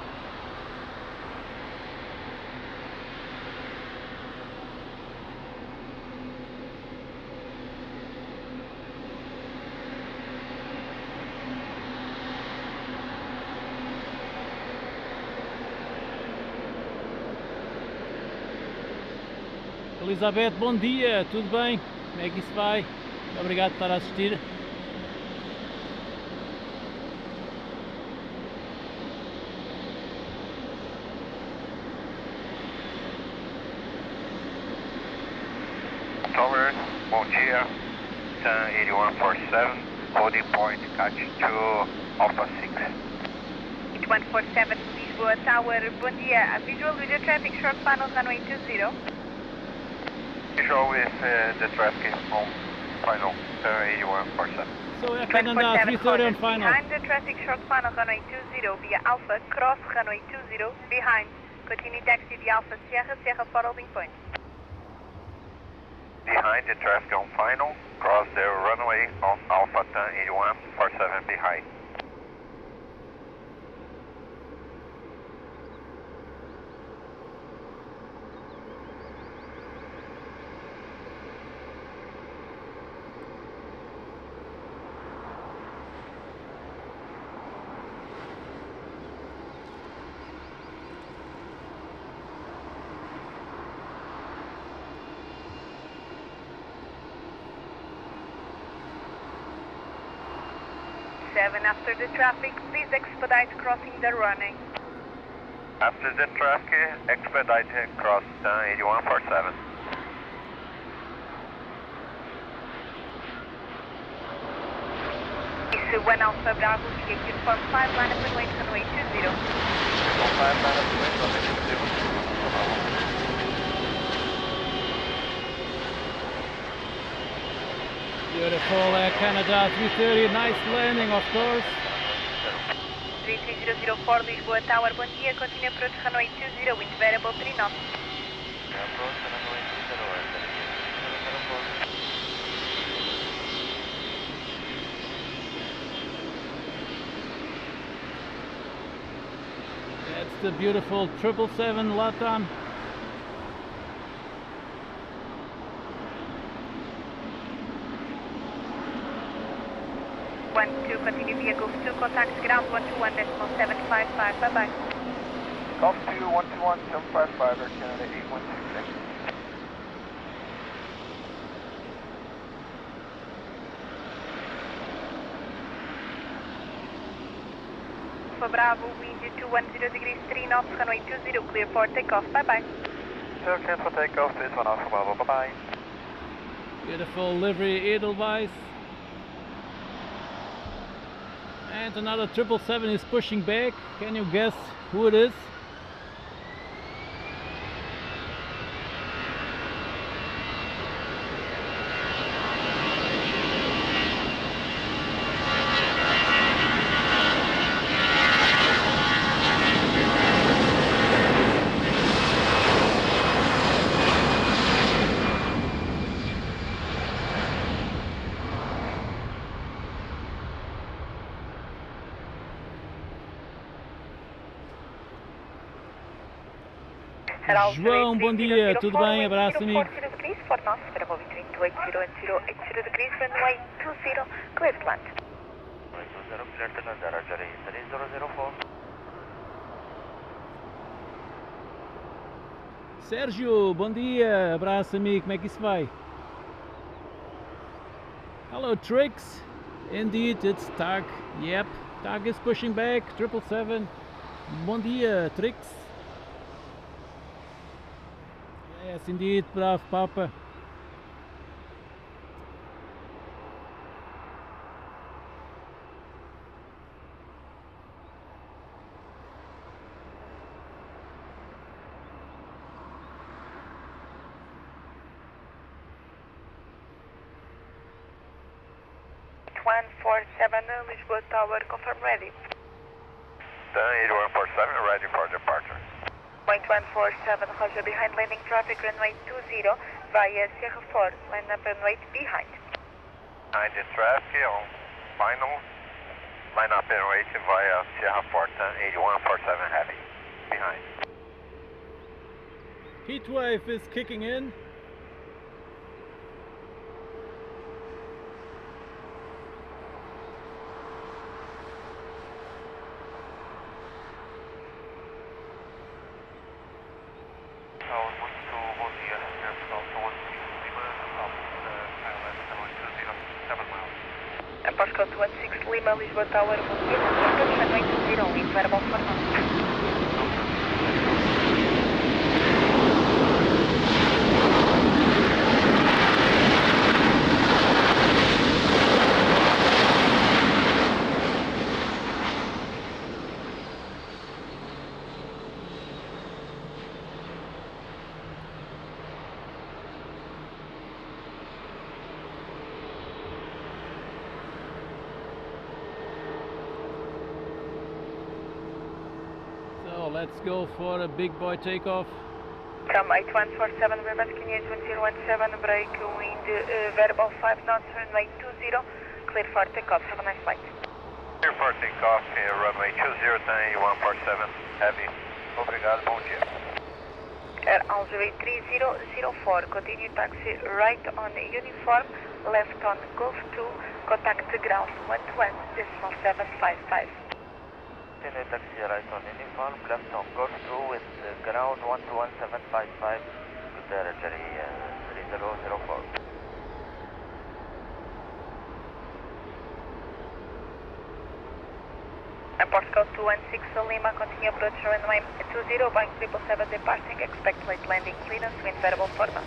Speaker 4: Elizabeth, bom dia, tudo bem? Como é que isso vai? Obrigado por estar a assistir.
Speaker 2: Tower, bom dia, TAM 8147, holding point, catch 2, Alpha 6.
Speaker 6: 8147, Lisboa Tower, bom dia, visual with the traffic, short final, runway 20.
Speaker 2: Visual with the traffic on final, TAM 8147.
Speaker 4: So Air Canada 330 on final.
Speaker 6: Behind the traffic, short final, runway 20, via Alpha, cross runway 20, behind, continue taxi via Alpha Sierra, Sierra for holding point.
Speaker 2: Behind the traffic on final, cross the runway on Alpha TAM 8147 behind.
Speaker 6: After the traffic, please expedite crossing the runway.
Speaker 2: After the traffic, expedite cross TAM 8147.
Speaker 6: This is 1 Alpha Bravo, VQ 45, line up and wait, runway 20.
Speaker 5: 5 line up and wait, runway 20.
Speaker 4: Beautiful Air Canada 330, nice landing of course.
Speaker 6: 3304 Lisboa Tower, bom dia, continue approach runway 20, wind variable 3 knots.
Speaker 4: That's the beautiful 777 LATAM.
Speaker 6: 12, continue vehicles 2, contact ground 121.755, bye-bye.
Speaker 5: Golf 2, 121.755, Air Canada 8126.
Speaker 6: For Bravo, wind 210 degrees 3 knots, runway 20, clear for takeoff, bye-bye.
Speaker 5: So cancel takeoff, this one off for Bravo, bye-bye.
Speaker 4: Beautiful livery Edelweiss. And another 777 is pushing back. Can you guess who it is? João, bom dia, tudo bem? Abraço, amigo.
Speaker 3: 40 degrees for knots, variable between 280 and 080 degrees, runway 20, clear to land.
Speaker 5: 20, clear to land, Roger, 3004.
Speaker 4: Sérgio, bom dia, abraço, amigo, como é que isso vai? Hello, Trix. Indeed, it's Tag. Yep, Tag is pushing back, 777. Bom dia, Trix. Yes, indeed, bravo, Papa.
Speaker 3: Lisbon Tower, confirm ready.
Speaker 1: Done, 8147, ready for departure.
Speaker 3: Point 147, Roger, behind landing traffic, runway 20, via Sierra 4, land up and wait behind.
Speaker 1: Behind the traffic on final, line up and wait via Sierra 4, 8147 heavy, behind.
Speaker 4: Heatwave is kicking in.
Speaker 3: Pascal 216 Lima, Lisbon Tower, bom dia, runway 20, wind variable for knots.
Speaker 4: Let's go for a big boy takeoff.
Speaker 3: Come 8147, we're asking you 1017, break, wind variable 5 knots, runway 20, clear for takeoff, have a nice flight.
Speaker 1: Clear for takeoff, runway 20, 8147, heavy. Obrigado, bom dia.
Speaker 3: Air Algeria 3004, continue taxi right on uniform, left on Golf 2, contact ground 121.755.
Speaker 5: Continue taxi right on uniform, left on Golf 2 with ground 121.755, good territory 3004.
Speaker 3: Pascal 216 Lima, continue approach runway 20, Boeing 777 departing, expect late landing clearance, wind variable 4 knots.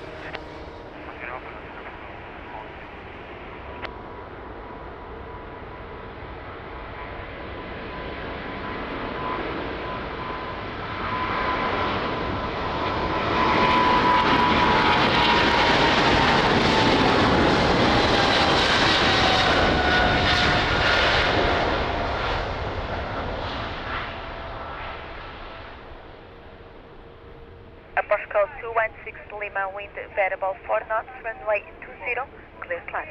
Speaker 3: Pascal 216 Lima, wind variable 4 knots, runway 20, clear to land.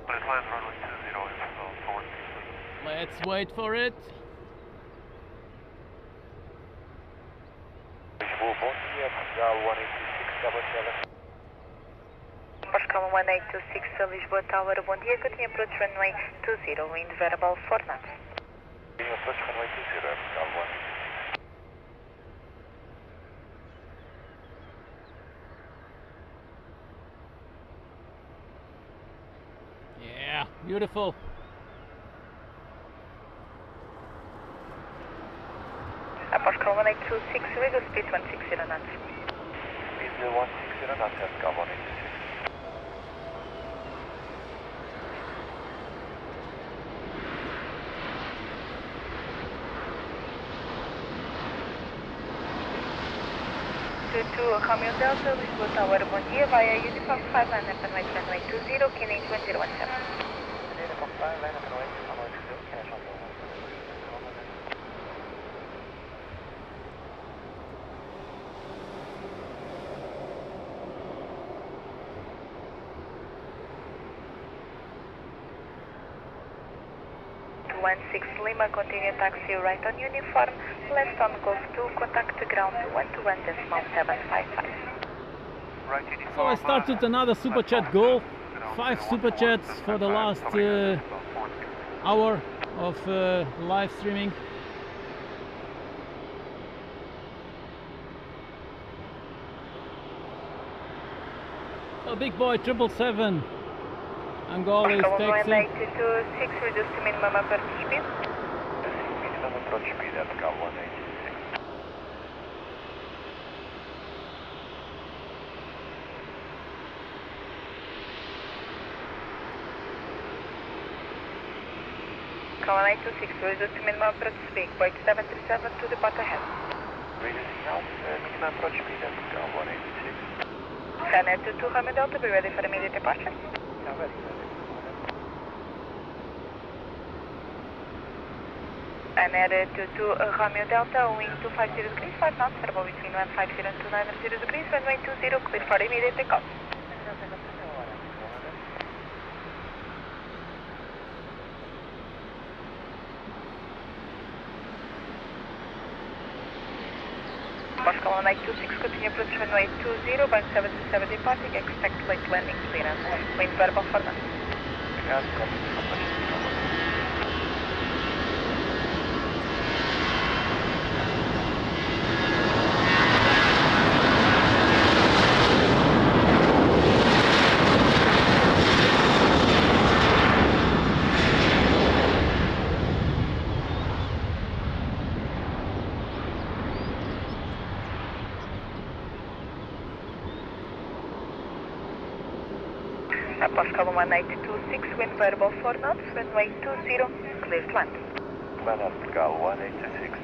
Speaker 1: Clear to land, runway 20, forward.
Speaker 4: Let's wait for it.
Speaker 5: Bom dia, Portugal 182677.
Speaker 3: Pascal 1826 Lisboa Tower, bom dia, continue approach runway 20, wind variable 4 knots.
Speaker 1: Approach runway 20, Portugal 1.
Speaker 4: Yeah, beautiful.
Speaker 3: Pascal 1826, reduce speed 160 knots.
Speaker 5: Speed 160 knots, Pascal 1826.
Speaker 3: To Romeo Delta, Lisboa Tower, bom dia, via Uniform 5, line up and wait runway 20, Kennedy 1017.
Speaker 5: Uniform 5, line up and wait, runway 20, Kennedy 1017.
Speaker 3: 16 Lima, continue taxi right on uniform, left on Golf 2, contact ground 121.755.
Speaker 2: Right uniform.
Speaker 4: So I started another super chat goal. 5 super chats for the last hour of live streaming. So big boy 777 Angola is taxi.
Speaker 3: 1826, reduce to minimum approach speed.
Speaker 5: Minimum approach speed at Cal 186.
Speaker 3: Cal 1826, reduce to minimum approach speed. Boeing 737 to depart ahead.
Speaker 5: Reducing now, minimum approach speed at Cal 186.
Speaker 3: China 22 Romeo Delta, be ready for immediate departure.
Speaker 5: Yeah, ready.
Speaker 3: Air 22 Romeo Delta, wind 250 degrees, 5 knots, variable between 150 and 290 degrees, runway 20, clear for immediate takeoff. Moscow 1926, continue approach runway 20, Boeing 737 departing, expect late landing clearance. Wind variable for now.
Speaker 5: Yeah, copy.
Speaker 3: Pascal 1826, wind variable 4 knots, runway 20, clear to land.
Speaker 5: Plan at Cal 186.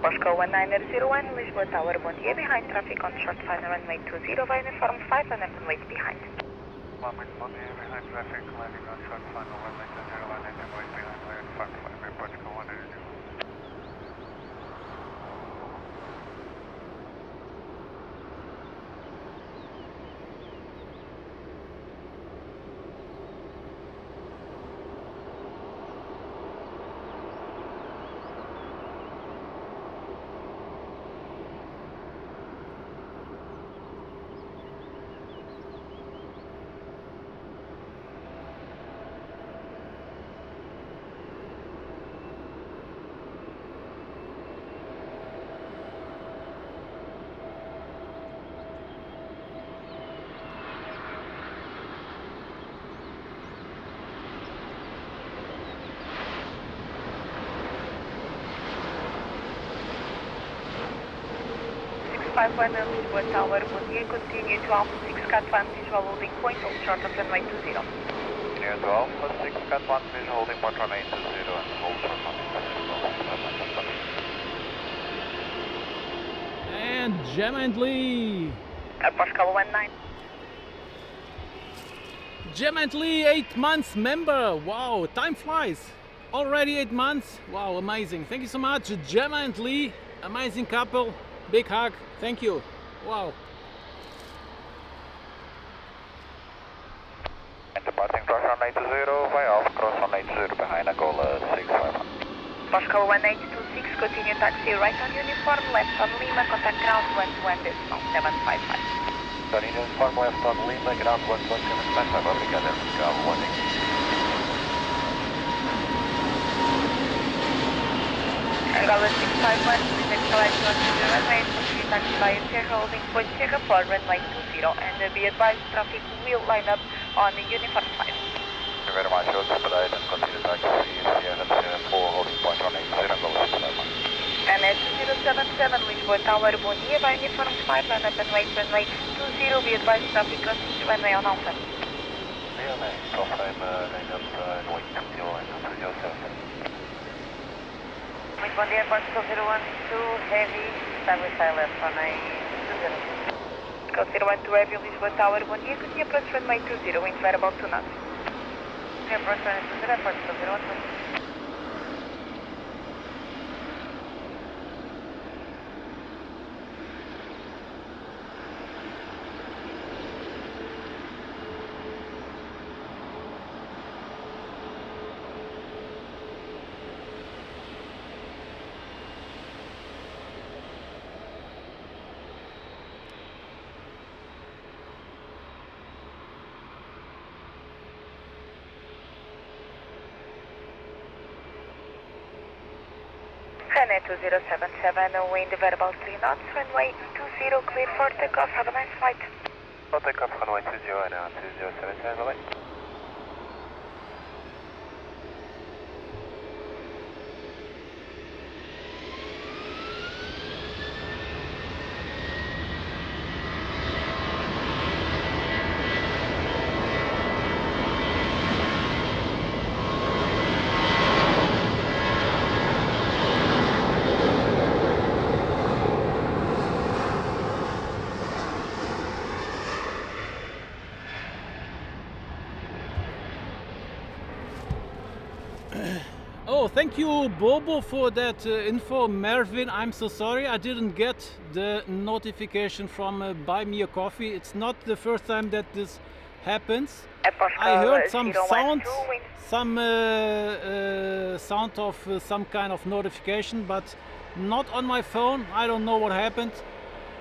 Speaker 3: Pascal 1901, Lisbon Tower, bon dia, behind traffic on short final runway 20, via uniform 5 and then wait behind.
Speaker 1: Bon dia, behind traffic, landing on short final runway 20, line and then wait behind via uniform 5, airport Cal 180.
Speaker 3: Lisbon Tower, bon dia, continue to Alpha 6 Cat 1, visual holding point, hold short of runway 20.
Speaker 5: Near to Alpha 6, Cat 1, visual holding point runway 20 and hold short runway 20.
Speaker 4: And Gemantly.
Speaker 3: Pascal 19.
Speaker 4: Gemantly, 8 months member. Wow, time flies. Already 8 months. Wow, amazing. Thank you so much, Gemantly. Amazing couple. Big hug. Thank you. Wow.
Speaker 5: And departing cross runway 20 via Alpha cross runway 20 behind Angola 651.
Speaker 3: Pascal 1826, continue taxi right on uniform, left on Lima, contact ground 121.755.
Speaker 5: Turn uniform left on Lima, ground 11755, obrigado, Cal 180.
Speaker 3: Angola 651, please collect on the runway, continue taxi via Sierra holding point Sierra 4, runway 20, and be advised traffic will line up on the uniform 5.
Speaker 5: Thank you very much, road expedite and continue taxi Sierra 4, holding point runway 20, Angola 651.
Speaker 3: And at 2077, Lisbon Tower, bon dia, by uniform 5, line up and wait, runway 20, be advised traffic crossing runway on Alpha.
Speaker 5: Leone, cross-time line up and wait 20 and 207.
Speaker 3: Muito bom dia, Pascal 012, heavy, establish left runway 20. Pascal 012, heavy, Lisbon Tower, bon dia, continue approach runway 20, wind variable 2 knots. Approach runway 20, Pascal 012. Honey 2077, wind variable 3 knots, runway 20, clear for takeoff, have a nice flight.
Speaker 2: For takeoff, runway 20 now, 2077, bye-bye.
Speaker 4: Oh, thank you, Bobo, for that info. Mervin, I'm so sorry I didn't get the notification from Buy Me a Coffee. It's not the first time that this happens. I heard some sound, sound of some kind of notification, but not on my phone. I don't know what happened.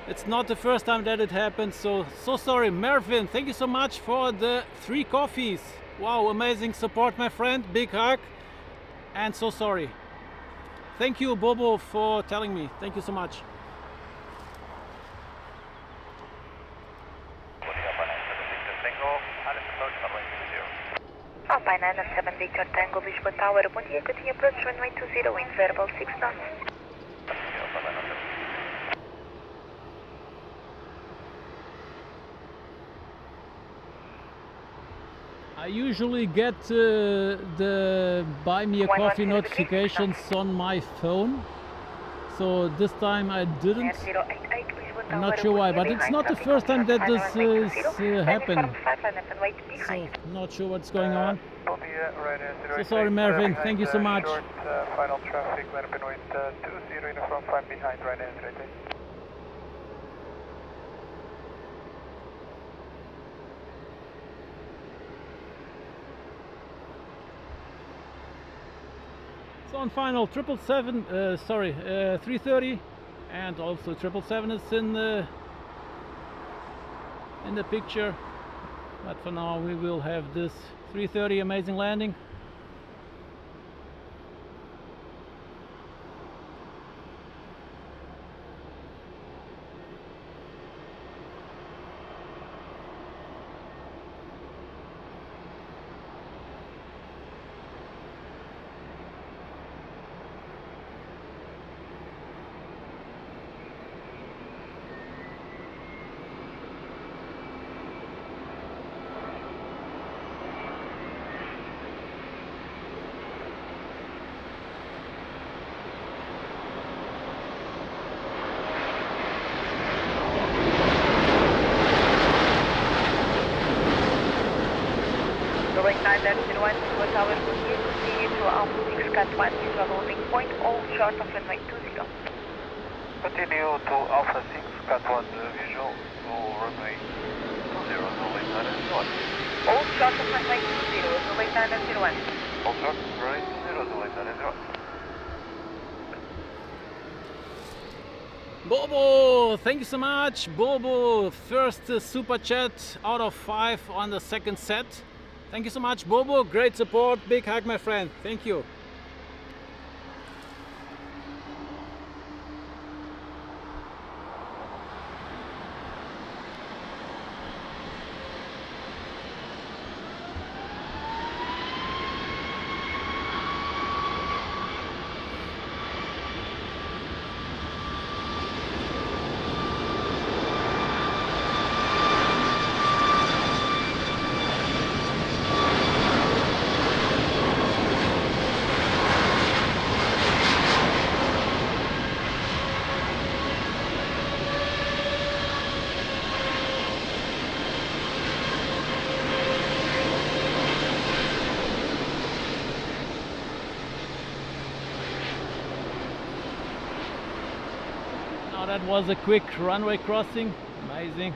Speaker 4: It's not the first time that it happened, so sorry. Mervin, thank you so much for the 3 coffees. Wow, amazing support, my friend. Big hug. And so sorry. Thank you, Bobo, for telling me. Thank you so much.
Speaker 3: Alpine 97 Victor Tango, Lisbon Tower, bom dia, continue approach runway 20, wind variable 6 knots.
Speaker 4: I usually get the Buy Me a Coffee notifications on my phone, so this time I didn't. I'm not sure why, but it's not the first time that this is happening. So not sure what's going on. So sorry, Mervin. Thank you so much.
Speaker 2: Final traffic, land up in wind 20, uniform 5 behind, right hand, right hand.
Speaker 4: So on final 330 and also 777 is in the picture, but for now we will have this 330 amazing landing.
Speaker 3: Going 901 to a tower, continue to Alpha 6 Cat 1, visual holding point, all short of runway 20.
Speaker 2: Continue to Alpha 6, Cat 1 visual, to runway 20, Zulay 901.
Speaker 3: All short of runway 20, Zulay 901.
Speaker 2: All short, runway 20, Zulay 901.
Speaker 4: Bobo, thank you so much. Bobo, first super chat out of 5 on the second set. Thank you so much, Bobo. Great support. Big hug, my friend. Thank you. That was a quick runway crossing. Amazing.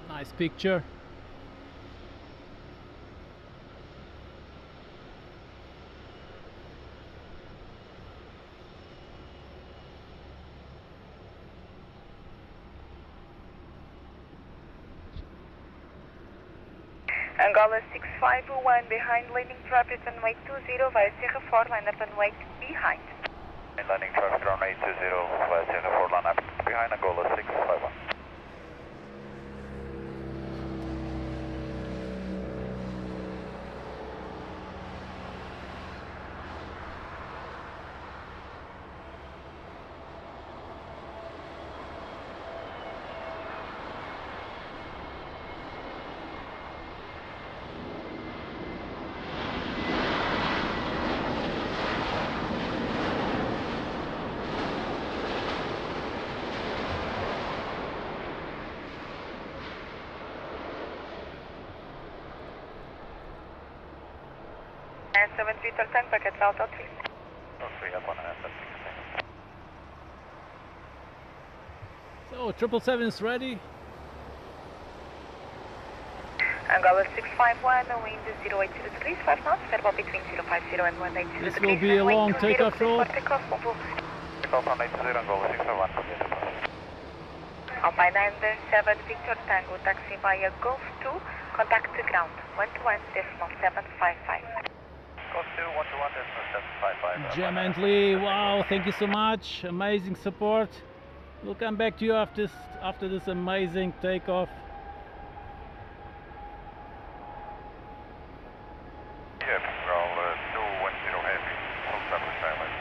Speaker 4: Nice picture.
Speaker 3: Angola 651 behind landing traffic runway 20 via Sierra 4 line up and wait behind.
Speaker 5: Landing traffic runway 20 via Sierra 4 line up behind Angola 651.
Speaker 3: And 7310 packet Alto 3.
Speaker 4: So 777 is ready.
Speaker 3: Angola 651, wind 080 degrees, 5 knots, variable between 050 and 180
Speaker 4: This
Speaker 3: degrees.
Speaker 4: will be a
Speaker 3: runway
Speaker 4: long
Speaker 3: 20,
Speaker 4: takeoff
Speaker 3: clear
Speaker 4: roll.
Speaker 3: for takeoff, Bonjour.
Speaker 5: Takeoff runway 20 Angola 651.
Speaker 3: Alpine 97 Victor Tango, taxi via Golf 2, contact the ground, 121.755.
Speaker 5: Golf 2 121.755.
Speaker 4: Gently, wow, thank you so much. Amazing support. We'll come back to you after this amazing takeoff.
Speaker 1: Yes, roll 210 heavy. Full traffic silence.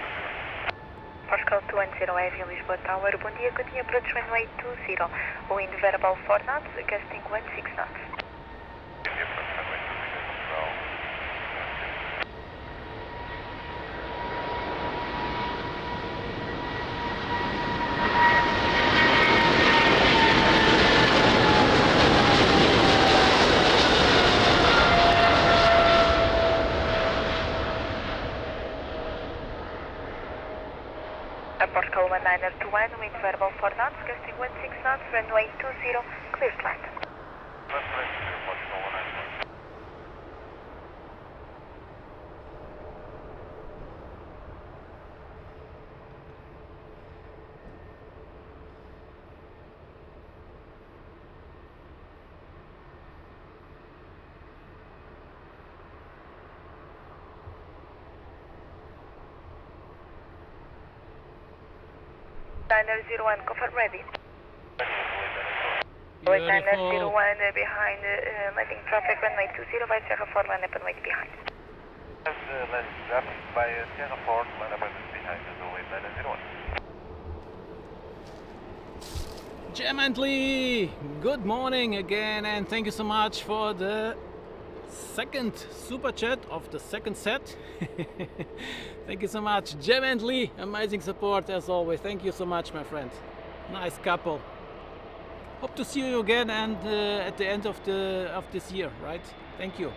Speaker 3: Pascal 210 Heavy, Lisbon Tower, bom dia, continue approach runway 20, wind variable 4 knots, gusting 16 knots. Pascal 1921, wind variable 4 knots, gusting 16 knots, runway 20, clear to land. Niner 01, confirm ready. Niner 01 behind landing traffic runway 20 by Sierra 4 line up and wait behind.
Speaker 5: Landing traffic by Sierra 4 line up and behind the wind Niner 01.
Speaker 4: Gently, good morning again, and thank you so much for the second super chat of the second set. Thank you so much, Gently, amazing support as always. Thank you so much, my friend. Nice couple. Hope to see you again and at the end of this year, right? Thank you.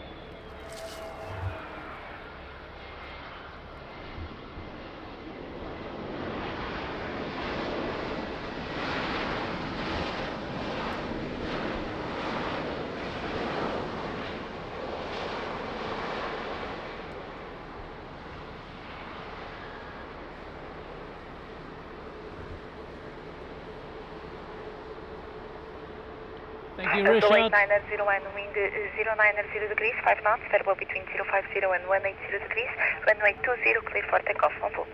Speaker 4: Thank you, Richard.
Speaker 3: 901, wind 090 degrees, 5 knots, variable between 050 and 180 degrees, runway 20, clear for takeoff, Bonjour.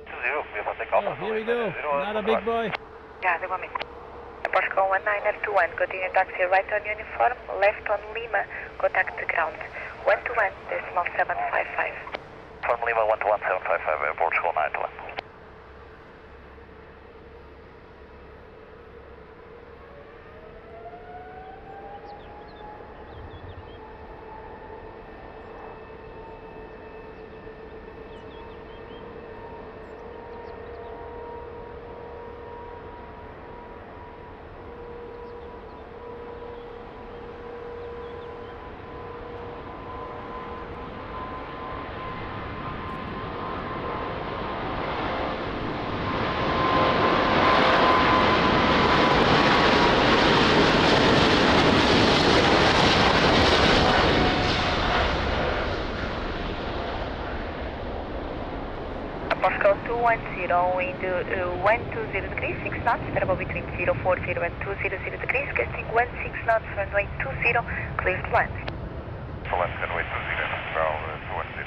Speaker 5: 20, clear for takeoff.
Speaker 4: Oh, here we go, another big boy.
Speaker 3: Yeah, the moment. Pascal 1921, continue taxi right on uniform, left on Lima, contact the ground, 121.755.
Speaker 5: From Lima 121.755, airport school 921.
Speaker 3: Pascal 210, wind 120 degrees, 6 knots, variable between 040 and 200 degrees, gusting 16 knots, runway 20, clear to land.
Speaker 1: Falando runway 20, Portugal 210.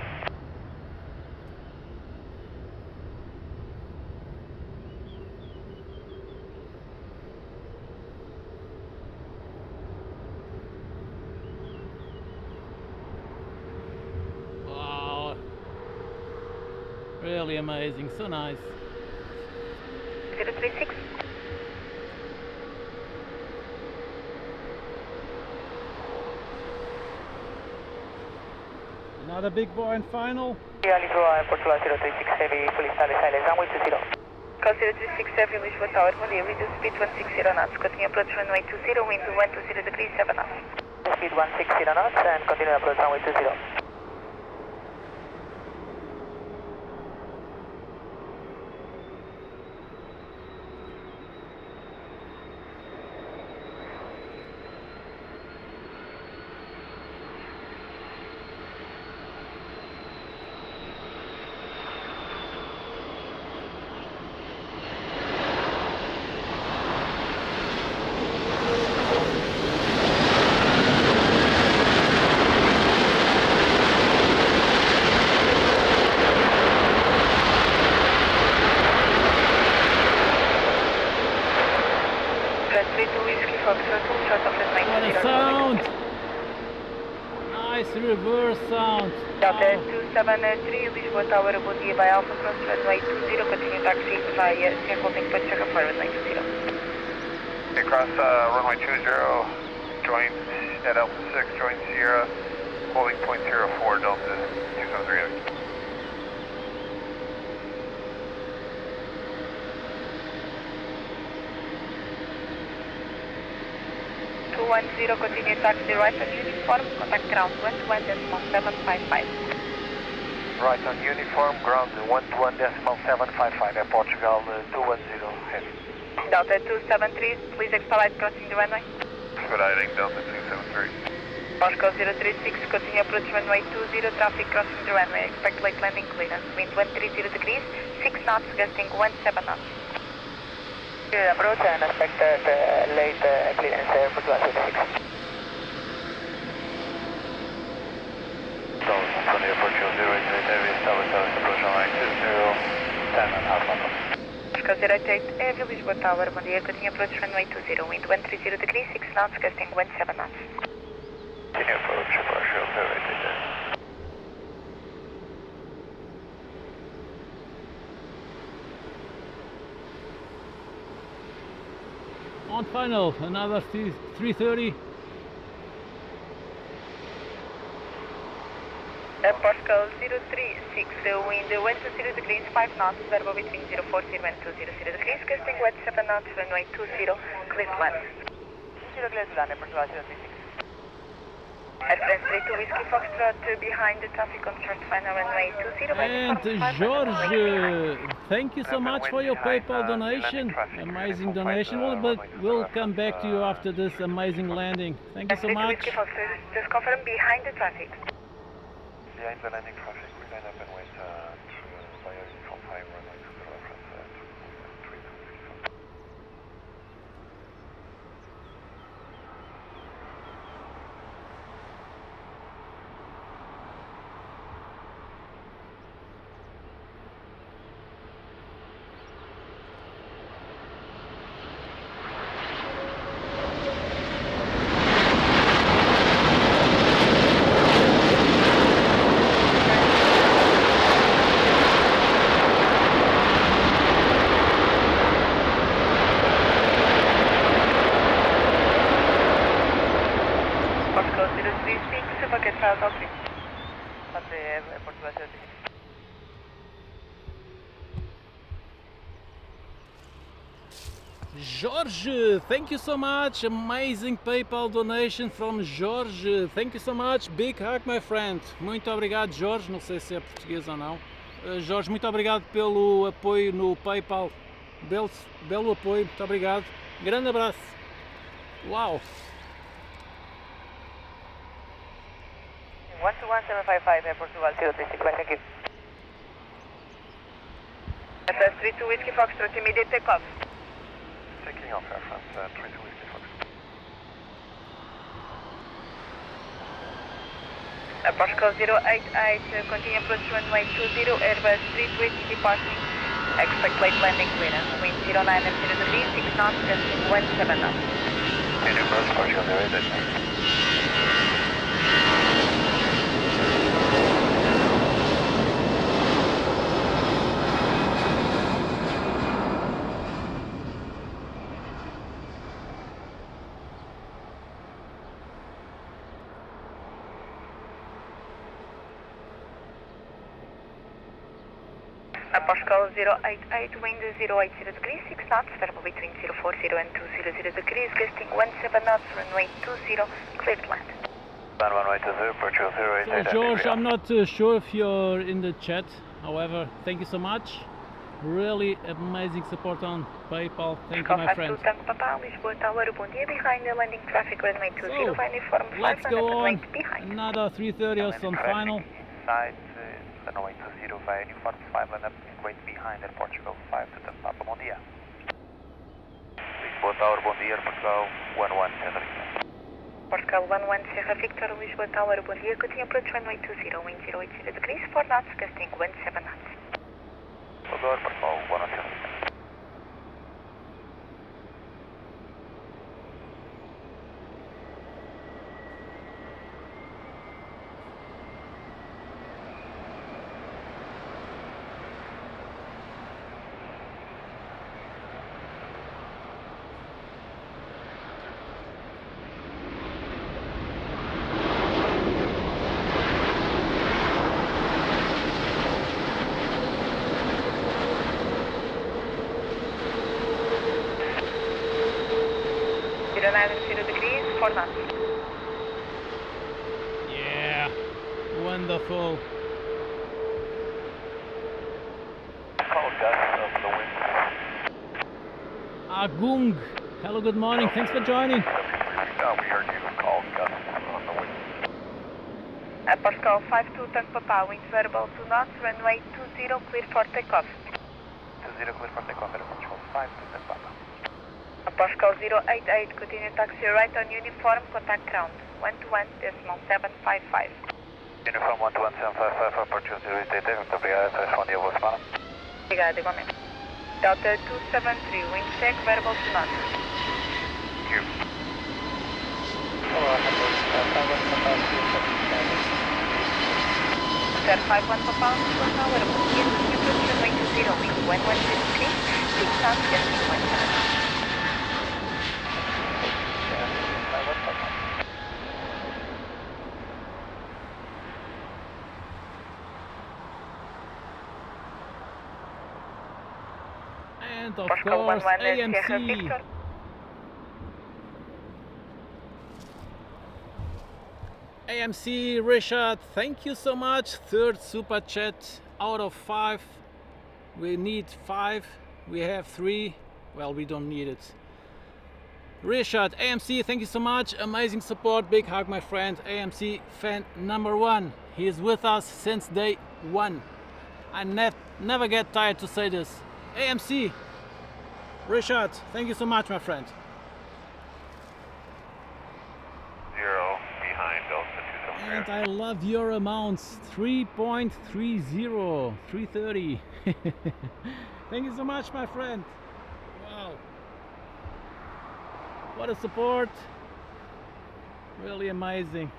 Speaker 4: Wow, really amazing, so nice.
Speaker 3: 036.
Speaker 4: Another big boy and final.
Speaker 3: Lisboa, Portugal 036 Heavy, fully established silence, runway 20. Call 036 Heavy, Lisboa Tower, Mondia, reduce speed 160 knots, continue approach runway 20, wind 120 degrees, 7 knots. Speed 160 knots and continue approach runway 20.
Speaker 4: What a sound! Nice reverse sound.
Speaker 3: Delta 273, Lisboa Tower, Mondia by Alpha, cross runway 20, continue taxi via holding point check for runway 20.
Speaker 1: Across runway 20, join at Alpha 6, join Sierra, holding point 04, Delta 273.
Speaker 3: 210, continue taxi right on uniform, contact ground 121.755.
Speaker 5: Right on uniform, ground 121.755, AirportWings 210, heavy.
Speaker 3: Delta 273, please expedite crossing the runway.
Speaker 1: Expediting Delta 273.
Speaker 3: Moscow 036, continue approach runway 20, traffic crossing the runway, expect late landing clearance, wind 130 degrees, 6 knots, gusting 17 knots. Approach and expect late clearance, Portugal 06.
Speaker 5: So, from the Portugal 088 heavy, establish approach on line 20, 10 and half knots.
Speaker 3: Moscow 088, heavy, Lisboa Tower, Mondia, continue approach runway 20, wind 130 degrees, 6 knots, gusting 17 knots.
Speaker 5: Continue approach, Portugal 088 heavy.
Speaker 4: On final, another 330.
Speaker 3: Moscow 036, wind 120 degrees, 5 knots, variable between 040 and 200 degrees, gusting 17 knots, runway 20, clear to land. 20 clear to land, Portugal 036. Air France 32 Whiskey Foxtrot behind the traffic on short final runway 20.
Speaker 4: And George, thank you so much for your PayPal donation. Amazing donation. We'll come back to you after this amazing landing. Thank you so much.
Speaker 3: Whiskey Foxtrot, just confirm behind the traffic.
Speaker 1: Behind the landing traffic, we're going up and wait via uniform 5, runway 20, reference 32.
Speaker 4: George, thank you so much. Amazing PayPal donation from George. Thank you so much. Big hug, my friend. Muito obrigado, Jorge. Não sei se é português ou não. Jorge, muito obrigado pelo apoio no PayPal. Belo apoio, muito obrigado. Grande abraço. Uau!
Speaker 3: 121.755, Portugal 036, thank you. FS 32 Whiskey Foxtrot, immediate takeoff.
Speaker 1: Taking off, Air France 32 Whiskey Fox.
Speaker 3: Pascal 088, continue approach runway 20, Airbus 320 departing. Expect late landing clearance, wind 09 and 0 degrees, 6 knots, gusting 17 knots.
Speaker 5: Continue approach, Pascal 088.
Speaker 3: Pascal 088, wind 080 degrees, 6 knots, variable between 040 and 200 degrees, gusting 17 knots, runway 20, clear to land.
Speaker 5: Runway 20, approach 088.
Speaker 4: So George, I'm not sure if you're in the chat, however, thank you so much. Really amazing support on PayPal, thank you my friend.
Speaker 3: Lisbon Tower, bom dia, behind the landing traffic, runway 20, uniform 5,
Speaker 4: let's go on,
Speaker 3: behind.
Speaker 4: another 330 us on final.
Speaker 5: Side, runway 20 via uniform 5, land up, wait behind at Portugal 5 to the Papa, bom dia. Lisbon Tower, bom dia, Portugal 11 Serra Victor.
Speaker 3: Portugal 11 Serra Victor, Lisbon Tower, bom dia, continue approach runway 20, wind 080 degrees, 4 knots, gusting 17 knots.
Speaker 5: Portugal 11 Serra Victor.
Speaker 4: Yeah, wonderful.
Speaker 5: Call gusts of the wind.
Speaker 4: Agung, hello, good morning, thanks for joining.
Speaker 5: We heard you call gusts on the wind.
Speaker 3: Pascal 52, Tank Papa, wind variable 2 knots, runway 20, clear for takeoff.
Speaker 5: 20 clear for takeoff at Portugal 5 to the Papa.
Speaker 3: Pascal 088, continue taxi right on uniform, contact ground, 121.755.
Speaker 5: Uniform 121.755 for Portugal 088, muito obrigado, respondi a vossa semana.
Speaker 3: Obrigada, igualmente. Delta 273, wind check, variable 2 knots.
Speaker 5: Thank you.
Speaker 3: Sir 51 Papa, 1 hour, continue approach runway 20, wind 1163, 6 knots, gusting 17 knots.
Speaker 4: And of course, AMC. AMC, Richard, thank you so much. 3rd super chat out of 5. We need 5. We have 3. Well, we don't need it. Richard, AMC, thank you so much. Amazing support. Big hug, my friend. AMC fan number 1. He is with us since day 1. I never get tired to say this. AMC, Richard, thank you so much, my friend.
Speaker 5: 0 behind Delta 273.
Speaker 4: And I love your amounts. 3.30, 330. Thank you so much, my friend. Wow. What a support. Really amazing.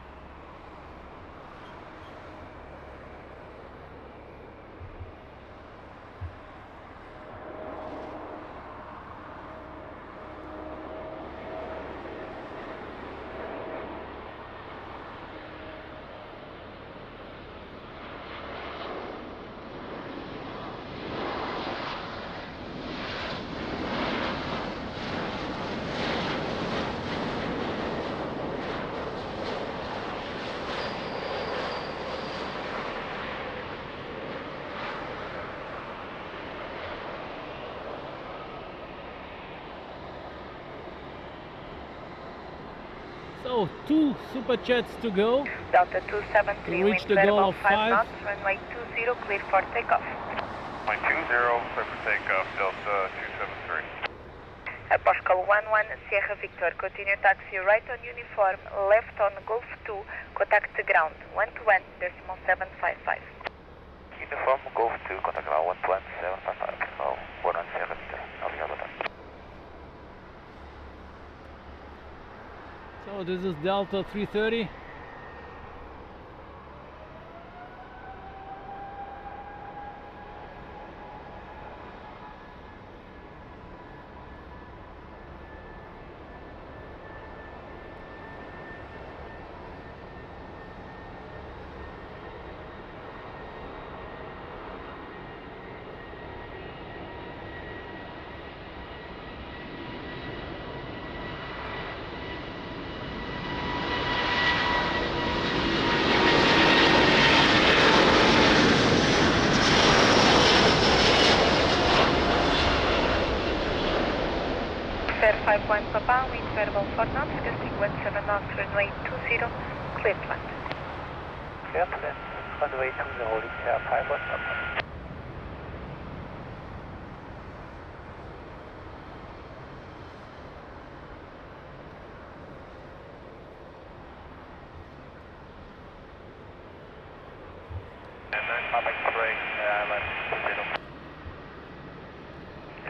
Speaker 4: So 2 super chats to go.
Speaker 3: Delta 273,
Speaker 4: To reach
Speaker 3: wind
Speaker 4: the goal
Speaker 3: variable
Speaker 4: of
Speaker 3: 5
Speaker 4: 5.
Speaker 3: knots, runway 20, clear for takeoff.
Speaker 5: Runway 20, clear for takeoff, Delta 273.
Speaker 3: Pascal 11 Sierra Victor, continue taxi right on uniform, left on Golf 2, contact the ground, 121, decimal 755.
Speaker 5: Uniform Golf 2, contact ground 12755, Portugal, 11 Sierra Victor. Obrigado, boa tarde.
Speaker 4: So this is Delta 330.
Speaker 3: Fair 51 Papa, wind variable 4 knots, gusting 17 knots, runway 20, clear to land.
Speaker 5: Clear to land, runway 20, holding fair 51 Papa.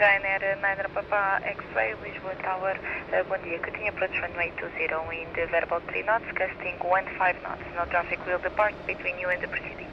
Speaker 3: Ryanair 9 Papa X-Ray, Lisbon Tower, bom dia, que tinha approach runway 20, wind variable 3 knots, gusting 15 knots, no traffic will depart between you and the proceeding.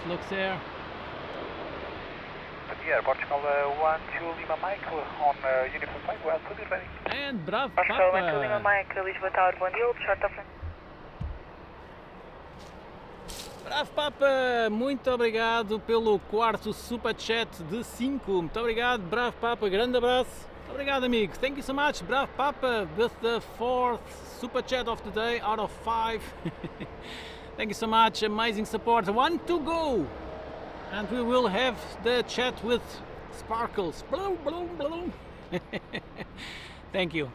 Speaker 4: Looks there.
Speaker 5: Yeah, Portugal 1-2 Lima Mike on uniform 5, well, fully ready.
Speaker 4: And bravo,
Speaker 3: Portugal 1 Lima
Speaker 4: Papa.
Speaker 3: Mike, Lisbon Tower, bom dia, hold short of land.
Speaker 4: Bravo, Papa. Muito obrigado pelo quarto super chat de 5. Muito obrigado, bravo, Papa. Grande abraço. Obrigado, amigo. Thank you so much, bravo, Papa, with the 4th super chat of the day out of 5. Thank you so much, amazing support. 1 to go, and we will have the chat with sparkles. Bloom, bloom, bloom. Thank you.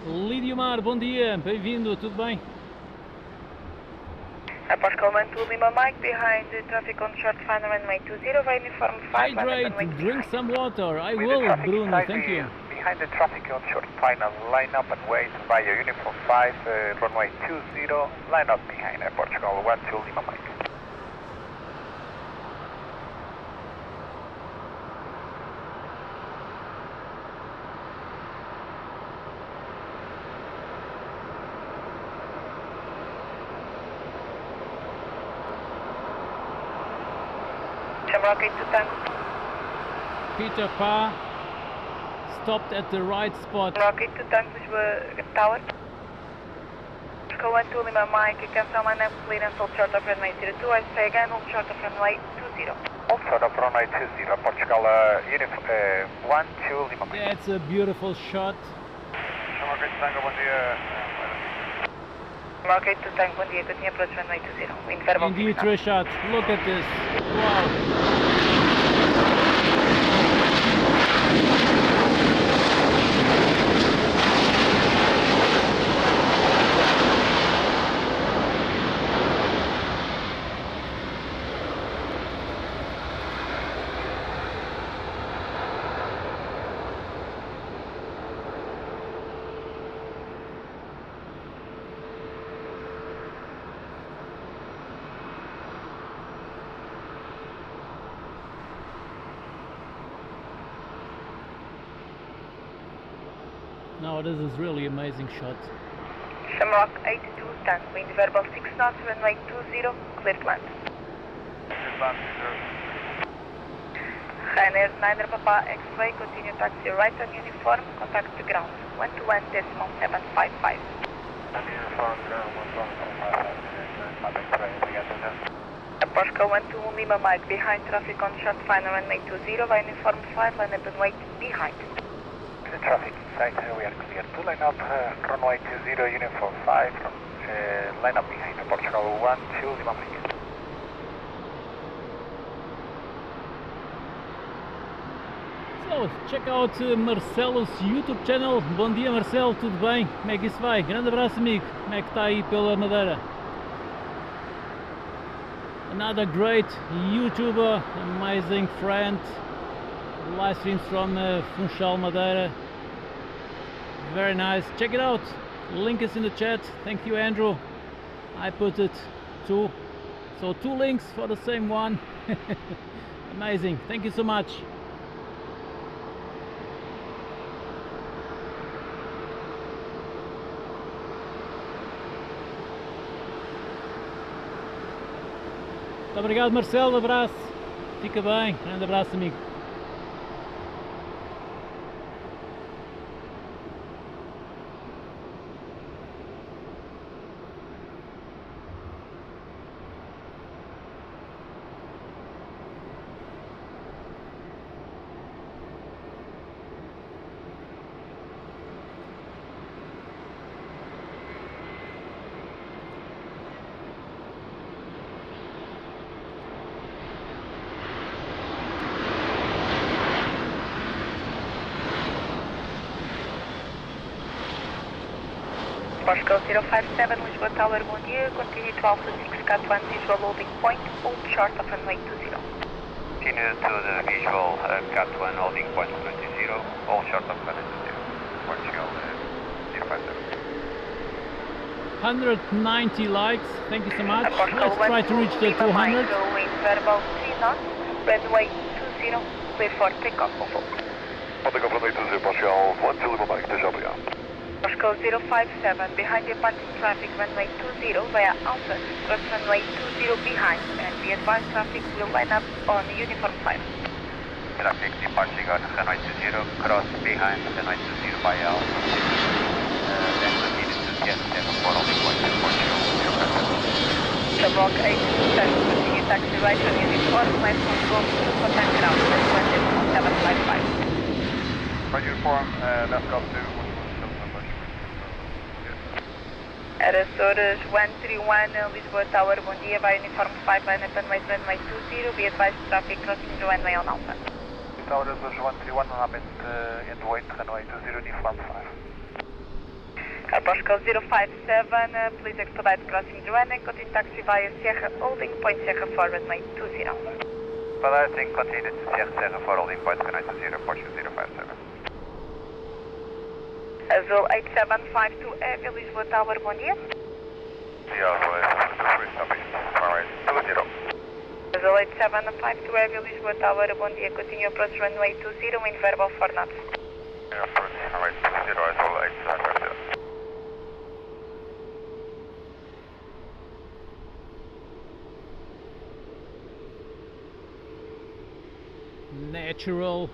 Speaker 4: Lidiomar, bom dia, bem-vindo, tudo bem?
Speaker 3: Portugal 1 Lima Mike, behind the traffic on short final runway 20, via uniform 5.
Speaker 4: Hydrate, drink some water, I will, Bruno, thank you.
Speaker 5: Behind the traffic on short final, line up and wait via uniform 5, runway 20, line up behind Portugal 1-2 Lima Mike.
Speaker 3: Rocket to Tango.
Speaker 4: Peter Pa stopped at the right spot.
Speaker 3: Rocket to Tango, Lisbon Tower. Portugal 1 Lima Mike, cancel line up clearance, hold short of runway 02, I say again, hold short of runway 20.
Speaker 5: Hold short of runway 20, Portugal 1-2 Lima Mike.
Speaker 4: That's a beautiful shot.
Speaker 5: Rocket to Tango, bom dia.
Speaker 3: Rocket to Tango, bom dia, que tinha approach runway 20, wind variable.
Speaker 4: Indeed, Rishat, look at this. Wow. No, this is really amazing shot.
Speaker 3: Shamrock 82, stand, wind verbal 6 knots, runway 20, clear to land. Ryanair 9 Papa X-ray, continue taxi right on uniform, contact the ground, 121.755.
Speaker 5: Uniform ground 121.755.
Speaker 3: Posca 12 Lima Mike, behind traffic on short final runway 20, by uniform 5, line up and wait behind.
Speaker 5: The traffic inside, we are clear to line up, runway 20, uniform 5, line up behind, Portugal 12 Lima Mike.
Speaker 4: So, check out Marcelo's YouTube channel. Bom dia, Marcelo, tudo bem? Como é que isso vai? Grande abraço, amigo. Como é que está aí pela Madeira? Another great YouTuber, amazing friend. Livestreams from Funchal, Madeira. Very nice. Check it out. Link is in the chat. Thank you, Andrew. I put it too. So 2 links for the same one. Amazing. Thank you so much. Muito obrigado, Marcelo, abraço, fica bem, grande abraço, amigo.
Speaker 3: Posca 057, Lisbon Tower, bom dia, continue to Alpha 6, Cat1, visual loading point, hold short of runway 20.
Speaker 2: Continue to the visual Cat1 holding point 20, all short of runway 20. Portugal 057.
Speaker 4: 190 likes, thank you so much.
Speaker 3: Posca
Speaker 4: Let's try to reach the 200.
Speaker 3: So wind verbal 3 knots, runway 20, clear for takeoff, full.
Speaker 1: Take off runway 20, Portugal 12 Lima Mike, deixa obrigado.
Speaker 3: Posca 057, behind departing traffic, runway 20 via Alpha, cross runway 20 behind, and the advised traffic will line up on uniform 5.
Speaker 2: Traffic departing on runway 20, cross behind runway 20 by Alpha. Then continue to get 74 holding point in Portugal 057.
Speaker 3: Shamrock 8, continue taxi right on uniform, left control, contact ground, 121.755.
Speaker 5: By uniform, left up to
Speaker 3: Araçores 131, Lisboa Tower, bom dia, by uniform 5, line up runway 20, be advised traffic crossing the runway on Alpha.
Speaker 5: Tower 131, happen into wait, runway 20, uniform 5.
Speaker 3: Posca 057, please expedite crossing the runway, continue taxi via Sierra, holding point Sierra 4, runway 20.
Speaker 2: Piloting continue to Sierra 4 holding point runway 20, Portugal 057.
Speaker 3: Azul 8752, Heavy, Lisboa Tower, bom dia. Azul 8752, Heavy, Lisboa Tower, bom dia, continue approach runway 20, wind verbal 4 knots.
Speaker 2: Approach runway 20, Azul 8752.
Speaker 4: Natural.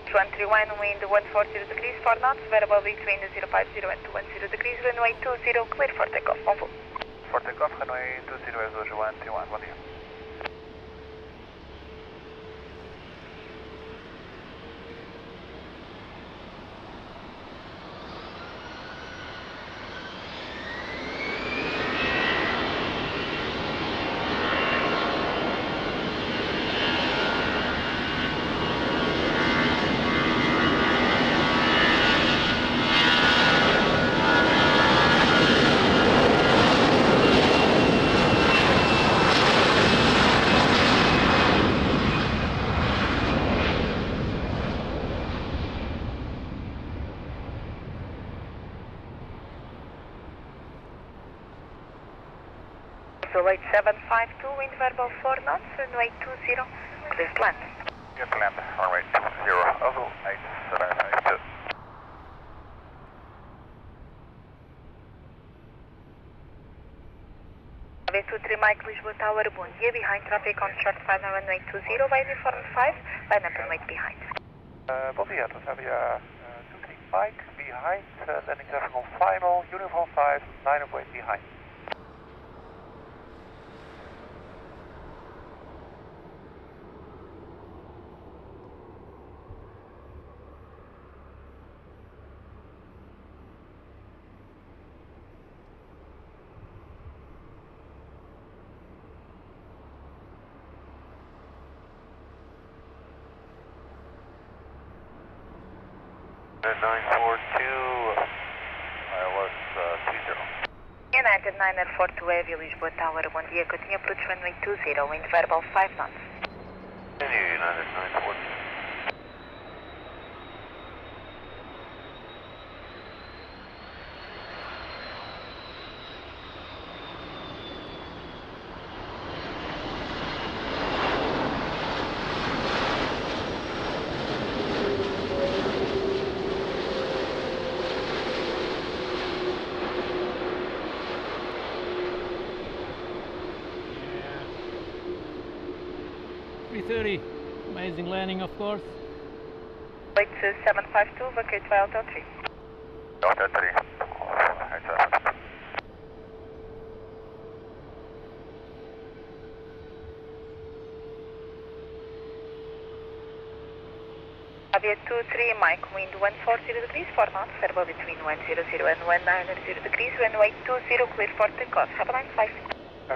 Speaker 3: 131, wind 140 degrees, 4 knots, variable between 050 and 210 degrees, runway 20, clear for takeoff, on full.
Speaker 5: For takeoff, runway 20, Azul 131, bom dia.
Speaker 3: Azul 8752, wind verbal 4 knots, runway 20, clear to land.
Speaker 1: Get land, runway 20, Oslo 8752.
Speaker 3: AV23 Mike, Lisbon Tower, bom dia, behind traffic on short final runway 20, by uniform 5, line up and wait behind.
Speaker 2: Bom dia, dat hebben we 23 Mike, behind, landing traffic on final, uniform 5, line up wait behind.
Speaker 3: United 942 Heavy, Lisbon Tower, bom dia, continue approach runway 20, wind variable 5 knots.
Speaker 2: United 942.
Speaker 4: Amazing landing, of course.
Speaker 3: Wait 752, vacate by Hotel 3.
Speaker 1: Hotel 3.
Speaker 3: Avia 23 Mike, wind 140 degrees, 4 knots, variable between 100 and 190 degrees, runway 20, clear for takeoff. Have a nice flight.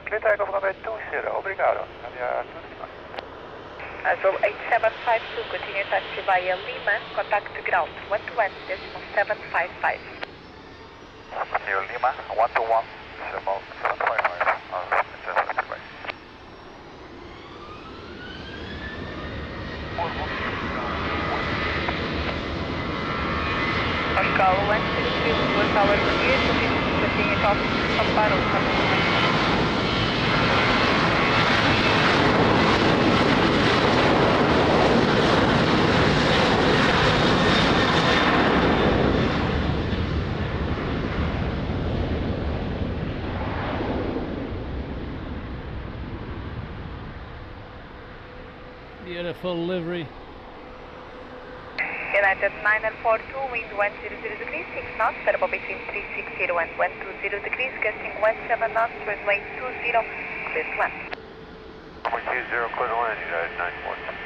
Speaker 2: Clear takeoff runway 20, obrigado. Avia 23 Mike.
Speaker 3: Azul 8752, continue taxi via Lima, contact ground 121.755.
Speaker 1: Continue Lima, 121, 755.
Speaker 3: Pascal 133, Lisbon Tower, bom dia, continue top São Paulo,
Speaker 4: Beautiful livery.
Speaker 3: United 942, wind 100 degrees, 6 knots, variable between 360 and 120 degrees, gusting 17 knots, runway 20, clear to land.
Speaker 2: 20, clear to land, United 942.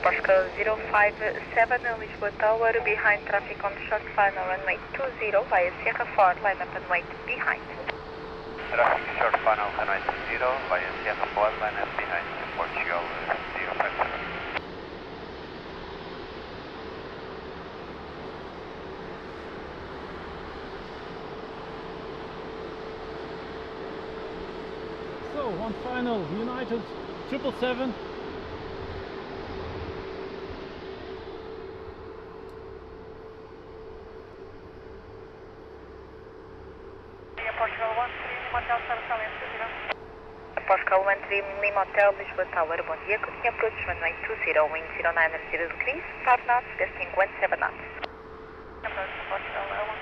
Speaker 3: Pascal 057, Lisbon Tower, behind traffic on short final runway 20, via Sierra 4, line up and wait behind.
Speaker 2: Traffic short final runway 20, via Sierra 4, line up behind, Portugal 057.
Speaker 4: So, on final, United 777.
Speaker 3: Pascal 13 Lima Hotel, Lisbon Tower, bom dia, continue approach runway 20, wind 090 degrees, 5 knots, gusting 17 knots. Approach Portugal 13.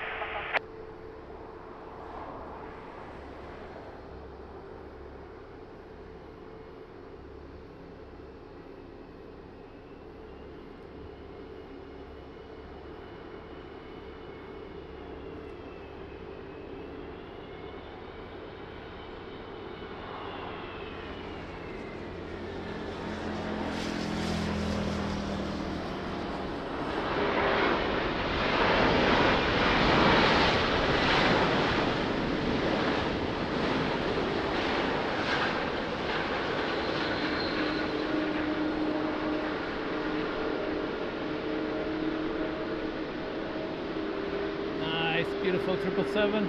Speaker 4: Beautiful 777.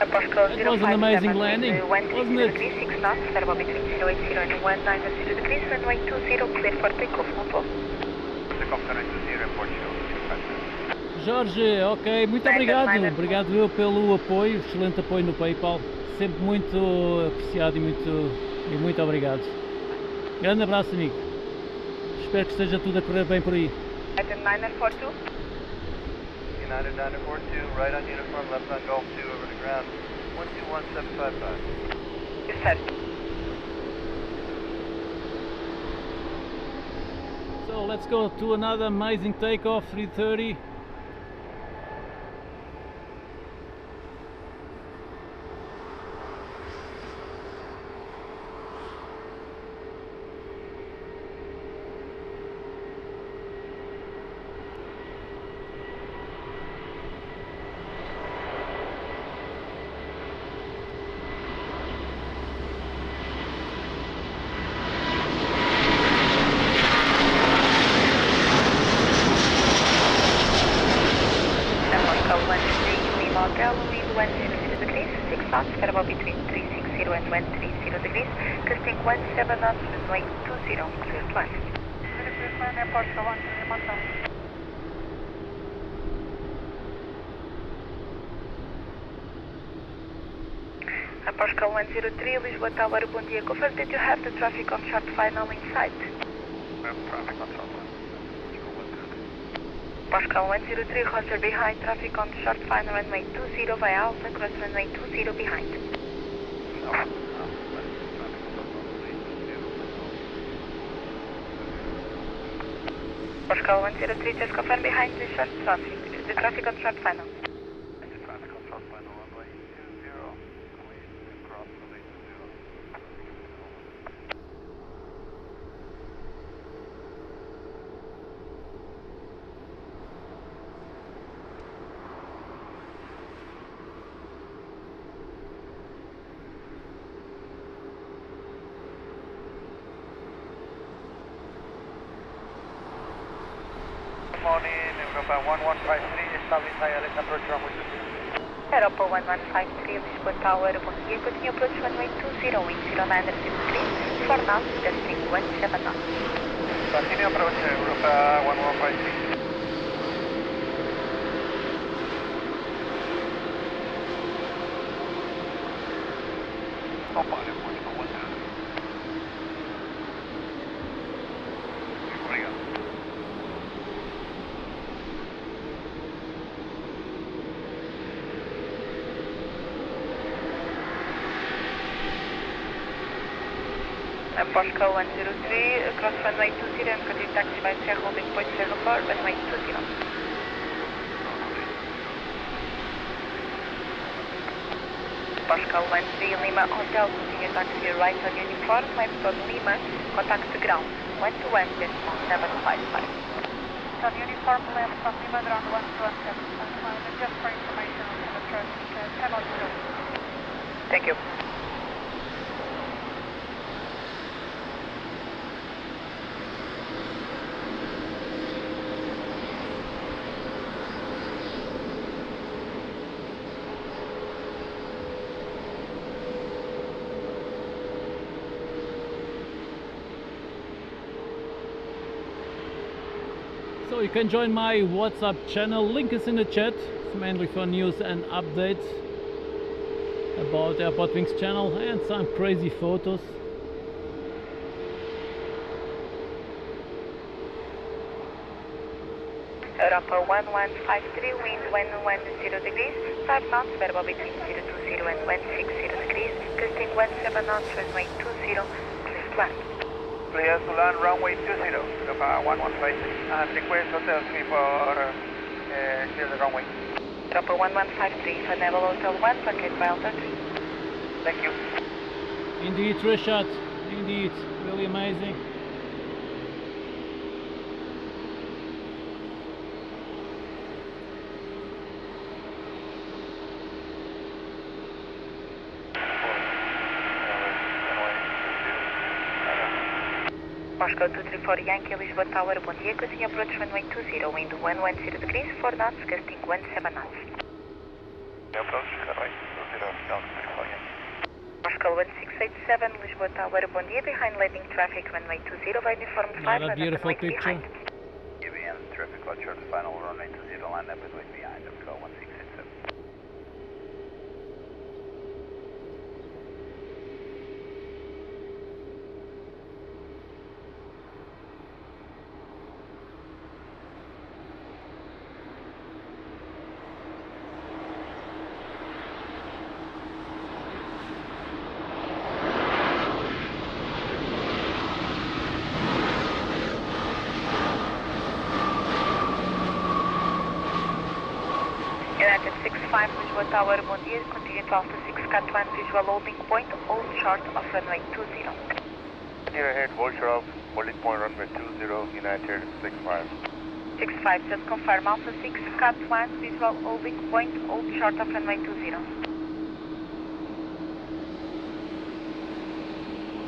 Speaker 4: It was an amazing landing, wasn't it?
Speaker 3: 6 knots, variable between 080 and 190 degrees, runway 20, clear for takeoff, control.
Speaker 5: Takeoff runway 20, Portugal.
Speaker 4: Jorge, ok, muito obrigado. Obrigado eu pelo apoio, excelente apoio no PayPal. Sempre muito apreciado e muito obrigado. Grande abraço, amigo. Espero que esteja tudo a correr bem por aí.
Speaker 3: United 942.
Speaker 5: United 942, right on uniform, left on Golf 2 over the ground, 121755.
Speaker 3: Yes, sir.
Speaker 4: So let's go to another amazing takeoff, 330.
Speaker 3: Hotel, wind 100 degrees, 6 knots, variable between 360 and 130 degrees, casting 17 knots, runway 20, clear to land. Portugal 1 Montana. Portugal 103, Lisbon Tower, bom dia. Confirm that you have the traffic on chart final in sight.
Speaker 5: We have traffic on chart.
Speaker 3: Pascal 103, Roger behind, traffic on short final runway 20 via Alpha, cross runway 20 behind. Pascal 103, just confirm behind the short traffic, the traffic on short final.
Speaker 5: Traffic on short final, runway 20, cross runway 20. Morning, Europa 1153, establish ILS approach runway 20.
Speaker 3: Europa 1153, Lisbon Tower, bom dia. Continue approach runway 20, wind 09 degrees, 4 knots, casting 17 knots.
Speaker 5: Continue approach Europa 1153. Opa, Portugal 1 Obrigado.
Speaker 3: Pascal 103, cross runway 20 and continue taxi by Sierra holding point 04, runway 20. Pascal 13, Lima Hotel, continue taxi right on uniform, left on Lima, contact the ground, 121.755.
Speaker 6: On uniform left on Lima ground 121.755, just for information on the traffic, 10 on 0.
Speaker 3: Thank you.
Speaker 4: So you can join my WhatsApp channel, link is in the chat. It's mainly for news and updates about AirportWings channel and some crazy photos.
Speaker 3: Europa 1153, wind 110 degrees, 5 knots, variable between 020 and 160 degrees, casting 17 knots, runway 20, clear to land.
Speaker 5: Clear to land runway 20, Europa 1153, and request Hotel 3 for clear the runway.
Speaker 3: Europa 1153, for Naval Hotel 1, placate by Alpha 3.
Speaker 5: Thank you.
Speaker 4: Indeed, Richard, indeed, really amazing.
Speaker 3: Moscow 234 Yankee, Lisbon Tower, bom dia. Continue approach runway 20, wind 110 degrees, 4 knots, casting 17 knots.
Speaker 5: Approach runway 20.
Speaker 3: 687 Lisbon Tower, bom dia, behind landing traffic, runway 20, by uniform 5,
Speaker 4: Not a
Speaker 3: runway
Speaker 4: beautiful picture.
Speaker 3: behind.
Speaker 5: UVM, traffic watch short final, runway 20, line up and wait behind, go 1687.
Speaker 3: United 65 Lisbon Tower, bom dia, continue to Alpha 6, cut 1, visual holding point, hold short of runway 20.
Speaker 2: Here ahead, hold short of holding point runway 20, United 65.
Speaker 3: 65, just confirm, Alpha 6, cut 1, visual holding point, hold short of runway 20.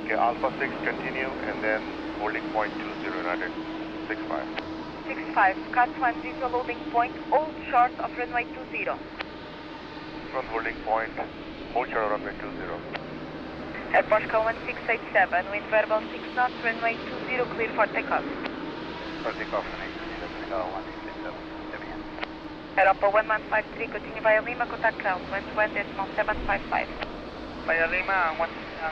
Speaker 2: Okay, Alpha 6 continue and then holding point 20, United 65.
Speaker 3: 65, cut 1, visual holding point, hold short of runway 20.
Speaker 2: Front holding point, hold short of runway 20.
Speaker 3: Airport call 1687, wind verbal 6 knots, runway 20, clear for takeoff.
Speaker 5: For takeoff, runway 20, go 1687, UVM.
Speaker 3: Europa 1153, continue via Lima, contact ground 121.755.
Speaker 2: Via Lima,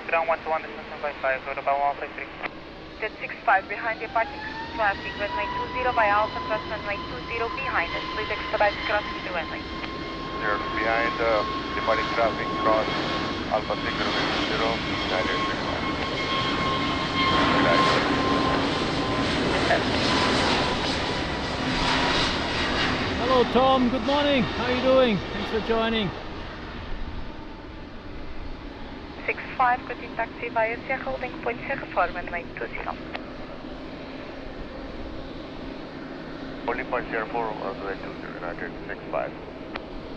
Speaker 2: ground 121.755, Europa 153.
Speaker 3: Jet 65, behind departing traffic, runway 20 via Alpha cross runway 20 behind us. Please expedite crossing the runway.
Speaker 2: Here, behind departing traffic, cross Alpha 6, runway 20, United 65.
Speaker 4: Hello Tom, good morning. How are you doing? Thanks for joining.
Speaker 3: 65, continue taxi via Sierra holding point Sierra 4, runway 20.
Speaker 2: Holding point Sierra 4, runway 20, United 65.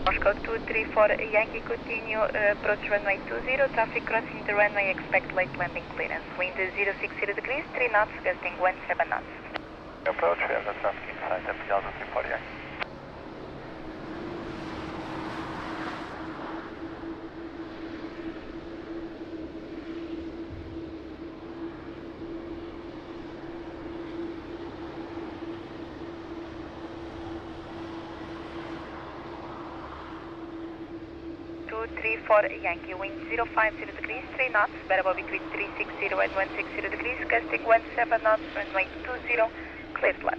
Speaker 3: Moscow 234 Yankee, continue approach runway 20, traffic crossing the runway, expect late landing clearance. Wind 060 degrees, 3 knots, gusting 17 knots.
Speaker 5: Approach, we have the traffic inside, Delta 340 Yankee.
Speaker 3: For Yankee, wind 050 degrees, 3 knots, variable between 360 and 160 degrees, gusting 17 knots, runway 20, clear flat.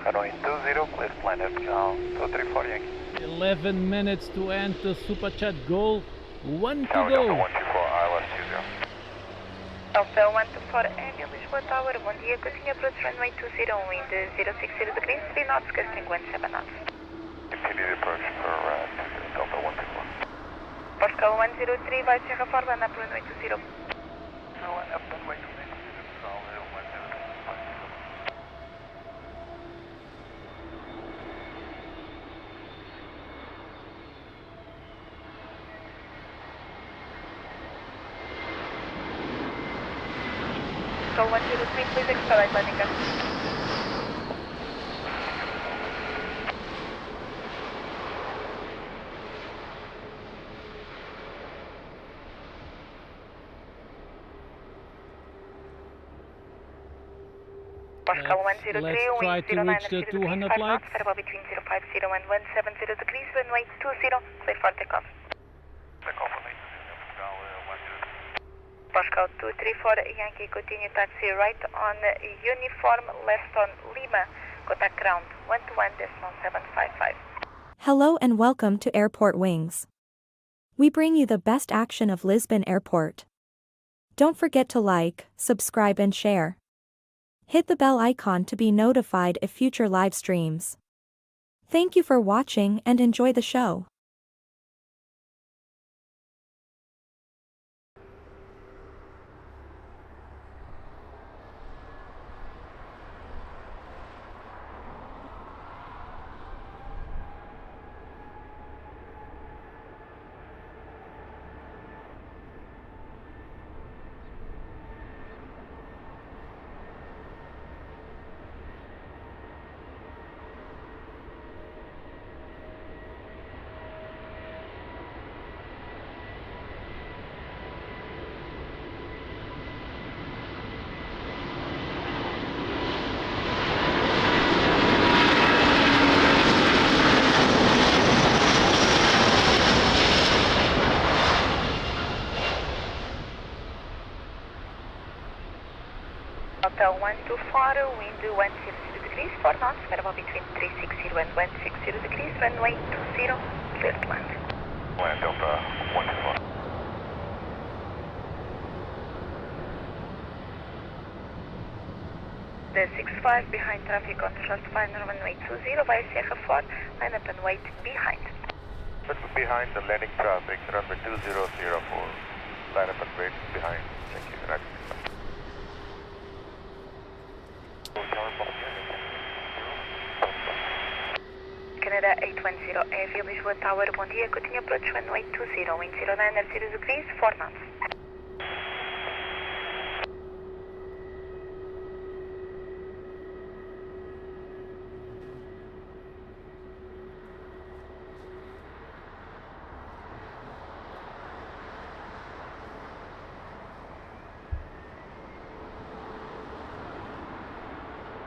Speaker 5: Runway 20, clear flat, go 234 Yankee.
Speaker 4: 11 minutes to enter Super Chat goal. 1 to
Speaker 5: Tower
Speaker 4: go.
Speaker 5: Delta 124, ILS 20.
Speaker 3: Alpha 124 Aviation Lisbon Tower, bom dia, continue approach runway 20, wind 060 degrees, 3 knots, gusting 17 knots.
Speaker 5: Continue approach for Delta 124.
Speaker 3: Moscow 103 by Sierra 4, one up runway 20.
Speaker 5: No, one up runway 20, so 103.
Speaker 3: Moscow 103, please expedite landing us. Moscow 103,
Speaker 4: Let's try to reach the 200 likes.
Speaker 3: Variable between 050 and 170 degrees, runway 20, clear for takeoff.
Speaker 5: Takeoff runway 20, go 103.
Speaker 3: Moscow 234 Yankee, continue taxi right on uniform, left on Lima, contact ground 121.755.
Speaker 7: Hello and welcome to AirportWings. We bring you the best action of Lisbon Airport. Don't forget to like, subscribe and share. Hit the bell icon to be notified if future live streams. Thank you for watching and enjoy the show.
Speaker 3: Delta 124, wind 160 degrees, 4 knots, variable between 360 and 160 degrees, runway 20, clear to land.
Speaker 1: Land Delta 124.
Speaker 3: The 65 behind traffic on short line runway 20 via Sierra 4, line up and wait behind.
Speaker 1: Behind the landing traffic, runway 2004. Line up and wait behind. Thank you. Next.
Speaker 3: Canada 810, Heavy Lisbon Tower, bom dia, continue approach runway 20, wind 09 degrees, 4 knots.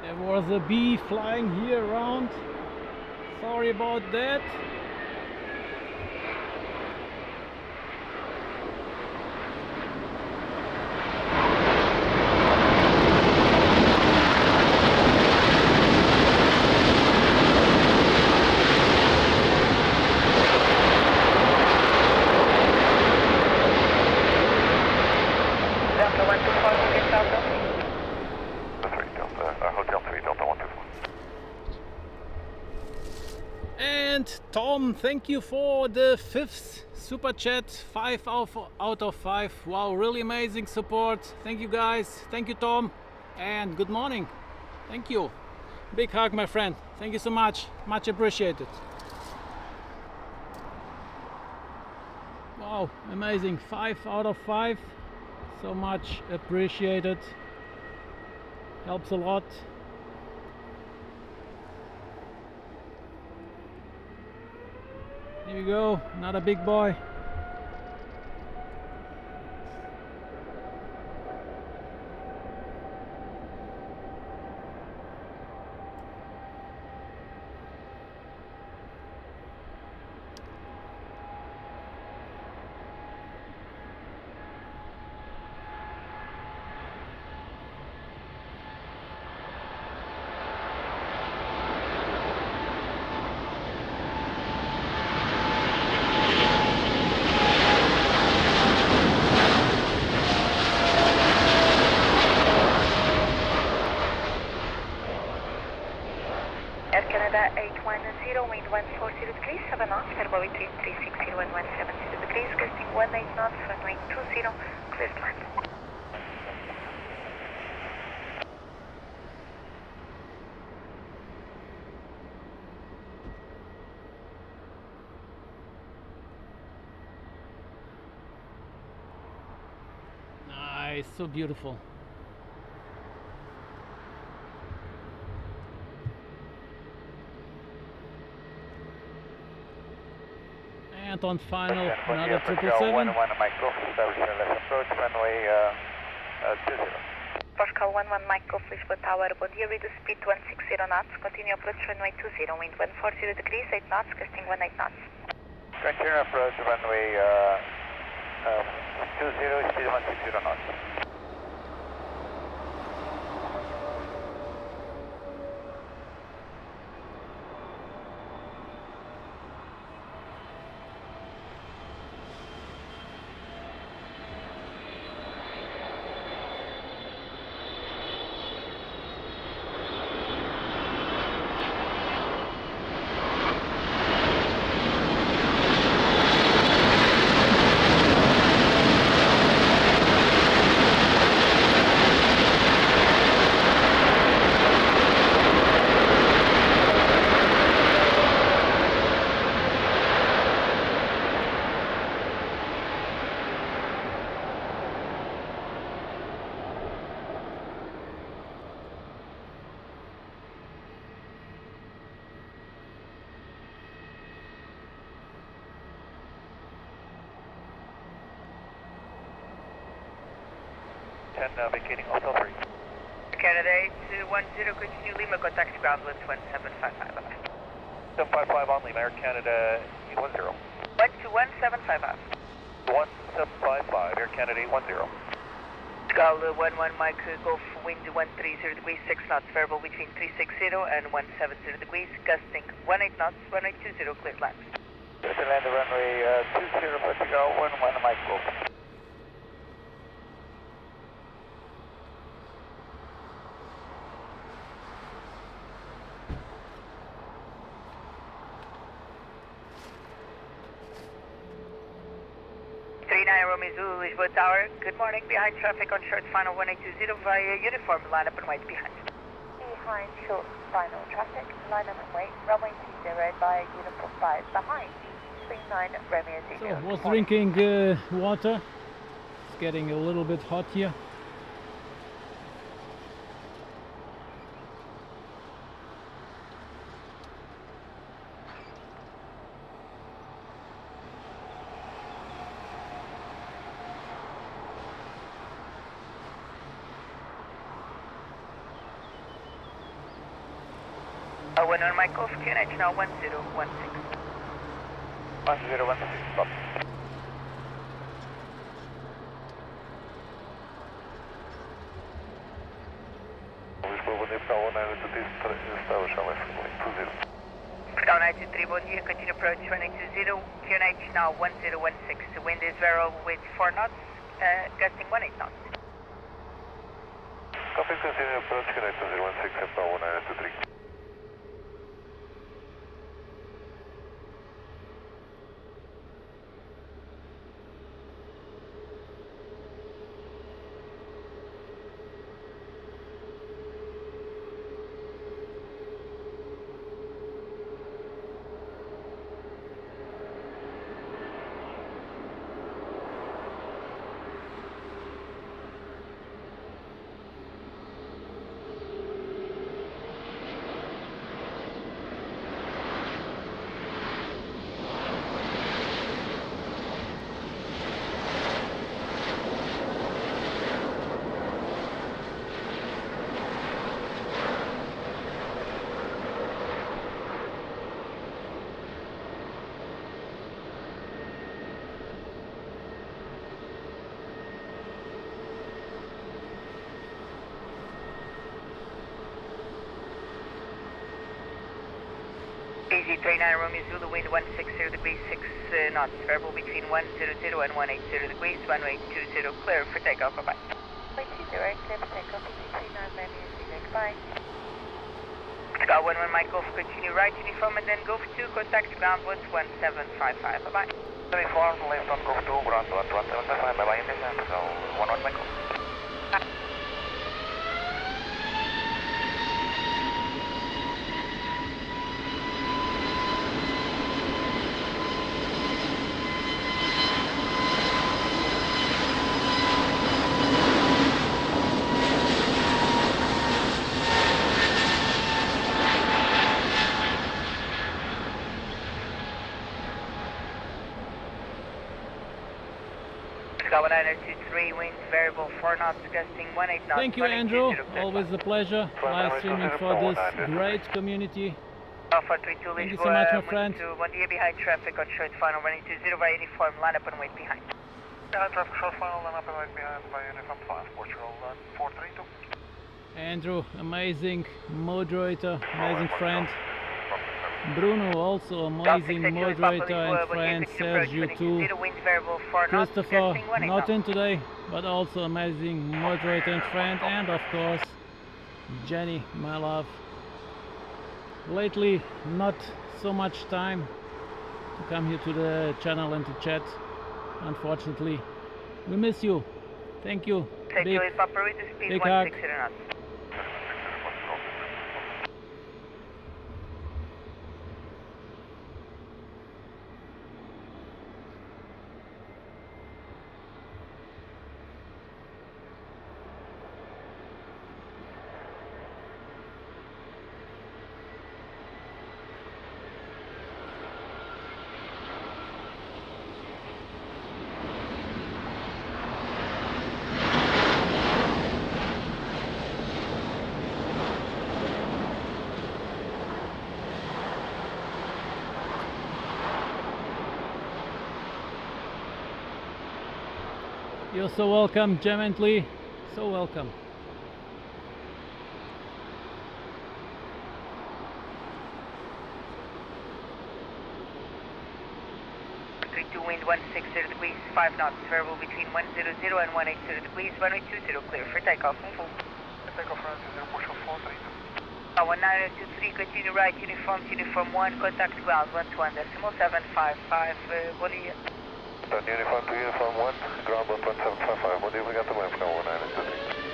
Speaker 4: There was a bee flying here around. Sorry about that.
Speaker 3: Delta 124, get Delta 3.
Speaker 1: Hotel 3, Delta 124.
Speaker 4: And Tom, thank you for the 5th super chat. 5 out of 5. Wow, really amazing support. Thank you guys. Thank you, Tom. And good morning. Thank you. Big hug, my friend. Thank you so much. Much appreciated. Wow, amazing. 5 out of 5. So much appreciated. Helps a lot. Here we go, another big boy.
Speaker 3: Air Canada 810, wind 140 degrees, 7 knots, variable between 360 and 170 degrees, gusting 18 knots, runway 20, clear to land.
Speaker 4: Nice, so beautiful. And on final, another 777.
Speaker 5: 1-1 Michael, establishing left approach, runway 20.
Speaker 3: First call 11 Mike Golf Lisbon Tower, bom dia, reduce speed to 160 knots, continue approach runway 20, wind 140 degrees, 8 knots, gusting 18 knots.
Speaker 5: Continue approach, runway 20, speed 160 knots. Vacating Hotel 3.
Speaker 3: Canada 810, continue Lima, contact ground with 1755.
Speaker 5: 755 on Lima, Air Canada 810.
Speaker 3: 121 755.
Speaker 5: 1755, Air Canada 810.
Speaker 3: Gal 11 Mike, Golf wind 130 degrees, 6 knots, variable between 360 and 170 degrees, gusting 18 knots, runway 20, cleared land.
Speaker 5: Clear to land the runway 20, let to go, 11 Mike Golf.
Speaker 3: Lisbon Tower, good morning, behind traffic on short final 1820 via uniform, line up and wait behind.
Speaker 6: Behind short final traffic, line up and wait, runway 20 by uniform 5, behind 39 Romeo 0.
Speaker 4: So, was drinking water. It's getting a little bit hot here.
Speaker 3: One on Mike Golf, QNH now 1016.
Speaker 5: 1016, stop. Lisbon, bom dia, Portugal 1923, establish LF 20.
Speaker 3: Portugal 923, bom dia, continue approach 1820, QNH now 1016. The wind is variable with 4 knots, gusting 18 knots.
Speaker 5: Copy, continue approach QNH 1016, Portugal 1923.
Speaker 3: Easy 39 Romeo Zulu, wind 160 degrees, 6 knots, variable between 100 and 180 degrees, runway 20, clear for takeoff, bye-bye.
Speaker 6: Runway 20, clear for takeoff, easy 39 Romeo 0, goodbye.
Speaker 3: Sky 11 Mike Golf, continue right uniform and then Golf 2, contact groundwards 1755, bye-bye.
Speaker 5: Uniform, left on Golf 2, groundwards 1755, bye-bye, Indian, so 11 Mike Golf.
Speaker 3: Sky 1923, winds variable 4 knots, gusting 18 knots.
Speaker 4: Thank you, Andrew. Always a pleasure live streaming for this great community.
Speaker 3: Alpha 32
Speaker 4: Thank you so much, my friend.
Speaker 3: One year behind traffic on short final, running 20 by uniform, line up and wait behind.
Speaker 5: Behind traffic, short final, line up and wait behind by uniform 5, Portugal 432.
Speaker 4: Andrew, amazing moderator, amazing friend. Bruno, also amazing moderator and friend. Sergio too. Christopher, not in today, but also amazing moderator and friend. And of course, Jenny, my love. Lately, not so much time to come here to the channel and to chat. Unfortunately, we miss you. Thank you. Big hug. You're so welcome, Gemently. So welcome.
Speaker 3: To wind 160 degrees, 5 knots, variable between 100 and 180 degrees, runway 20, clear for takeoff on full.
Speaker 5: Takeoff runway 20, push off full, 30.
Speaker 3: 1923, continue right, uniform 1, contact ground 121.755, bom dia.
Speaker 1: Uniform to uniform 1, ground 11755, bom dia, obrigado também, final 1923.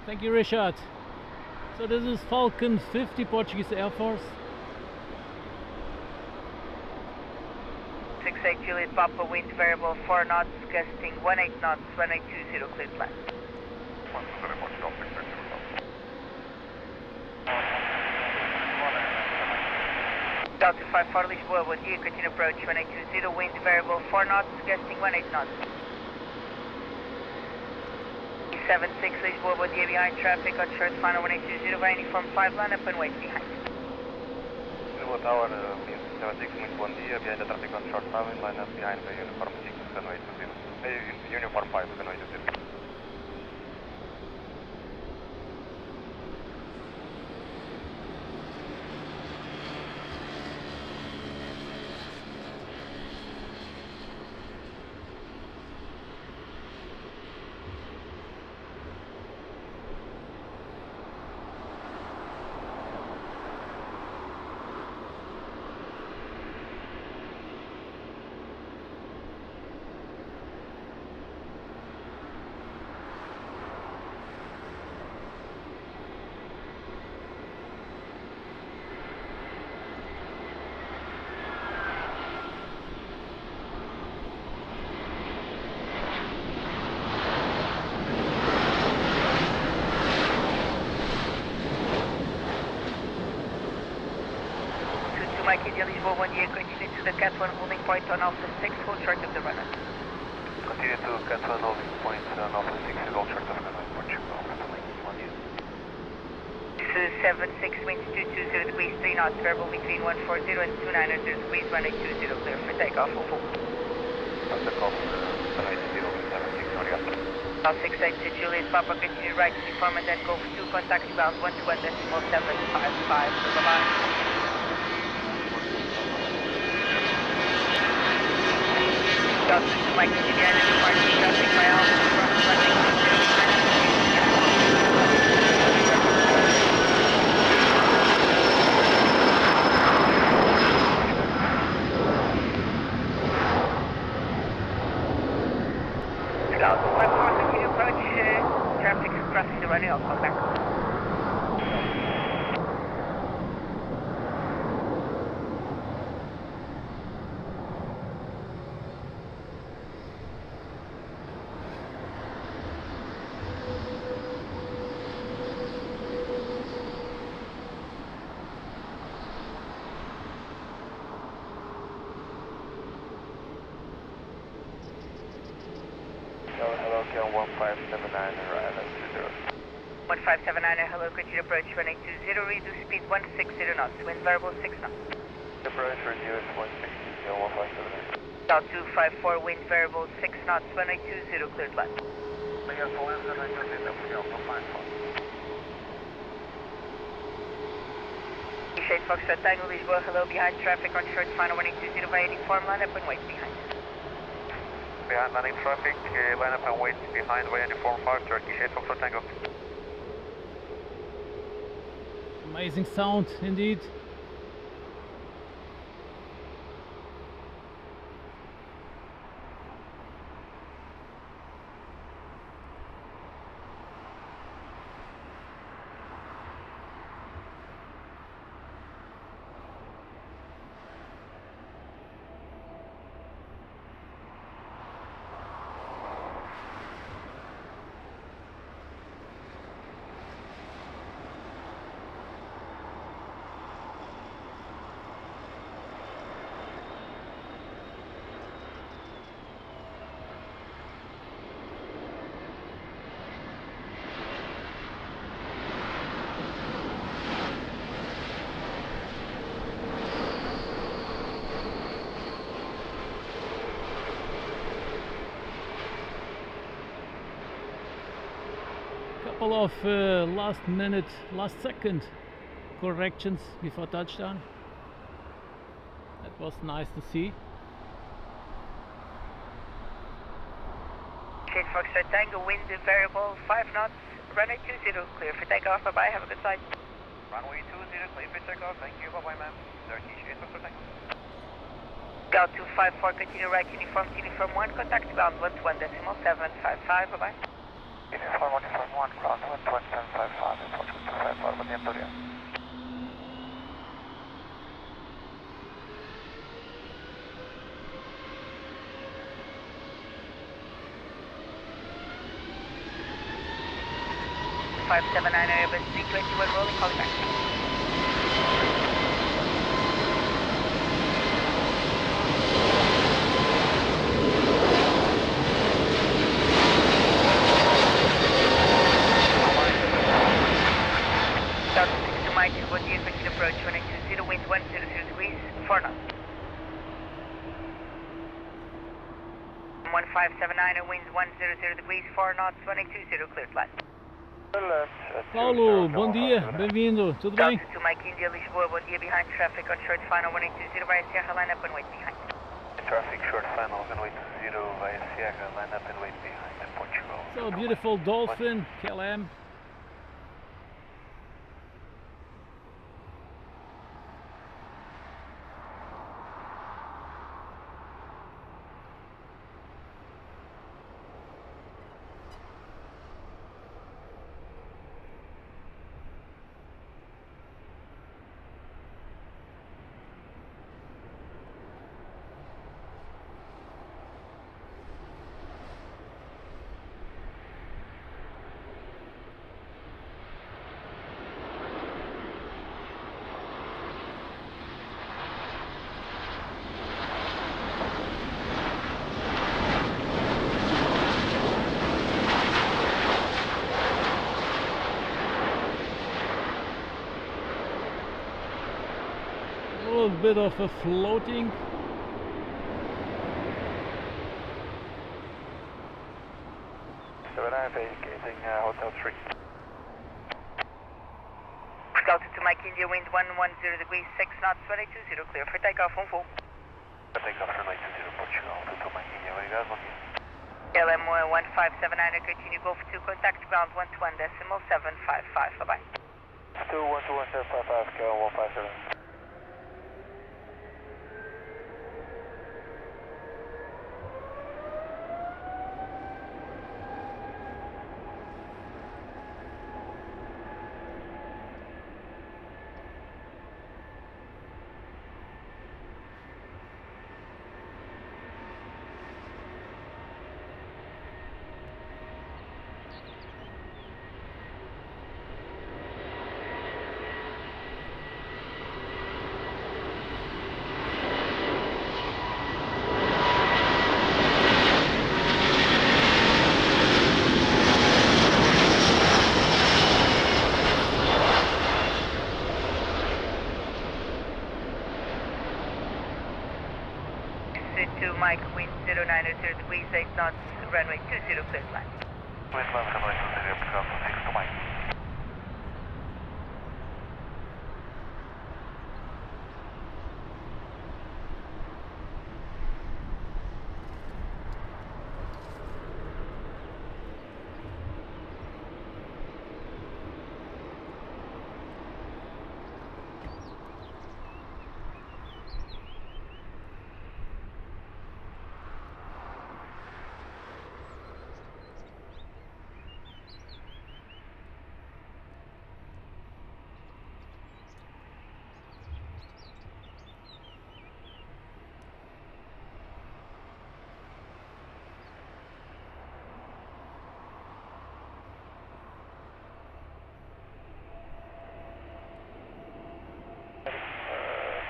Speaker 4: Thank you, Richard. So this is Falcon 50, Portuguese Air Force.
Speaker 3: 68 Juliet Papa, wind variable 4 knots, gusting 18 knots, runway 20, clear plan.
Speaker 1: 120, stop, 68 Juliet.
Speaker 3: Delta 54 Lisboa, bom dia, continue approach, runway 20, wind variable 4 knots, gusting 18 knots. 76 Lisboa, bom dia, behind traffic, on short final 1820, via uniform 5, line up and wait behind.
Speaker 2: Lisboa Tower, 76, muito bom dia, behind the traffic on short final, line up behind the uniform 6, runway 20. Uniform 5, runway 20.
Speaker 3: Mikey India Lisboa, bom dia, continue to the Cat 1 holding point on Alpha 6, hold short of the runway.
Speaker 2: Continue to Cat 1 holding point on Alpha 6, hold short of the runway, Portugal, bom dia.
Speaker 3: This is 76, winds 220 degrees, 3 knots, variable between 140 and 290 degrees, runway 20, clear for takeoff, on full.
Speaker 2: Takeoff, runway 20, 76, obrigado.
Speaker 3: 68 to Juliet Papa, continue right, uniform and then go 2, contact ground 121.755, bye-bye. Delta to Mike India, departing traffic by Alpha from runway 20. Delta 54, continue approach, traffic is crossing the runway, I'll come back.
Speaker 2: Hello, KL 1579, Island 20.
Speaker 3: 1579, hello, continue approach, runway 20, reduce speed 160 knots, wind variable 6 knots.
Speaker 2: Approach reduce 160, KL 1579.
Speaker 3: South 254, wind variable 6 knots, runway 20, cleared land.
Speaker 1: Obrigado, Valência, runway 20, Portugal, no 54.
Speaker 3: Shade Foxtrot Tango, Lisboa, hello, behind traffic on short final 1820 via uniform, line up and wait behind.
Speaker 2: Behind landing traffic, line up and wait behind via uniform 5, Turkey Shade Foxtrot Tango.
Speaker 4: Amazing sound indeed. couple of last second corrections before touchdown. That was nice to see.
Speaker 3: Kate Foxtrot Tango, wind variable 5 knots, runway 20, clear for takeoff, bye bye, have a good flight.
Speaker 5: Runway 20, clear for takeoff, thank you, bye bye ma'am. 30 Kate Foxtrot Tango.
Speaker 3: Scout 254, continue right, uniform 1, contact ground 121.755, bye bye.
Speaker 5: Uniform 1, ground 12755, approach 254, buen día, Antonio.
Speaker 3: Airbus 321 rolling, calling back. Delta 6 to Mike, good year, continue approach 120, wind 100 degrees, 4 knots. 1579, wind 100 degrees, 4 knots, 120, clear flight.
Speaker 4: Paulo, bom dia, bem-vindo, tudo bem?
Speaker 3: Delta to Mike India, Lisboa, bom dia, behind traffic on short final 120 via Sierra, line up and wait behind.
Speaker 5: Traffic short final 120 via Sierra, line up and wait behind in Portugal.
Speaker 4: So beautiful dolphin, KLM. A little bit of a floating.
Speaker 5: Vacating Hotel 3.
Speaker 3: Scout to Mike India, wind 110 degrees, 6 knots, 120, clear for takeoff, on full.
Speaker 5: Takeoff runway 20 Portugal, to Mike India, obrigado, bom dia.
Speaker 3: LM 1579, continue Golf 2, contact ground 121.755, bye bye.
Speaker 5: 212.755, KLM 157.
Speaker 3: To Mike, wind 090 degrees, 8 knots, runway 20, clear flight.
Speaker 5: Wind runway 20, Portugal, 6 to Mike.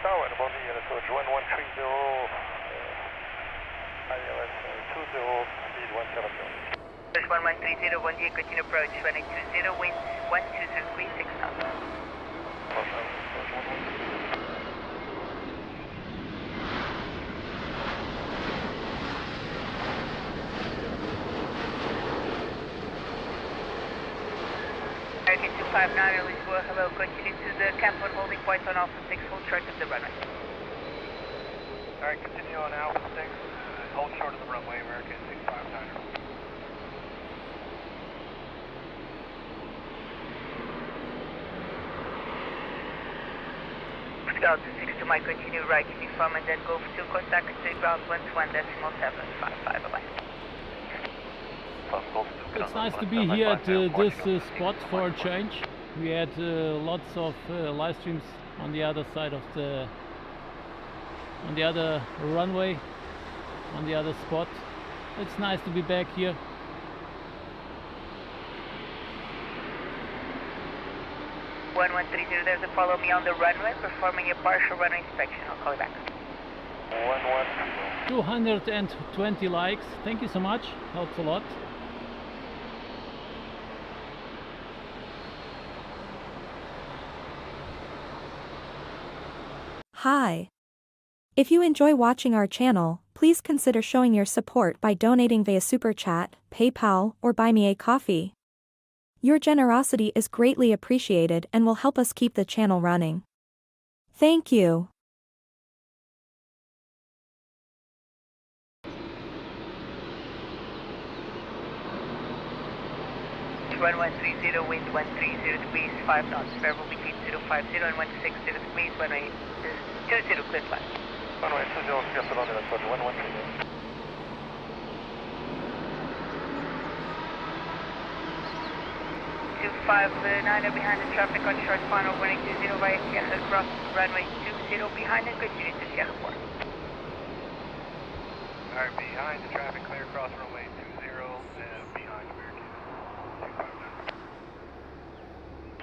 Speaker 5: Tower, bom dia, sou João 130, ILS 20, speed 170.
Speaker 3: Push 1130, bom dia, continue approach 1820, wind 120 degrees, 6 knots. American 259, Lisbon, hello, continue to the Camp 1 holding point on Alpha 6, hold short of the runway.
Speaker 5: Alright, continue on Alpha 6, hold short of the runway, American 259.
Speaker 3: Delta 62 might continue right uniform and then go to contact the ground 121.755, bye-bye.
Speaker 4: It's nice to be here at this spot for a change. We had lots of live streams on the other side of on the other runway, on the other spot. It's nice to be back here.
Speaker 3: There's a follow me on the runway, performing a partial runway inspection. I'll call you back.
Speaker 4: 220 likes. Thank you so much. Helps a lot.
Speaker 7: Hi. If you enjoy watching our channel, please consider showing your support by donating via Super Chat, PayPal, or Buy Me a Coffee. Your generosity is greatly appreciated and will help us keep the channel running. Thank you.
Speaker 3: 1130, wind 130 degrees, 5 knots, variable between 050 and 160 degrees, runway 20, clear flight.
Speaker 5: Runway 20, clear for London, that's 1130.
Speaker 3: 259 behind the traffic on short final, running 20 via Sierra, across runway 20 behind and continue to Sierra 4.
Speaker 5: Alright, behind the traffic, clear across runway 20, behind American 259.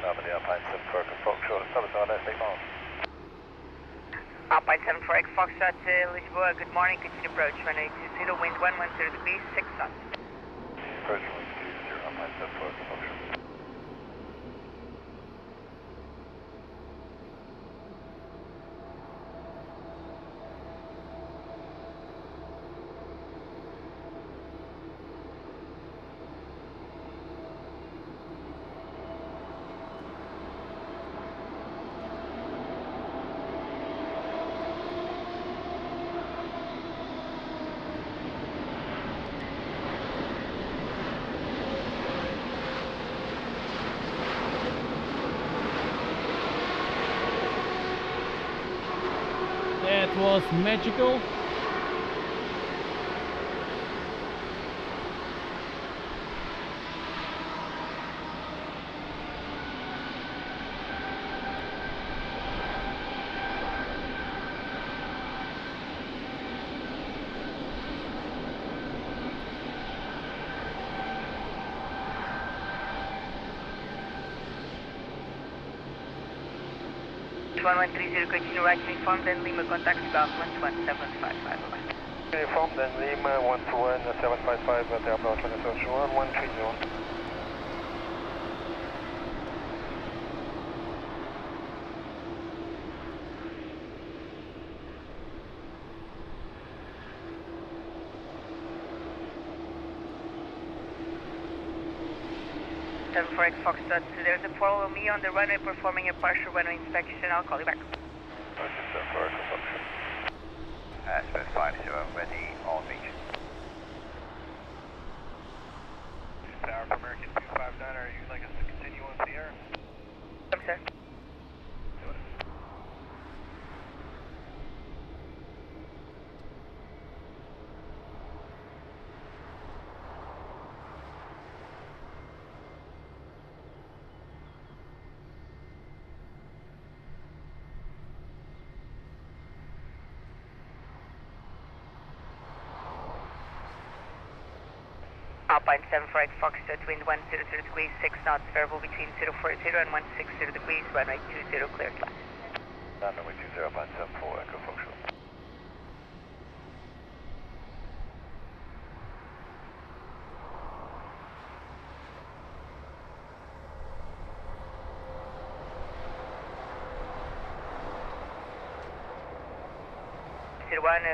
Speaker 1: Alpine Alpine 7 for Foxtrot, Summit on S8 miles.
Speaker 3: Alpine 7 for X Foxtrot, Lisboa, good morning, continue approach, runway 20, wind 110 degrees, 6 knots.
Speaker 1: Approach runway 20, Alpine 7 for X Foxtrot.
Speaker 4: That was magical.
Speaker 3: One 130, continue right uniform, then Lima contact Golf 11755, bye-bye.
Speaker 5: Uniform, then Lima 11755 at the approach on the search 1130.
Speaker 3: For X Foxtrot, there's a follow me on the runway performing a partial runway inspection. I'll call you back.
Speaker 1: Specify so I'm ready on beach.
Speaker 5: Tower for American 259, are you like us to continue on Sierra?
Speaker 3: Sir. Alpine 7 for X Foxtrot, wind 100 degrees, 6 knots, variable between 040 and 160 degrees, runway 20, clear flight.
Speaker 1: Runway 20, Alpine 7 for Echo Foxtrot.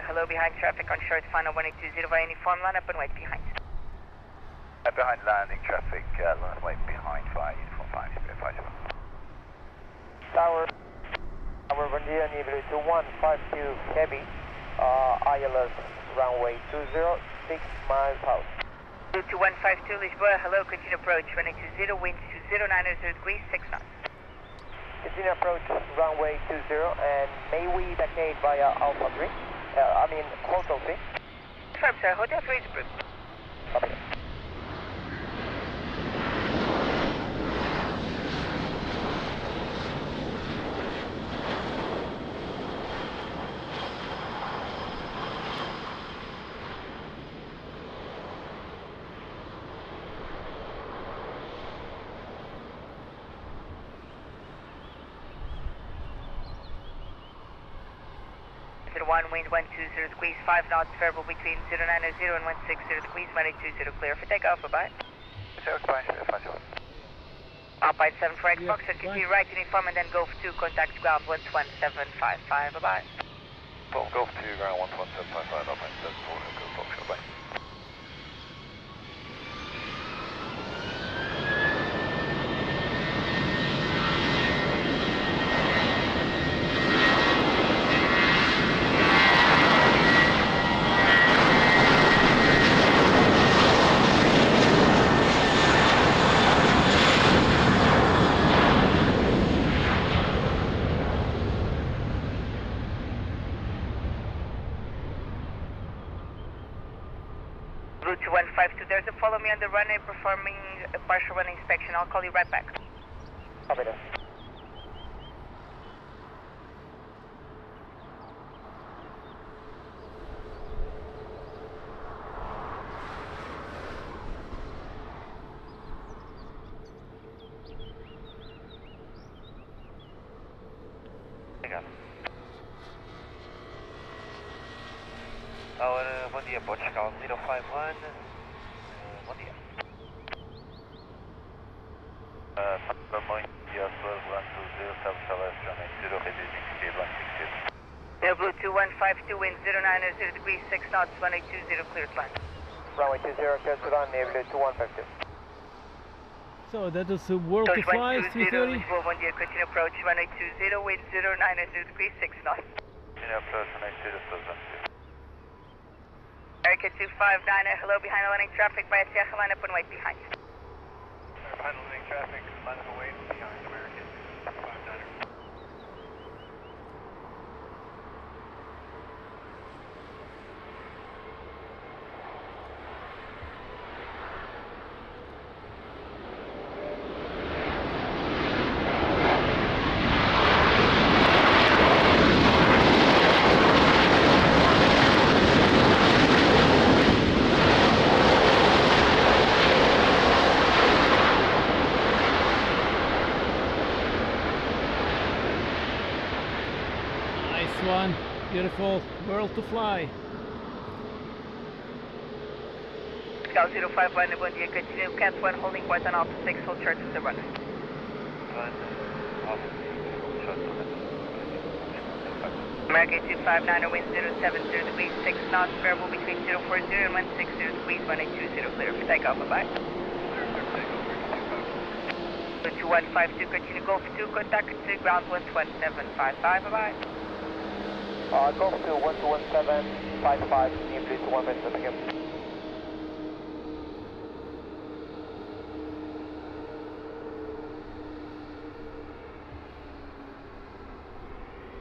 Speaker 3: Hello behind traffic on short final 1820 via uniform line up and wait behind.
Speaker 1: Behind landing traffic, line wait behind via uniform 5. faixa.
Speaker 5: Tower, bom dia, nível 2152 heavy, ILS runway 20, 6 miles out.
Speaker 3: 2152 Lisbon, hello, continue approach, runway 20, winds 2090 degrees, 6 knots.
Speaker 5: Continue approach runway 20, and may we vacate via Alpha 3? Hotel 3?
Speaker 3: Confirm, sir, Hotel 3 is approved.
Speaker 5: Copy.
Speaker 3: One wind 120 degrees, 5 knots, variable between 090 and 160 degrees, 120 clear for takeoff, bye-bye. Alpine 7 for X Fox, and continue right uniform and then Golf 2, contact ground 11755, bye-bye.
Speaker 1: Golf 2, ground 11755, Alpine 7 for Echo Foxtrot, bye.
Speaker 3: Route 152, there's a follow me on the runway performing a partial runway inspection. I'll call you right back.
Speaker 5: Copy that.
Speaker 2: Tower, bom dia, Portugal 051, bom dia.
Speaker 1: Bom dia, Turbulence 20, Southwest runway 0, reducing speed 160.
Speaker 3: Blue 2152, wind 090 degrees, 6 knots, 1820, clear to land.
Speaker 5: Runway 20, clear to land, nível 2152.
Speaker 4: So that is a world to fly, 330.
Speaker 3: Lisbon, bom dia, continue approach, runway 20, wind 090 degrees, 6 knots.
Speaker 1: Continue approach runway 20, Turbulence 2.
Speaker 3: American 259, hello, behind the landing traffic by Atiaga, line up and wait behind.
Speaker 2: Behind the landing traffic, line up and wait behind American 259.
Speaker 4: One beautiful world to fly.
Speaker 3: Scout 051, bom dia, continue, Cat 1, holding point on Alpha 6, hold short of the runway. American 259, wind 070 degrees, 6 knots, variable between 040 and 160 degrees, 1820, clear for takeoff, bye-bye. 2152, continue, Golf 2, contact to ground 11755, bye-bye.
Speaker 5: Golf 2, 11755, nível 2152, thank you.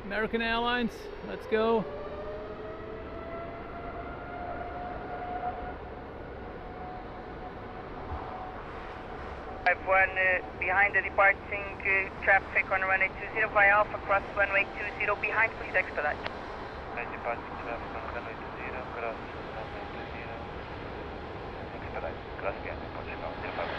Speaker 4: American Airlines, let's go.
Speaker 3: One behind the departing traffic on runway 20 via Alpha, cross runway 20 behind, please expedite.
Speaker 2: Departing traffic on runway 20, cross runway 20. Expedite, cross again, Portugal 051.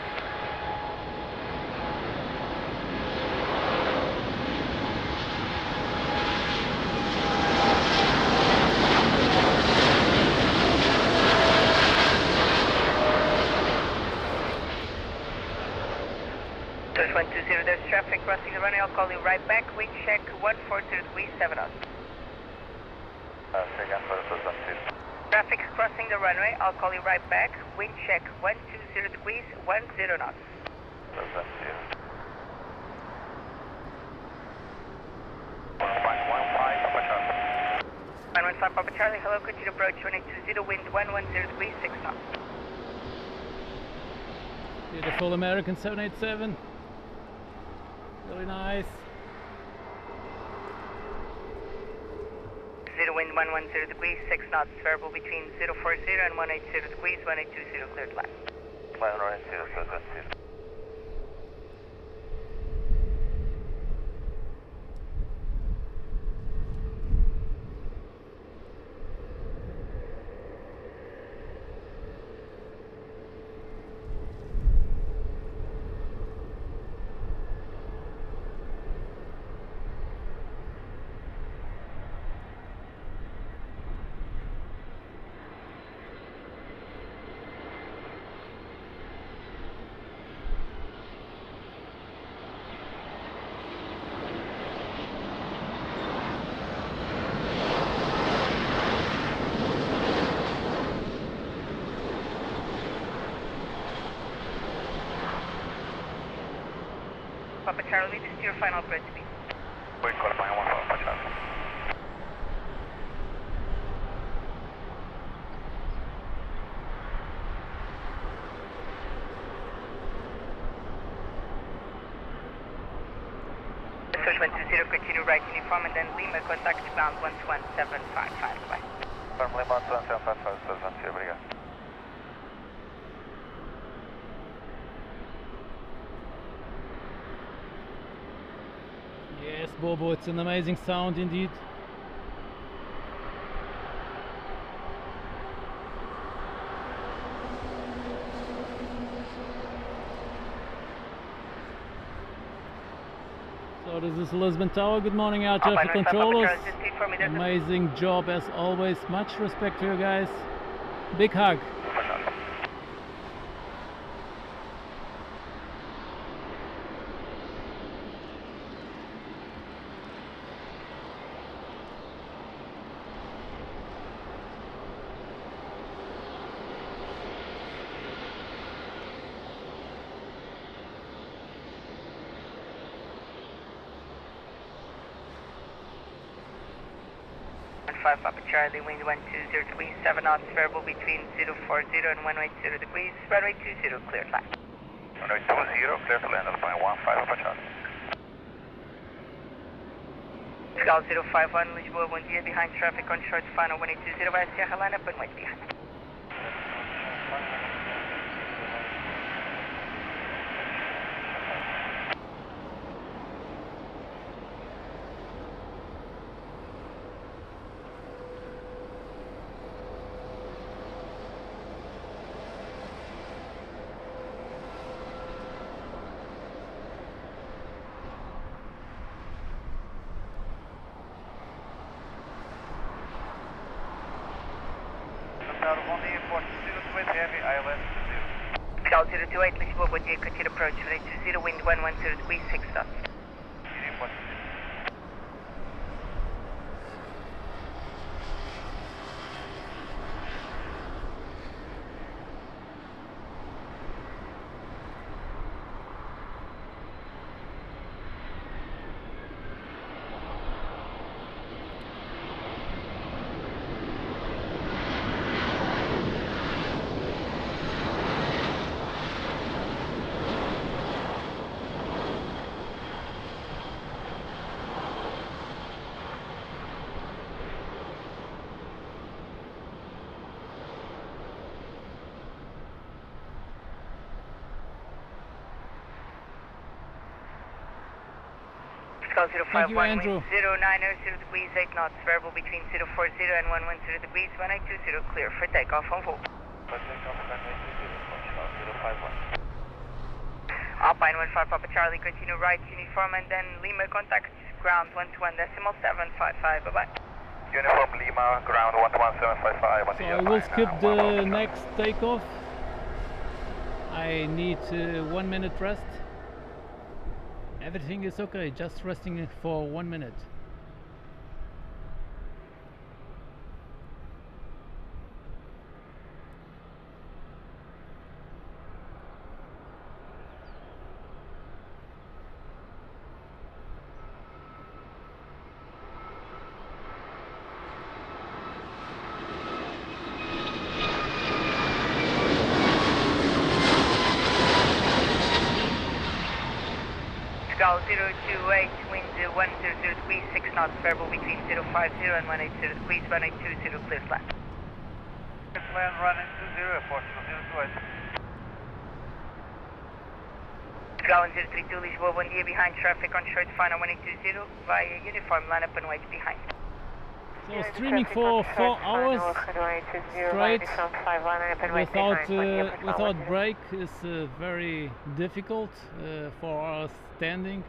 Speaker 3: There's 120, there's traffic crossing the runway, I'll call you right back. Wind check 140 degrees, 7 knots.
Speaker 1: Again for the
Speaker 3: Traffic crossing the runway, I'll call you right back. Wind check 120 degrees, 10 knots. 5 Papa Charlie, hello, continue approach 1820, wind 110 degrees, 6 knots.
Speaker 4: Beautiful American 787. Really nice.
Speaker 3: 0 wind 110 degrees, 6 knots, variable between 040 and 180 degrees, 1820 cleared line.
Speaker 5: Line 180, so that's it.
Speaker 3: Papa Charlie, this is your final approach speed.
Speaker 5: Wait, qualifying 1 Papa Charlie.
Speaker 3: Search 120, continue right uniform and then Lima, contact ground 121.755, bye.
Speaker 5: Firm Lima 11755, obrigado.
Speaker 4: Yes, Bobo, it's an amazing sound indeed. So this is Lisbon Tower. Good morning, air traffic controllers. Amazing job as always. Much respect to you guys. Big hug.
Speaker 3: Papa Charlie, wind 120 degrees, 7 knots, variable between 040 and 180 degrees, runway 20, cleared line.
Speaker 5: Runway 20, clear to land, flying 15 Papa Charlie.
Speaker 3: Scout 051, Lisbon, bom dia, behind traffic on short final 1820, vai Sierra line up and wait behind.
Speaker 5: On the airport, 028 heavy, ILS 0.
Speaker 3: Scout 028, Lisbon, bom dia, continue approach 1820, wind 110 degrees, 6 knots.
Speaker 5: Airport 0.
Speaker 4: Thank you, Andrew.
Speaker 3: 090 degrees, 8 knots, variable between 040 and 110 degrees, 1820, clear for takeoff on full. Alpine 15 Papa Charlie, continue right uniform and then Lima, contact ground 121.755, bye-bye.
Speaker 5: Uniform Lima, ground 11755.
Speaker 4: So I will skip the next takeoff. I need 1 minute rest. Everything is okay, just resting for 1 minute.
Speaker 3: Portugal 028, wind 100 degrees, 6 knots, variable between 050 and 180 degrees, runway 20, clear flat.
Speaker 5: Plan running 20, Portugal 028.
Speaker 3: Portugal 032, Lisboa, bom dia, behind traffic on short final 1820, via uniform, line up and wait behind.
Speaker 4: So streaming for 4 hours straight without break is very difficult. 4 hours standing.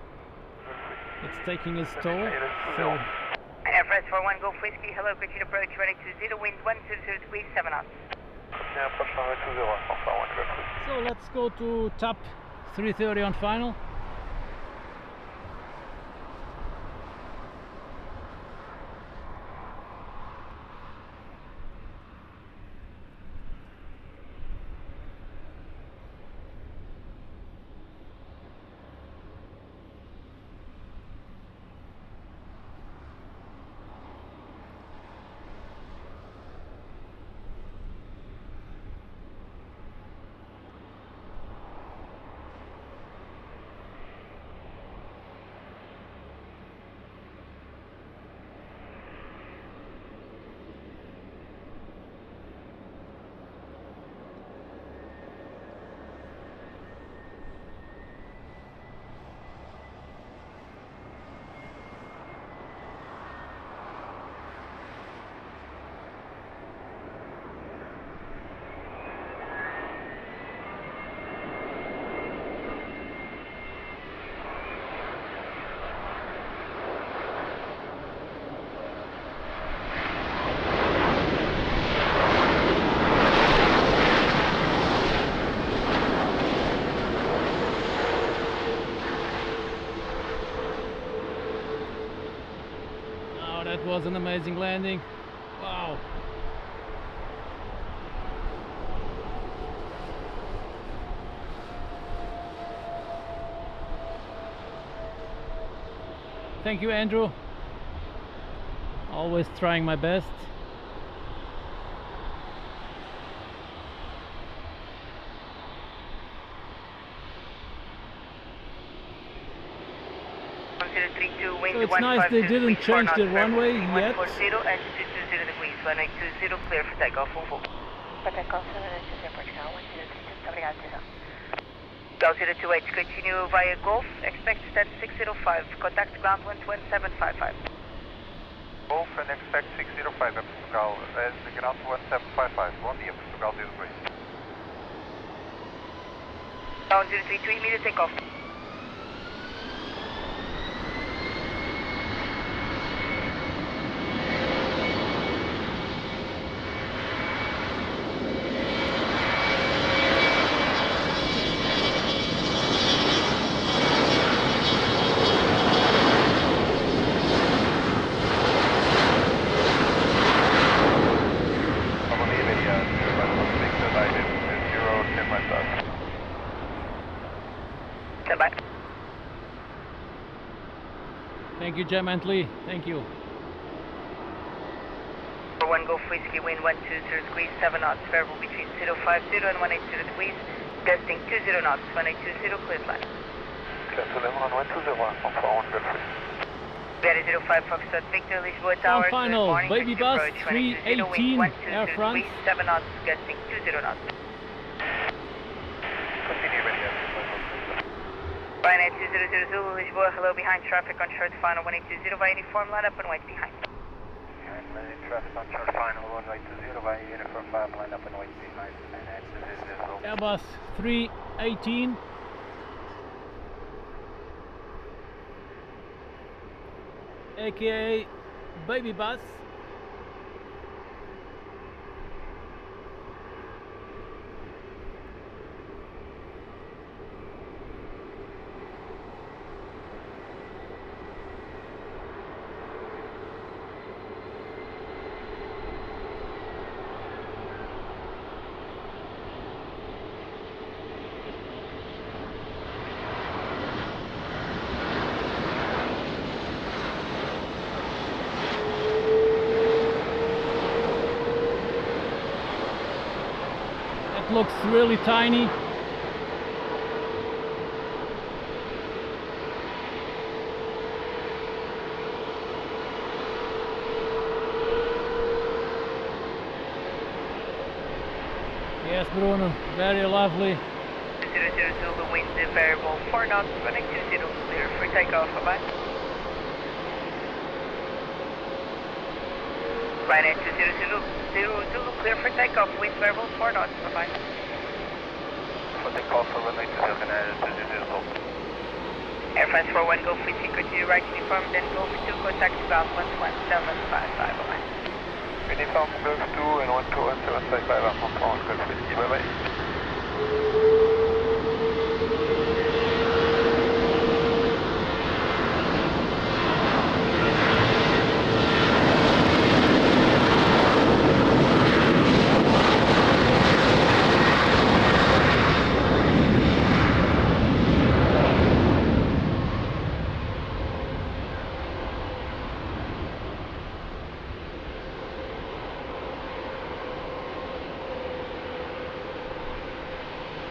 Speaker 4: It's taking its toll. So
Speaker 3: Airpress 41 Golf Whiskey, hello, continue approach, runway 20, wind 100 degrees, 7 knots.
Speaker 4: So let's go to tap 330 on final. That was an amazing landing. Wow. Thank you, Andrew. Always trying my best. So it's nice they didn't change the runway yet.
Speaker 3: 140 and 220 degrees, runway 20, clear for takeoff, full full.
Speaker 6: For takeoff, 7 Portugal, 103, obrigado, Cesar.
Speaker 3: Gulf 028, continue via Golf, expect stand 605, contact ground 11755.
Speaker 5: Golf and expect 605 at Portugal, and the ground 1755. Bom dia, Portugal 03.
Speaker 3: Ground 032, immediate takeoff.
Speaker 4: Thank you, Gemently. Thank you.
Speaker 3: For 1 Golf Whiskey, wind 120 degrees, 7 knots, variable between 050 and 180 degrees, gusting 20 knots, 1820, clear flight. Very 05 Foxtrot Victor, Lisboa Tower,
Speaker 4: on final,
Speaker 3: good morning,
Speaker 4: baby bus,
Speaker 3: approach,
Speaker 4: 318, Air France.
Speaker 3: Degrees, 7 knots, gusting 20 knots.
Speaker 5: Continue, radio.
Speaker 3: Ryanair 200 Zulu, Lisboa, hello, behind traffic on short final 1820 via uniform, line up and wait behind.
Speaker 5: Traffic on short final 1820 via uniform, line up and wait behind.
Speaker 4: Airbus 318. AKA baby bus. Looks really tiny. Bruno. Very lovely.
Speaker 3: 000 Zulu, wind variable 4 knots, runway 20, clear for takeoff, bye-bye. Ryanair 200 Zulu, clear for takeoff, wind variable 4 knots, bye-bye.
Speaker 5: For takeoff for runway 20, Ryanair 200 Zulu.
Speaker 3: Air France 41, Golf 3, continue right uniform, then Golf 2, contact ground 11755, bye-bye.
Speaker 5: Uniform Golf 2 and 12175 Alpha Golf 3, bye-bye.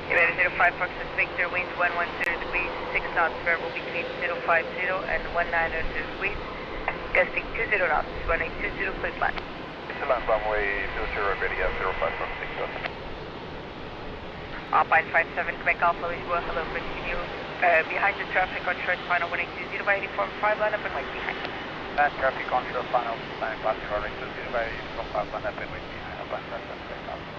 Speaker 3: United 05 Foxtrot Victor, wind 110 degrees, 6 knots, variable between 050 and 190 degrees, gusting 20 knots, runway 20, clear plan.
Speaker 5: Land runway 00, ready at 05 from 6 knots.
Speaker 3: Alpine 57, Quebec Alpha, Lisbon, hello, continue behind the traffic on short final 1820 by uniform 5, line up and wait behind.
Speaker 5: Land traffic on short final, line passing runway 20 by uniform 5, line up and wait behind. Alpine 57, Quebec Alpha.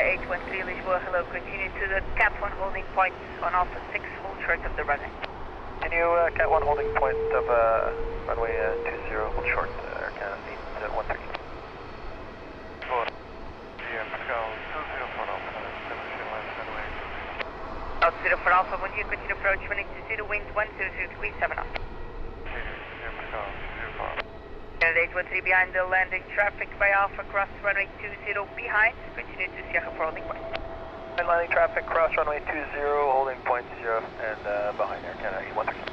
Speaker 3: H13 Lisboa, hello, continue to the Cap 1 holding point on Alpha 6, hold short of the runway.
Speaker 5: Continue Cat 1 holding point of runway 20, hold short, Canada lead 13.
Speaker 3: Out 0 for Alpha, 1 year, continue approach, runway 20, wind 100 degrees, 7 knots. Canada 813 behind the landing traffic by Alpha, cross runway 20 behind, continue to Sierra for holding point.
Speaker 5: And landing traffic, cross runway 20, holding point 0, and behind Air Canada 813.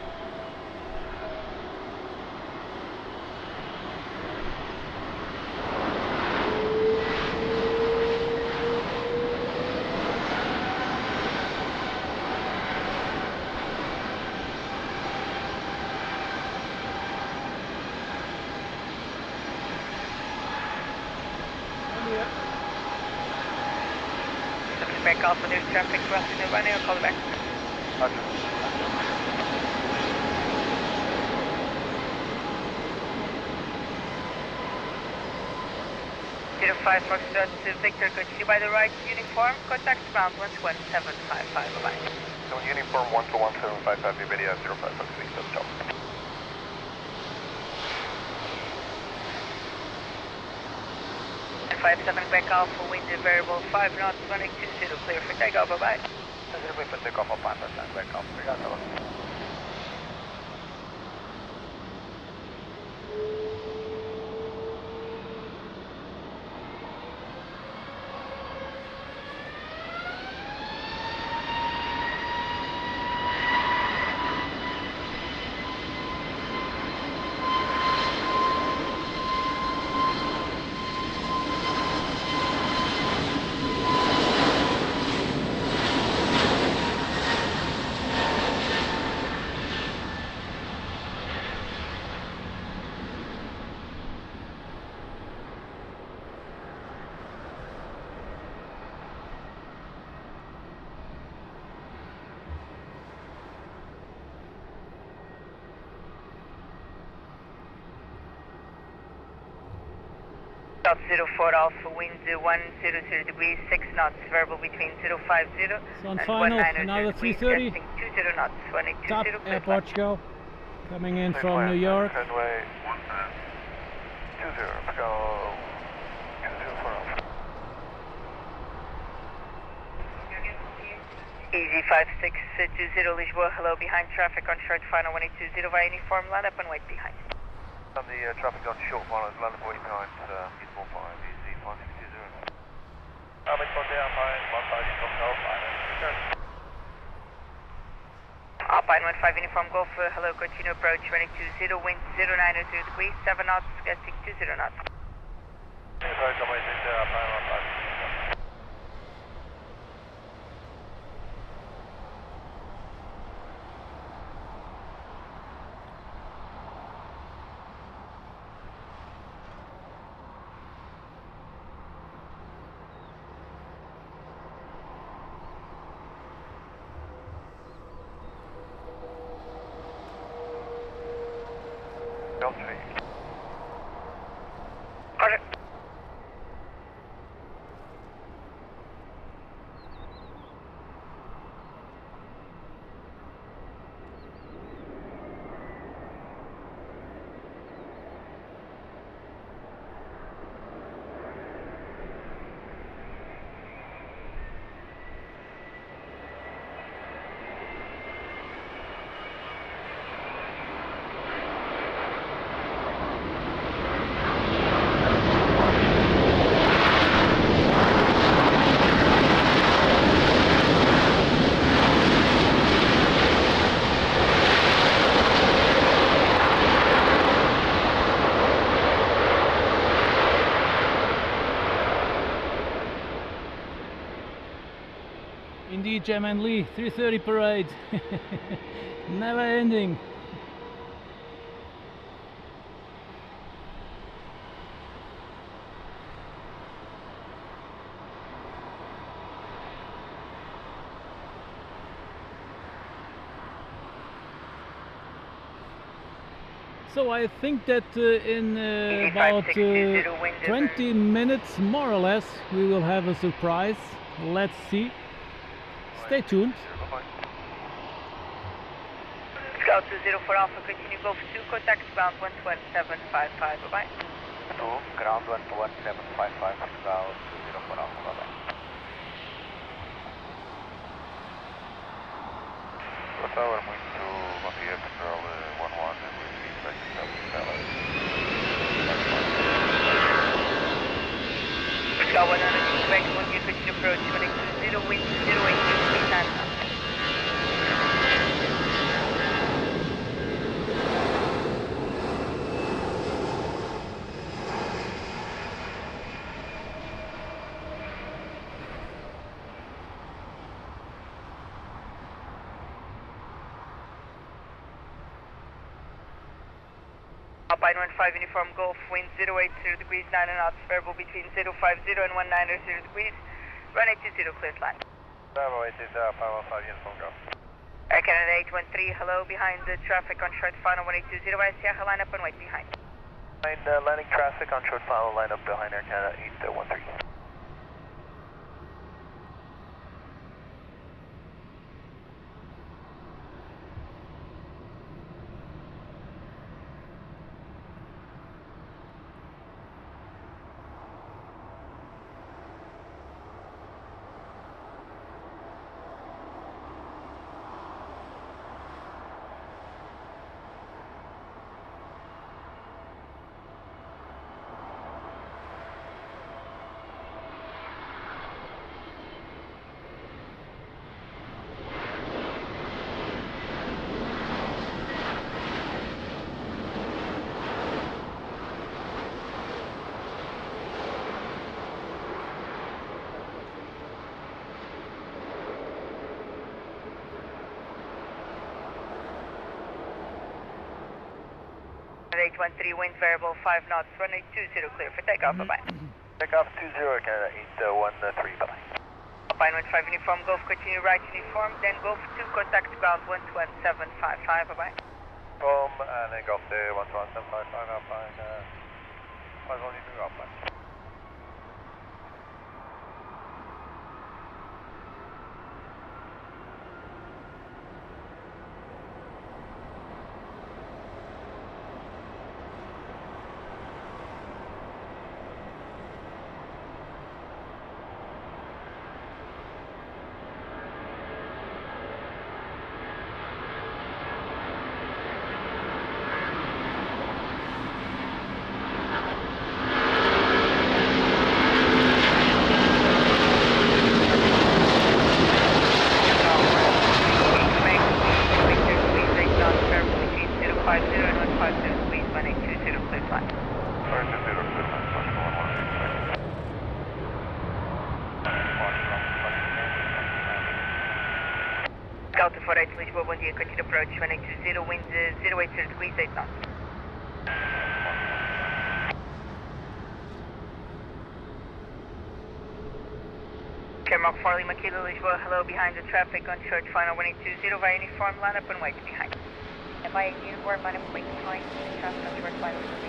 Speaker 3: Back Alpha, there's traffic crossing the runway, I'll call it back.
Speaker 5: Roger.
Speaker 3: 05 Foxtrot Victor, continue by the right uniform, contact ground 11755, bye-bye.
Speaker 5: So uniform 11755, be ready at 05 Fox Victor, stop.
Speaker 3: 57 Quebec Alpha, wind variable 5 knots, runway 20, clear for takeoff, bye-bye.
Speaker 5: Clear for takeoff, Alpine 57 Quebec Alpha, obrigado.
Speaker 3: South 04 Alpha, wind 100 degrees, 6 knots, variable between 050
Speaker 4: So on
Speaker 3: and
Speaker 4: final,
Speaker 3: 190
Speaker 4: another
Speaker 3: degrees,
Speaker 4: 330.
Speaker 3: gusting 20 knots, runway 20,
Speaker 4: Top
Speaker 3: clear
Speaker 4: Air
Speaker 3: plan.
Speaker 4: Portugal, coming in from New York.
Speaker 5: Runway 20, go 20 for Alpha.
Speaker 3: Easy 5620 Lisboa, hello, behind traffic on short final 1820 via uniform, line up and wait behind.
Speaker 5: On the traffic on short final, London waiting behind Lisbon 5, easy 5620. Lisbon down, fine, 15 Hotel, fine,
Speaker 3: Alpine 15 uniform Golf, hello, continue approach, runway 20, wind 090 degrees, 7 knots, gusting 20 knots.
Speaker 5: L3.
Speaker 3: Roger.
Speaker 4: Indeed, Chairman Lee, 3:30 parade. Never ending. So I think that in about 20 minutes, more or less, we will have a surprise. Let's see. Stay tuned.
Speaker 3: Scout 204 Alpha, continue Golf 2, contact ground 11755, bye-bye.
Speaker 5: 2, ground 11755, Scout 204 Alpha, bye-bye.
Speaker 1: Tower, muito bom dia, Control 11, and we expect to have
Speaker 3: Scout 100, back 1 year, continue approach, 120, wind 082, 39. Alpine 15 uniform Golf, wind 080 degrees, 9 knots, variable between 050 and 190 degrees, run 820, clear line.
Speaker 5: Bravo 80, 515 uniform Golf.
Speaker 3: Air Canada 813, hello, behind the traffic on short final 1820, Sierra, line up and wait behind.
Speaker 5: Landing traffic on short final, line up behind Air Canada 813.
Speaker 3: Canada 813, wind variable 5 knots, run 820, clear for takeoff, bye-bye.
Speaker 5: Takeoff 20, Canada 813, bye-bye.
Speaker 3: Alpine 15 uniform Golf, continue right uniform, then Golf 2, contact ground 11755, bye-bye.
Speaker 5: And then Golf 2, 11755, Alpine, 512 Alpine.
Speaker 3: Delta 48 Lisbon, bom dia, continue approach, 1820, wind 080 degrees, 8 knots. Mark 4 Lima Kilo Lisboa, hello, behind the traffic on church final 1820, via uniform, line up and wait behind. by uniform on a quick time, traffic on short flight over the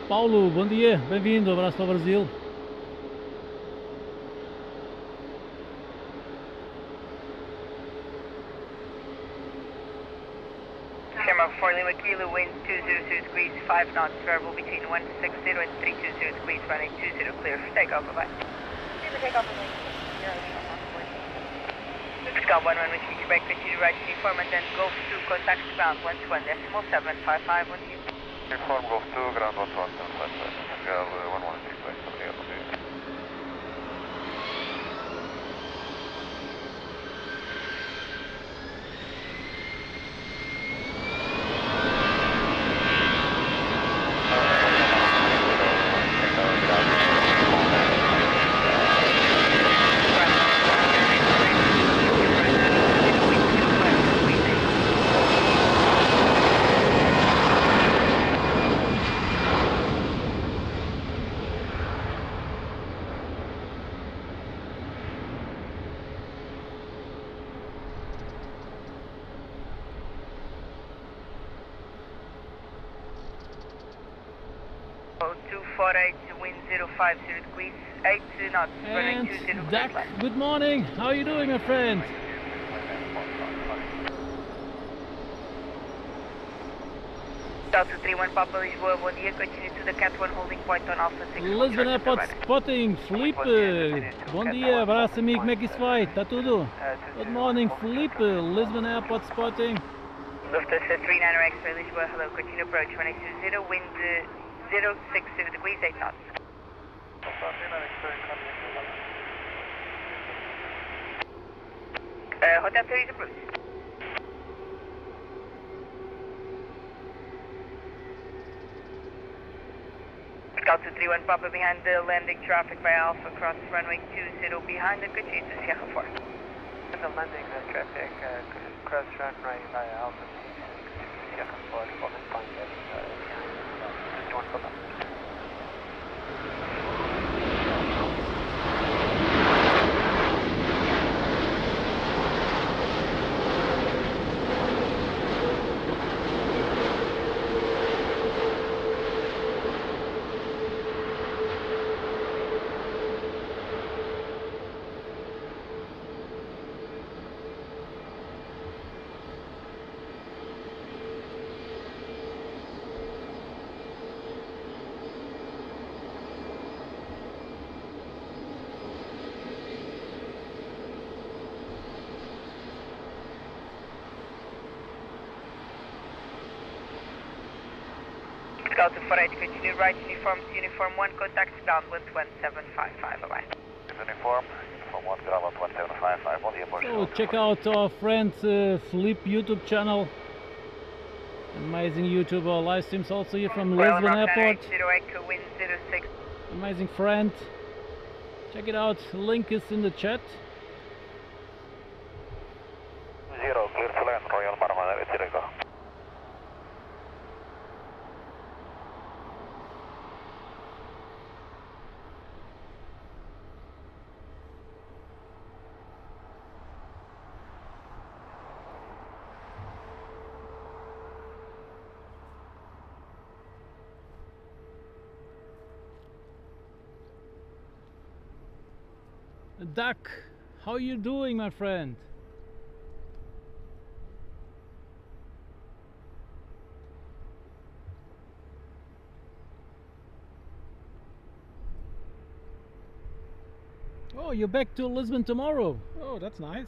Speaker 4: Paulo, bom dia, bem-vindo, abraço para o Brasil.
Speaker 3: Shamrock 4 Lima Kilo, wind 202 degrees, 5 knots, variable between 160 and 320 degrees, running 20 clear for takeoff, bye-bye. Clear for takeoff, bye-bye. Scout 1 which you Quebec, continue right uniform and then Golf 2, contact ground 11.755, 1 you.
Speaker 1: Uniform Golf 2, ground 11.755, Portugal 1165, obrigado, bom dia.
Speaker 3: Wind 050 degrees, 8 knots, running 20
Speaker 4: And Dak, good morning, how are you doing, my friend?
Speaker 3: Delta 31 Papa Lisboa, bom dia, continue to the Cat 1 holding point on Alpha 6.
Speaker 4: Lisbon Airport Spotting, Felipe, bom dia, abraço amigo, como é que isso vai? Está tudo? Good morning, Felipe, Lisbon Airport Spotting.
Speaker 3: Lufthansa 39 X-ray Lisboa, hello, continue approach 180, wind 060 degrees, 8 knots. Hotel 30 is approved. Scout 231 Papa behind the landing traffic by Alpha, cross runway 20 behind the continue to Sierra 4.
Speaker 5: The landing traffic, cross runway by Alpha, Sierra 4, holding point behind 21 Papa.
Speaker 3: Scout 248, continue right uniform to uniform 1, contact ground 11755, bye-bye.
Speaker 1: Uniform 1, ground 11755, bom dia, Portugal.
Speaker 4: So check out our friend Felipe YouTube channel. Amazing YouTuber, live streams also here from Lisbon Airport.
Speaker 3: Wind 06.
Speaker 4: Amazing friend. Check it out, link is in the chat. Duck, how you doing, my friend? Oh, you're back to Lisbon tomorrow. Oh, that's nice.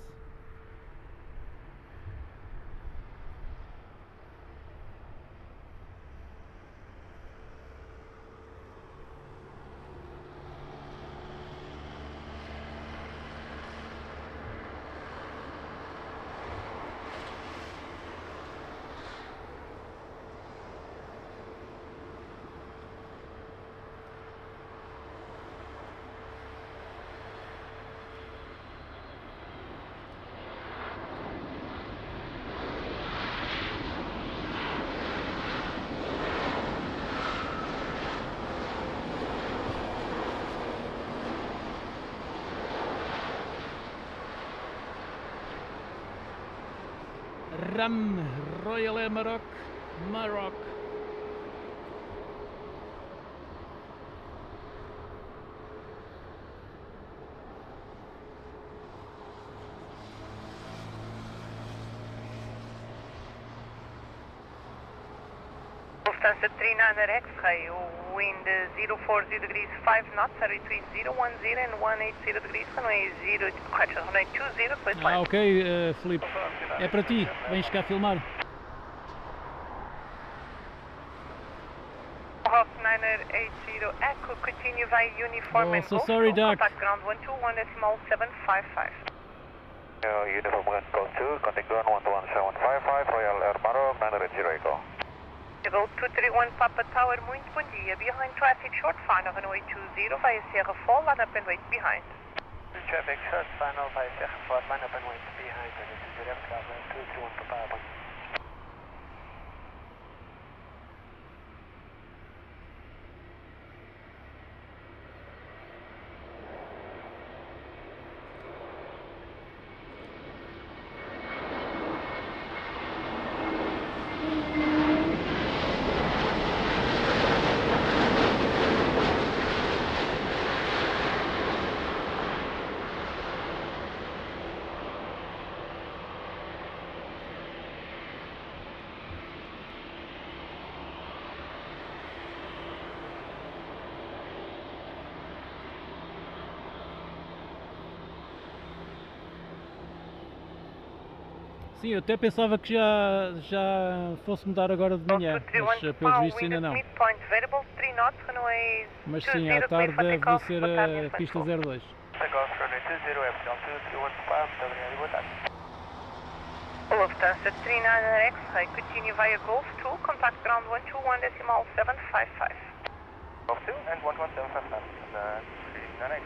Speaker 4: Royal Air Maroc.
Speaker 3: Lufthansa 39 X-ray, wind 040 degrees 5 knots, between 010 and 180 degrees, runway 20, please fly.
Speaker 4: Ah, ok, Filipe. É para ti, vens cá filmar.
Speaker 3: Half 980 Echo, continue via uniform
Speaker 4: Oh,
Speaker 3: and
Speaker 4: so
Speaker 3: Golf,
Speaker 4: sorry, Doc.
Speaker 3: contact ground 121.755.
Speaker 5: Uniform 1 Go 2, contact ground 121.755, Royal Air Maroc, 980 Echo.
Speaker 3: Go 231 Papa Tower, muito bom dia. Behind traffic, short final, runway 20 via Sierra Fall, line up and wait behind.
Speaker 5: Traffic short final via Sierra Fall, line up and wait behind, 20 aircraft, 231 Papa.
Speaker 4: Sim, eu até pensava que já fosse mudar agora de manhã, mas pelos vistos ainda não. Mas sim, à tarde deve ser a pista 02.
Speaker 3: Lufthansa 39 X-ray, continue via Golf 2, contact ground 121.755.
Speaker 5: Golf 2 and 11755, and 39.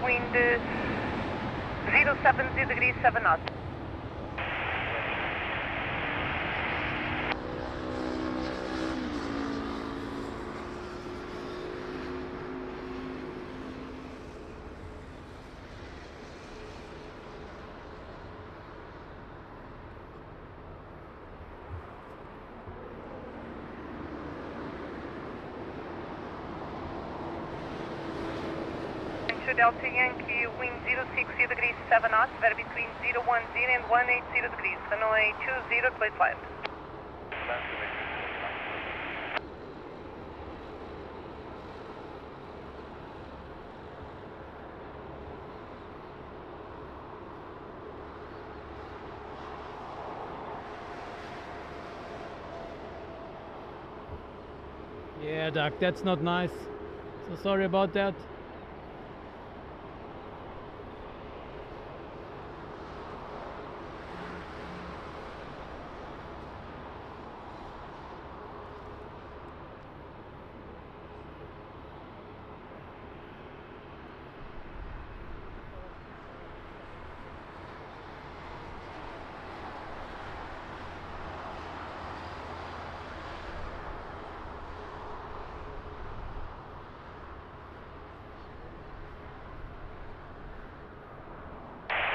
Speaker 3: Wind 070 degrees 7 knots. Delta Yankee, wind 060 degrees 7 knots, vary between 010 and 180 degrees, runway 20, clear flight.
Speaker 4: Yeah, Doc, that's not nice. So sorry about that.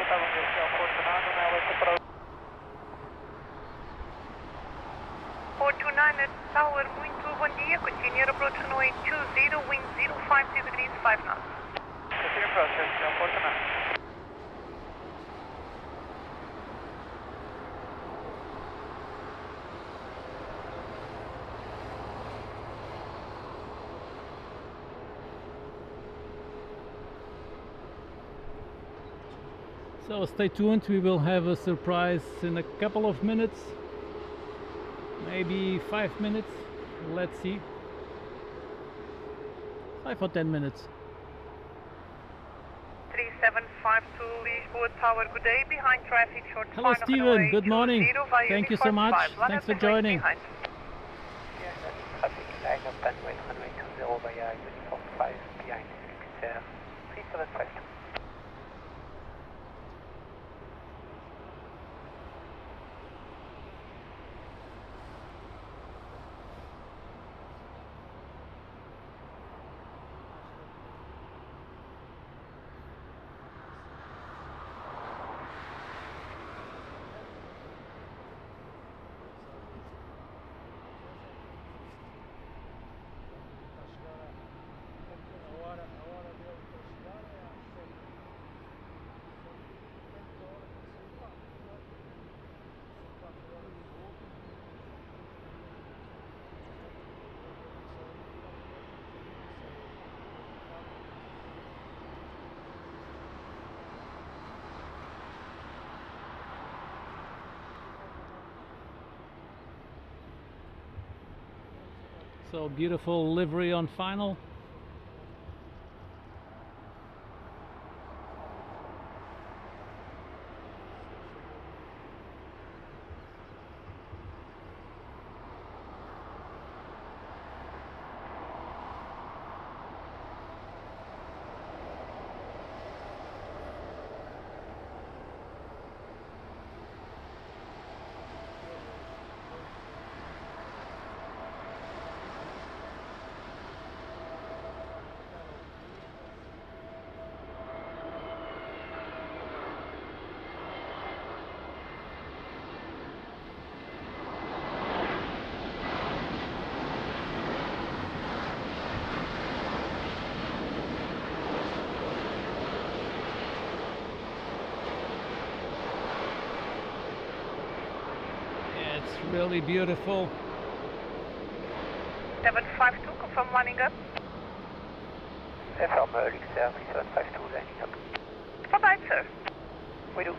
Speaker 6: 429 at Tower, muito bom dia. Continue approach runway 20, wind 050 degrees, 5 knots.
Speaker 5: Continue process, 429.
Speaker 4: So stay tuned, we will have a surprise in a couple of minutes, maybe 5 minutes, let's see, 5 or 10 minutes.
Speaker 6: 3752 Lisbon Tower, good day, behind traffic, short
Speaker 4: Hello
Speaker 6: final
Speaker 4: Steven,
Speaker 6: runway
Speaker 4: good morning,
Speaker 6: 20 via
Speaker 4: thank you so
Speaker 6: uniform
Speaker 4: much,
Speaker 6: 5,
Speaker 4: thanks for
Speaker 6: runway
Speaker 4: joining.
Speaker 6: behind.
Speaker 5: Traffic line up runway 20 via uniform 5 behind. Sir, 3752.
Speaker 4: So beautiful livery on final. Really beautiful.
Speaker 6: 752, confirm lining up.
Speaker 5: Affirm, Luxair 3752 lining up.
Speaker 6: Stand by, sir.
Speaker 5: We do.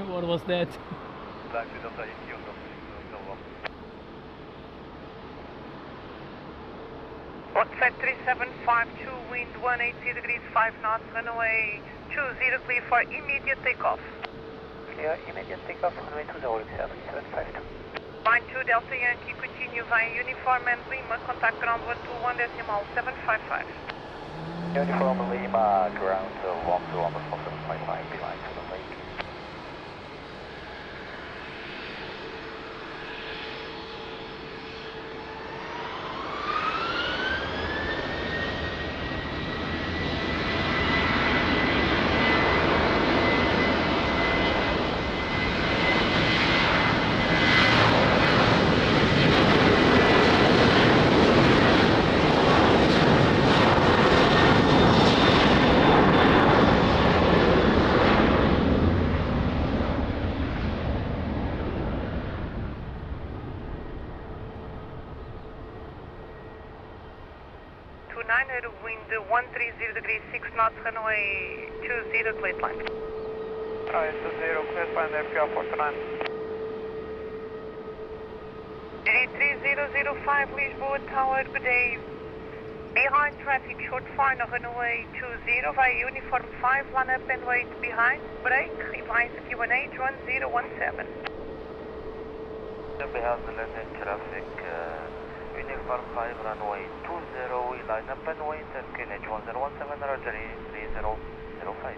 Speaker 4: What was that?
Speaker 6: Set 3752, wind 180 degrees, 5 knots, runway 20, clear for immediate takeoff.
Speaker 5: Clear, immediate takeoff, runway 20, Luxair 3752.
Speaker 6: Line 2, Delta Yankee, continue via uniform and Lima, contact ground 121.755.
Speaker 5: Uniform Lima, ground 121.755, behind to the lake.
Speaker 6: Wind 130 degrees, 6 knots, runway 20, clear line.
Speaker 5: Runway 20, clear line, FPR 429.
Speaker 6: 3005 Lisbon Tower, good day. Behind traffic, short final, runway 20 via uniform 5, line up and wait behind. Break, revise Q&A, drone 017.
Speaker 5: Behind the landing traffic, uniform 5, runway 20, we line up and wait at QNH 1017, Roger 3005.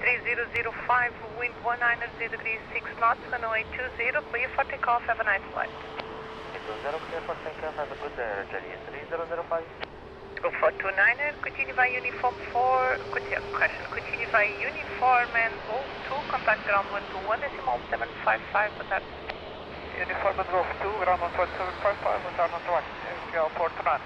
Speaker 6: 3005, wind 190 degrees 6 knots, runway 20, clear for takeoff, have a nice flight.
Speaker 5: 20, clear for takeoff, have a good journey. 3005.
Speaker 6: Go for 29er, continue by uniform 4, continue by uniform and Golf 2, contact ground 121, decimal 755, boa tarde.
Speaker 5: Uniform and Golf 2, ground 12755, boa tarde, not 1. Airport run.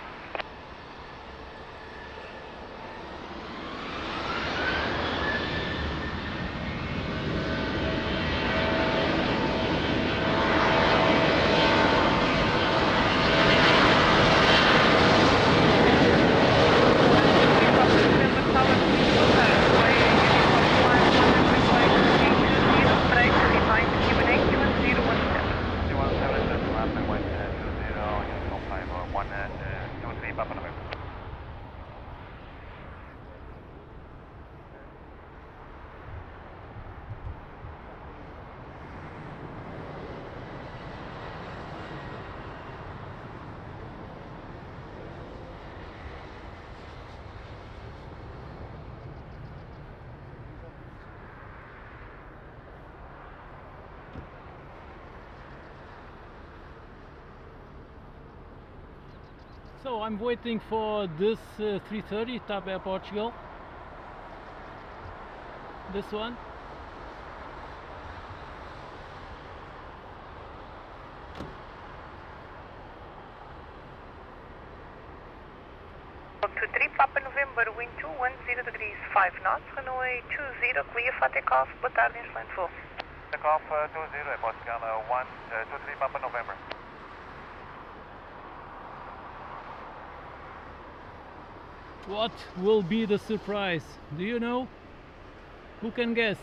Speaker 4: So I'm waiting for this 330 TAP Air Portugal. This one.
Speaker 6: To 3 Papa November, wind 210 degrees 5 knots, runway 20, clear for takeoff, boa tarde, excelente voo.
Speaker 5: Takeoff 20, Portugal 123 Papa November.
Speaker 4: What will be the surprise? Do you know? Who can guess?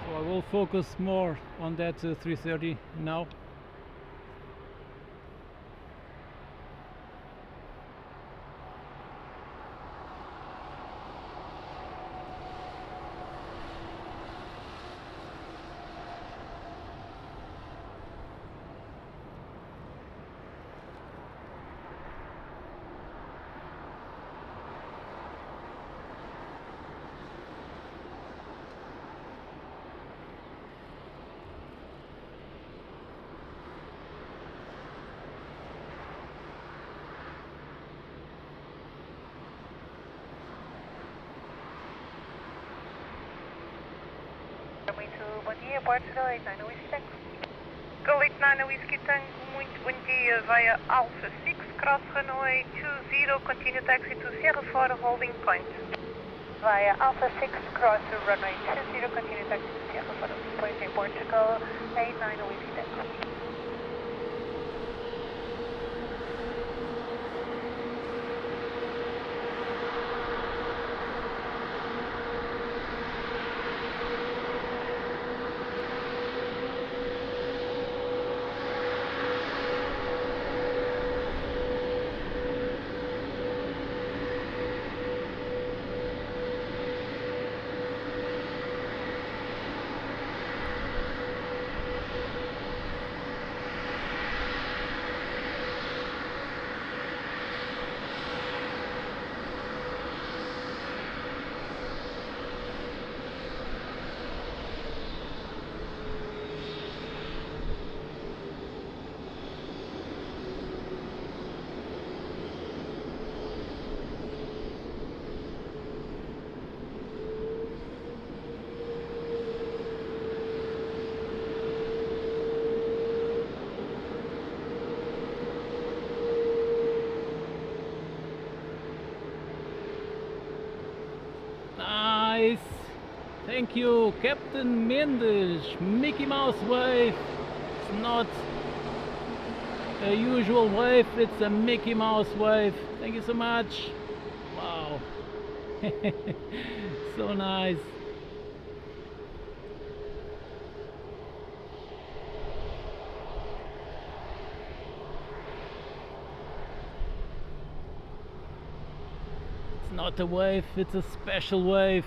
Speaker 4: So I will focus more on that 330 now.
Speaker 3: Muito bom dia, Portugal 89 Whiskey Tango.
Speaker 6: Go 89 Whiskey Tango, muito bom dia, via Alpha 6, cross runway 20, continue taxi to Sierra 4, holding point.
Speaker 3: Via Alpha 6, cross runway 20, continue taxi to Sierra 4, point in Portugal 89 Whiskey Tango.
Speaker 4: Nice! Thank you, Captain Mendes. Mickey Mouse wave. It's not a usual wave, it's a Mickey Mouse wave. Thank you so much. Wow. So nice. It's not a wave, it's a special wave.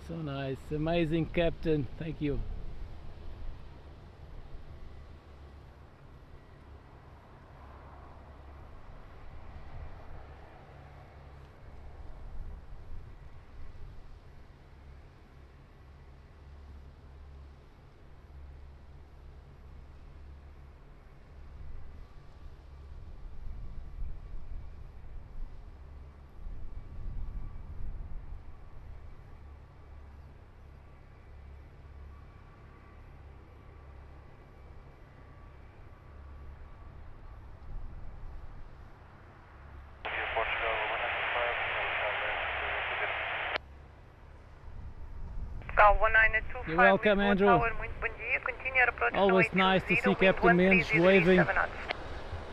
Speaker 4: So nice. Amazing, Captain. Thank you. You're welcome, Andrew. Always nice to see Captain Minch waving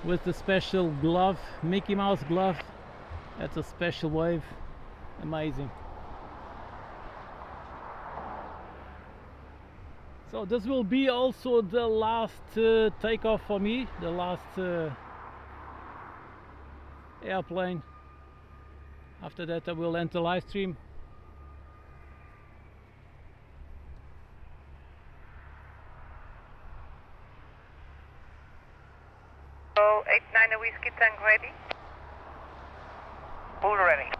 Speaker 4: with the special glove, Mickey Mouse glove. That's a special wave. Amazing. So this will be also the last takeoff for me, the last airplane. After that I will enter Livestream.
Speaker 6: So 89 Whiskey Tank ready?
Speaker 5: Full ready.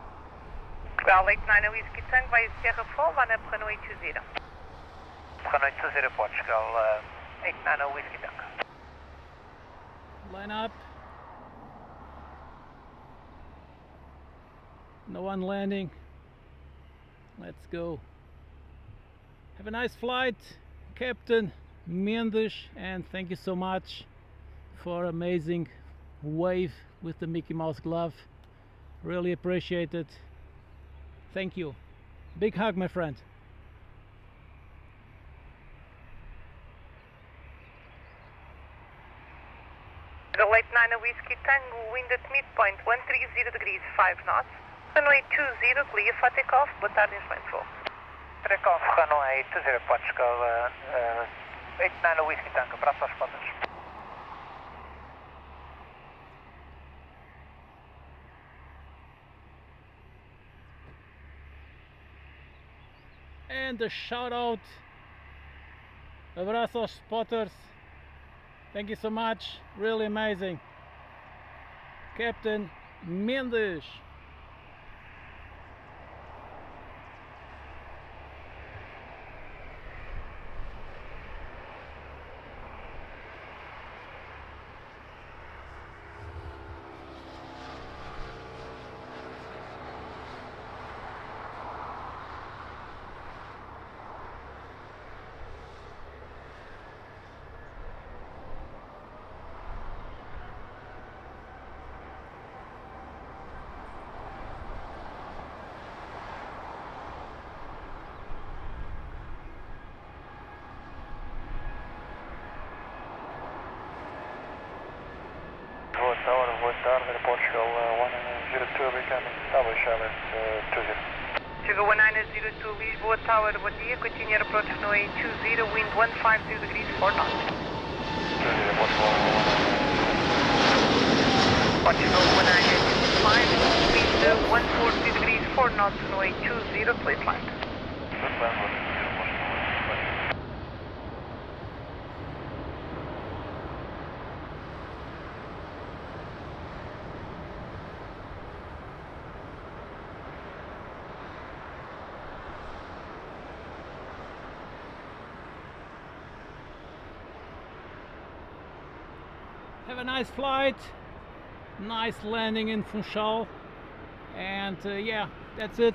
Speaker 6: Well, 89 Whiskey Tank by Sierra 4, one up runway 20.
Speaker 5: Runway 20 Portugal, 89 Whiskey Tank.
Speaker 4: Line up. No one landing. Let's go. Have a nice flight, Captain Mendes, and thank you so much for amazing wave with the Mickey Mouse glove. Really appreciate it. Thank you. Big hug, my friend.
Speaker 6: The late 9 Whiskey Tango, wind at midpoint 130 degrees, 5 knots. Runway 20, clear for takeoff. Boa tarde, instrumento full.
Speaker 5: Takeoff, runway 20 Portugal, 89 Whiskey Tank, abraço aos pontos.
Speaker 4: And a shout out, abraços spotters. Thank you so much, really amazing. Captain Mendes.
Speaker 5: Boa tarde, Portugal 102 becoming Tower Charlotte 20.
Speaker 6: Sugar 1902 Lisboa Tower, bom dia. Continue approach runway 20, wind 150 degrees, 4 knots.
Speaker 5: 20, Portugal 1.
Speaker 6: Portugal 1925, wind 140 degrees, 4 knots, runway 20, please land.
Speaker 5: Good land, Portugal.
Speaker 4: Have a nice flight, nice landing in Funchal, and yeah, that's it.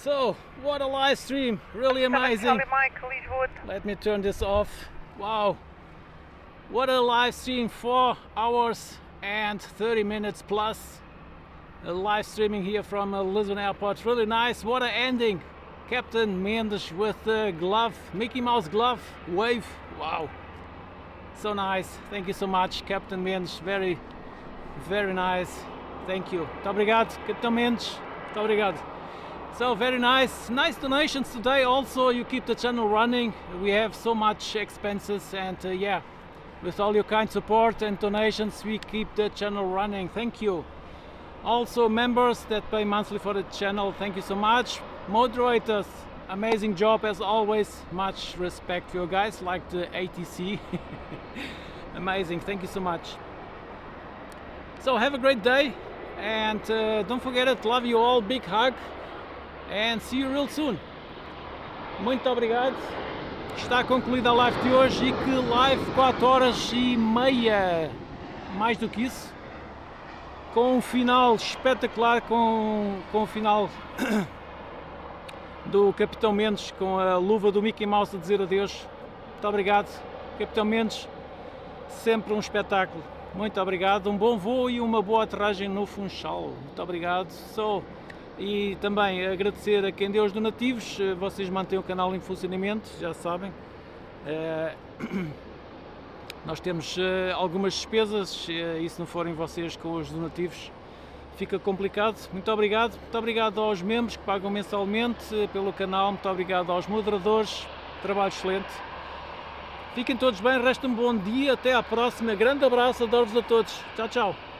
Speaker 4: So, what a live stream, really amazing. Let me turn this off. Wow, what a live stream, 4 hours and 30 minutes plus live streaming here from Lisbon Airport. Really nice. What an ending. Captain Mendes with the glove, Mickey Mouse glove, wave. Wow. So nice. Thank you so much, Captain Mendes. Very, very nice. Thank you. Muito obrigado, Captain Mendes. Muito obrigado. So very nice. Nice donations today. Also, you keep the channel running. We have so much expenses, and yeah, with all your kind support and donations, we keep the channel running. Thank you. Also, members that pay monthly for the channel, thank you so much. Moderators, amazing job as always. Much respect for you guys, like the ATC. Amazing, thank you so much. So have a great day, and don't forget it. Love you all, big hug, and see you real soon. Muito obrigado. Está concluída a live de hoje, e que live, 4h30, mais do que isso, com um final espetacular, com o final do Capitão Mendes, com a luva do Mickey Mouse a dizer adeus. Muito obrigado, Capitão Mendes, sempre um espetáculo. Muito obrigado, um bom voo e uma boa aterragem no Funchal. Muito obrigado. E também agradecer a quem deu os donativos. Vocês mantêm o canal em funcionamento, já sabem. Nós temos algumas despesas, e se não forem vocês com os donativos fica complicado. Muito obrigado aos membros que pagam mensalmente pelo canal, muito obrigado aos moderadores, trabalho excelente. Fiquem todos bem, resta um bom dia, até à próxima, grande abraço, adoro-vos a todos, tchau, tchau.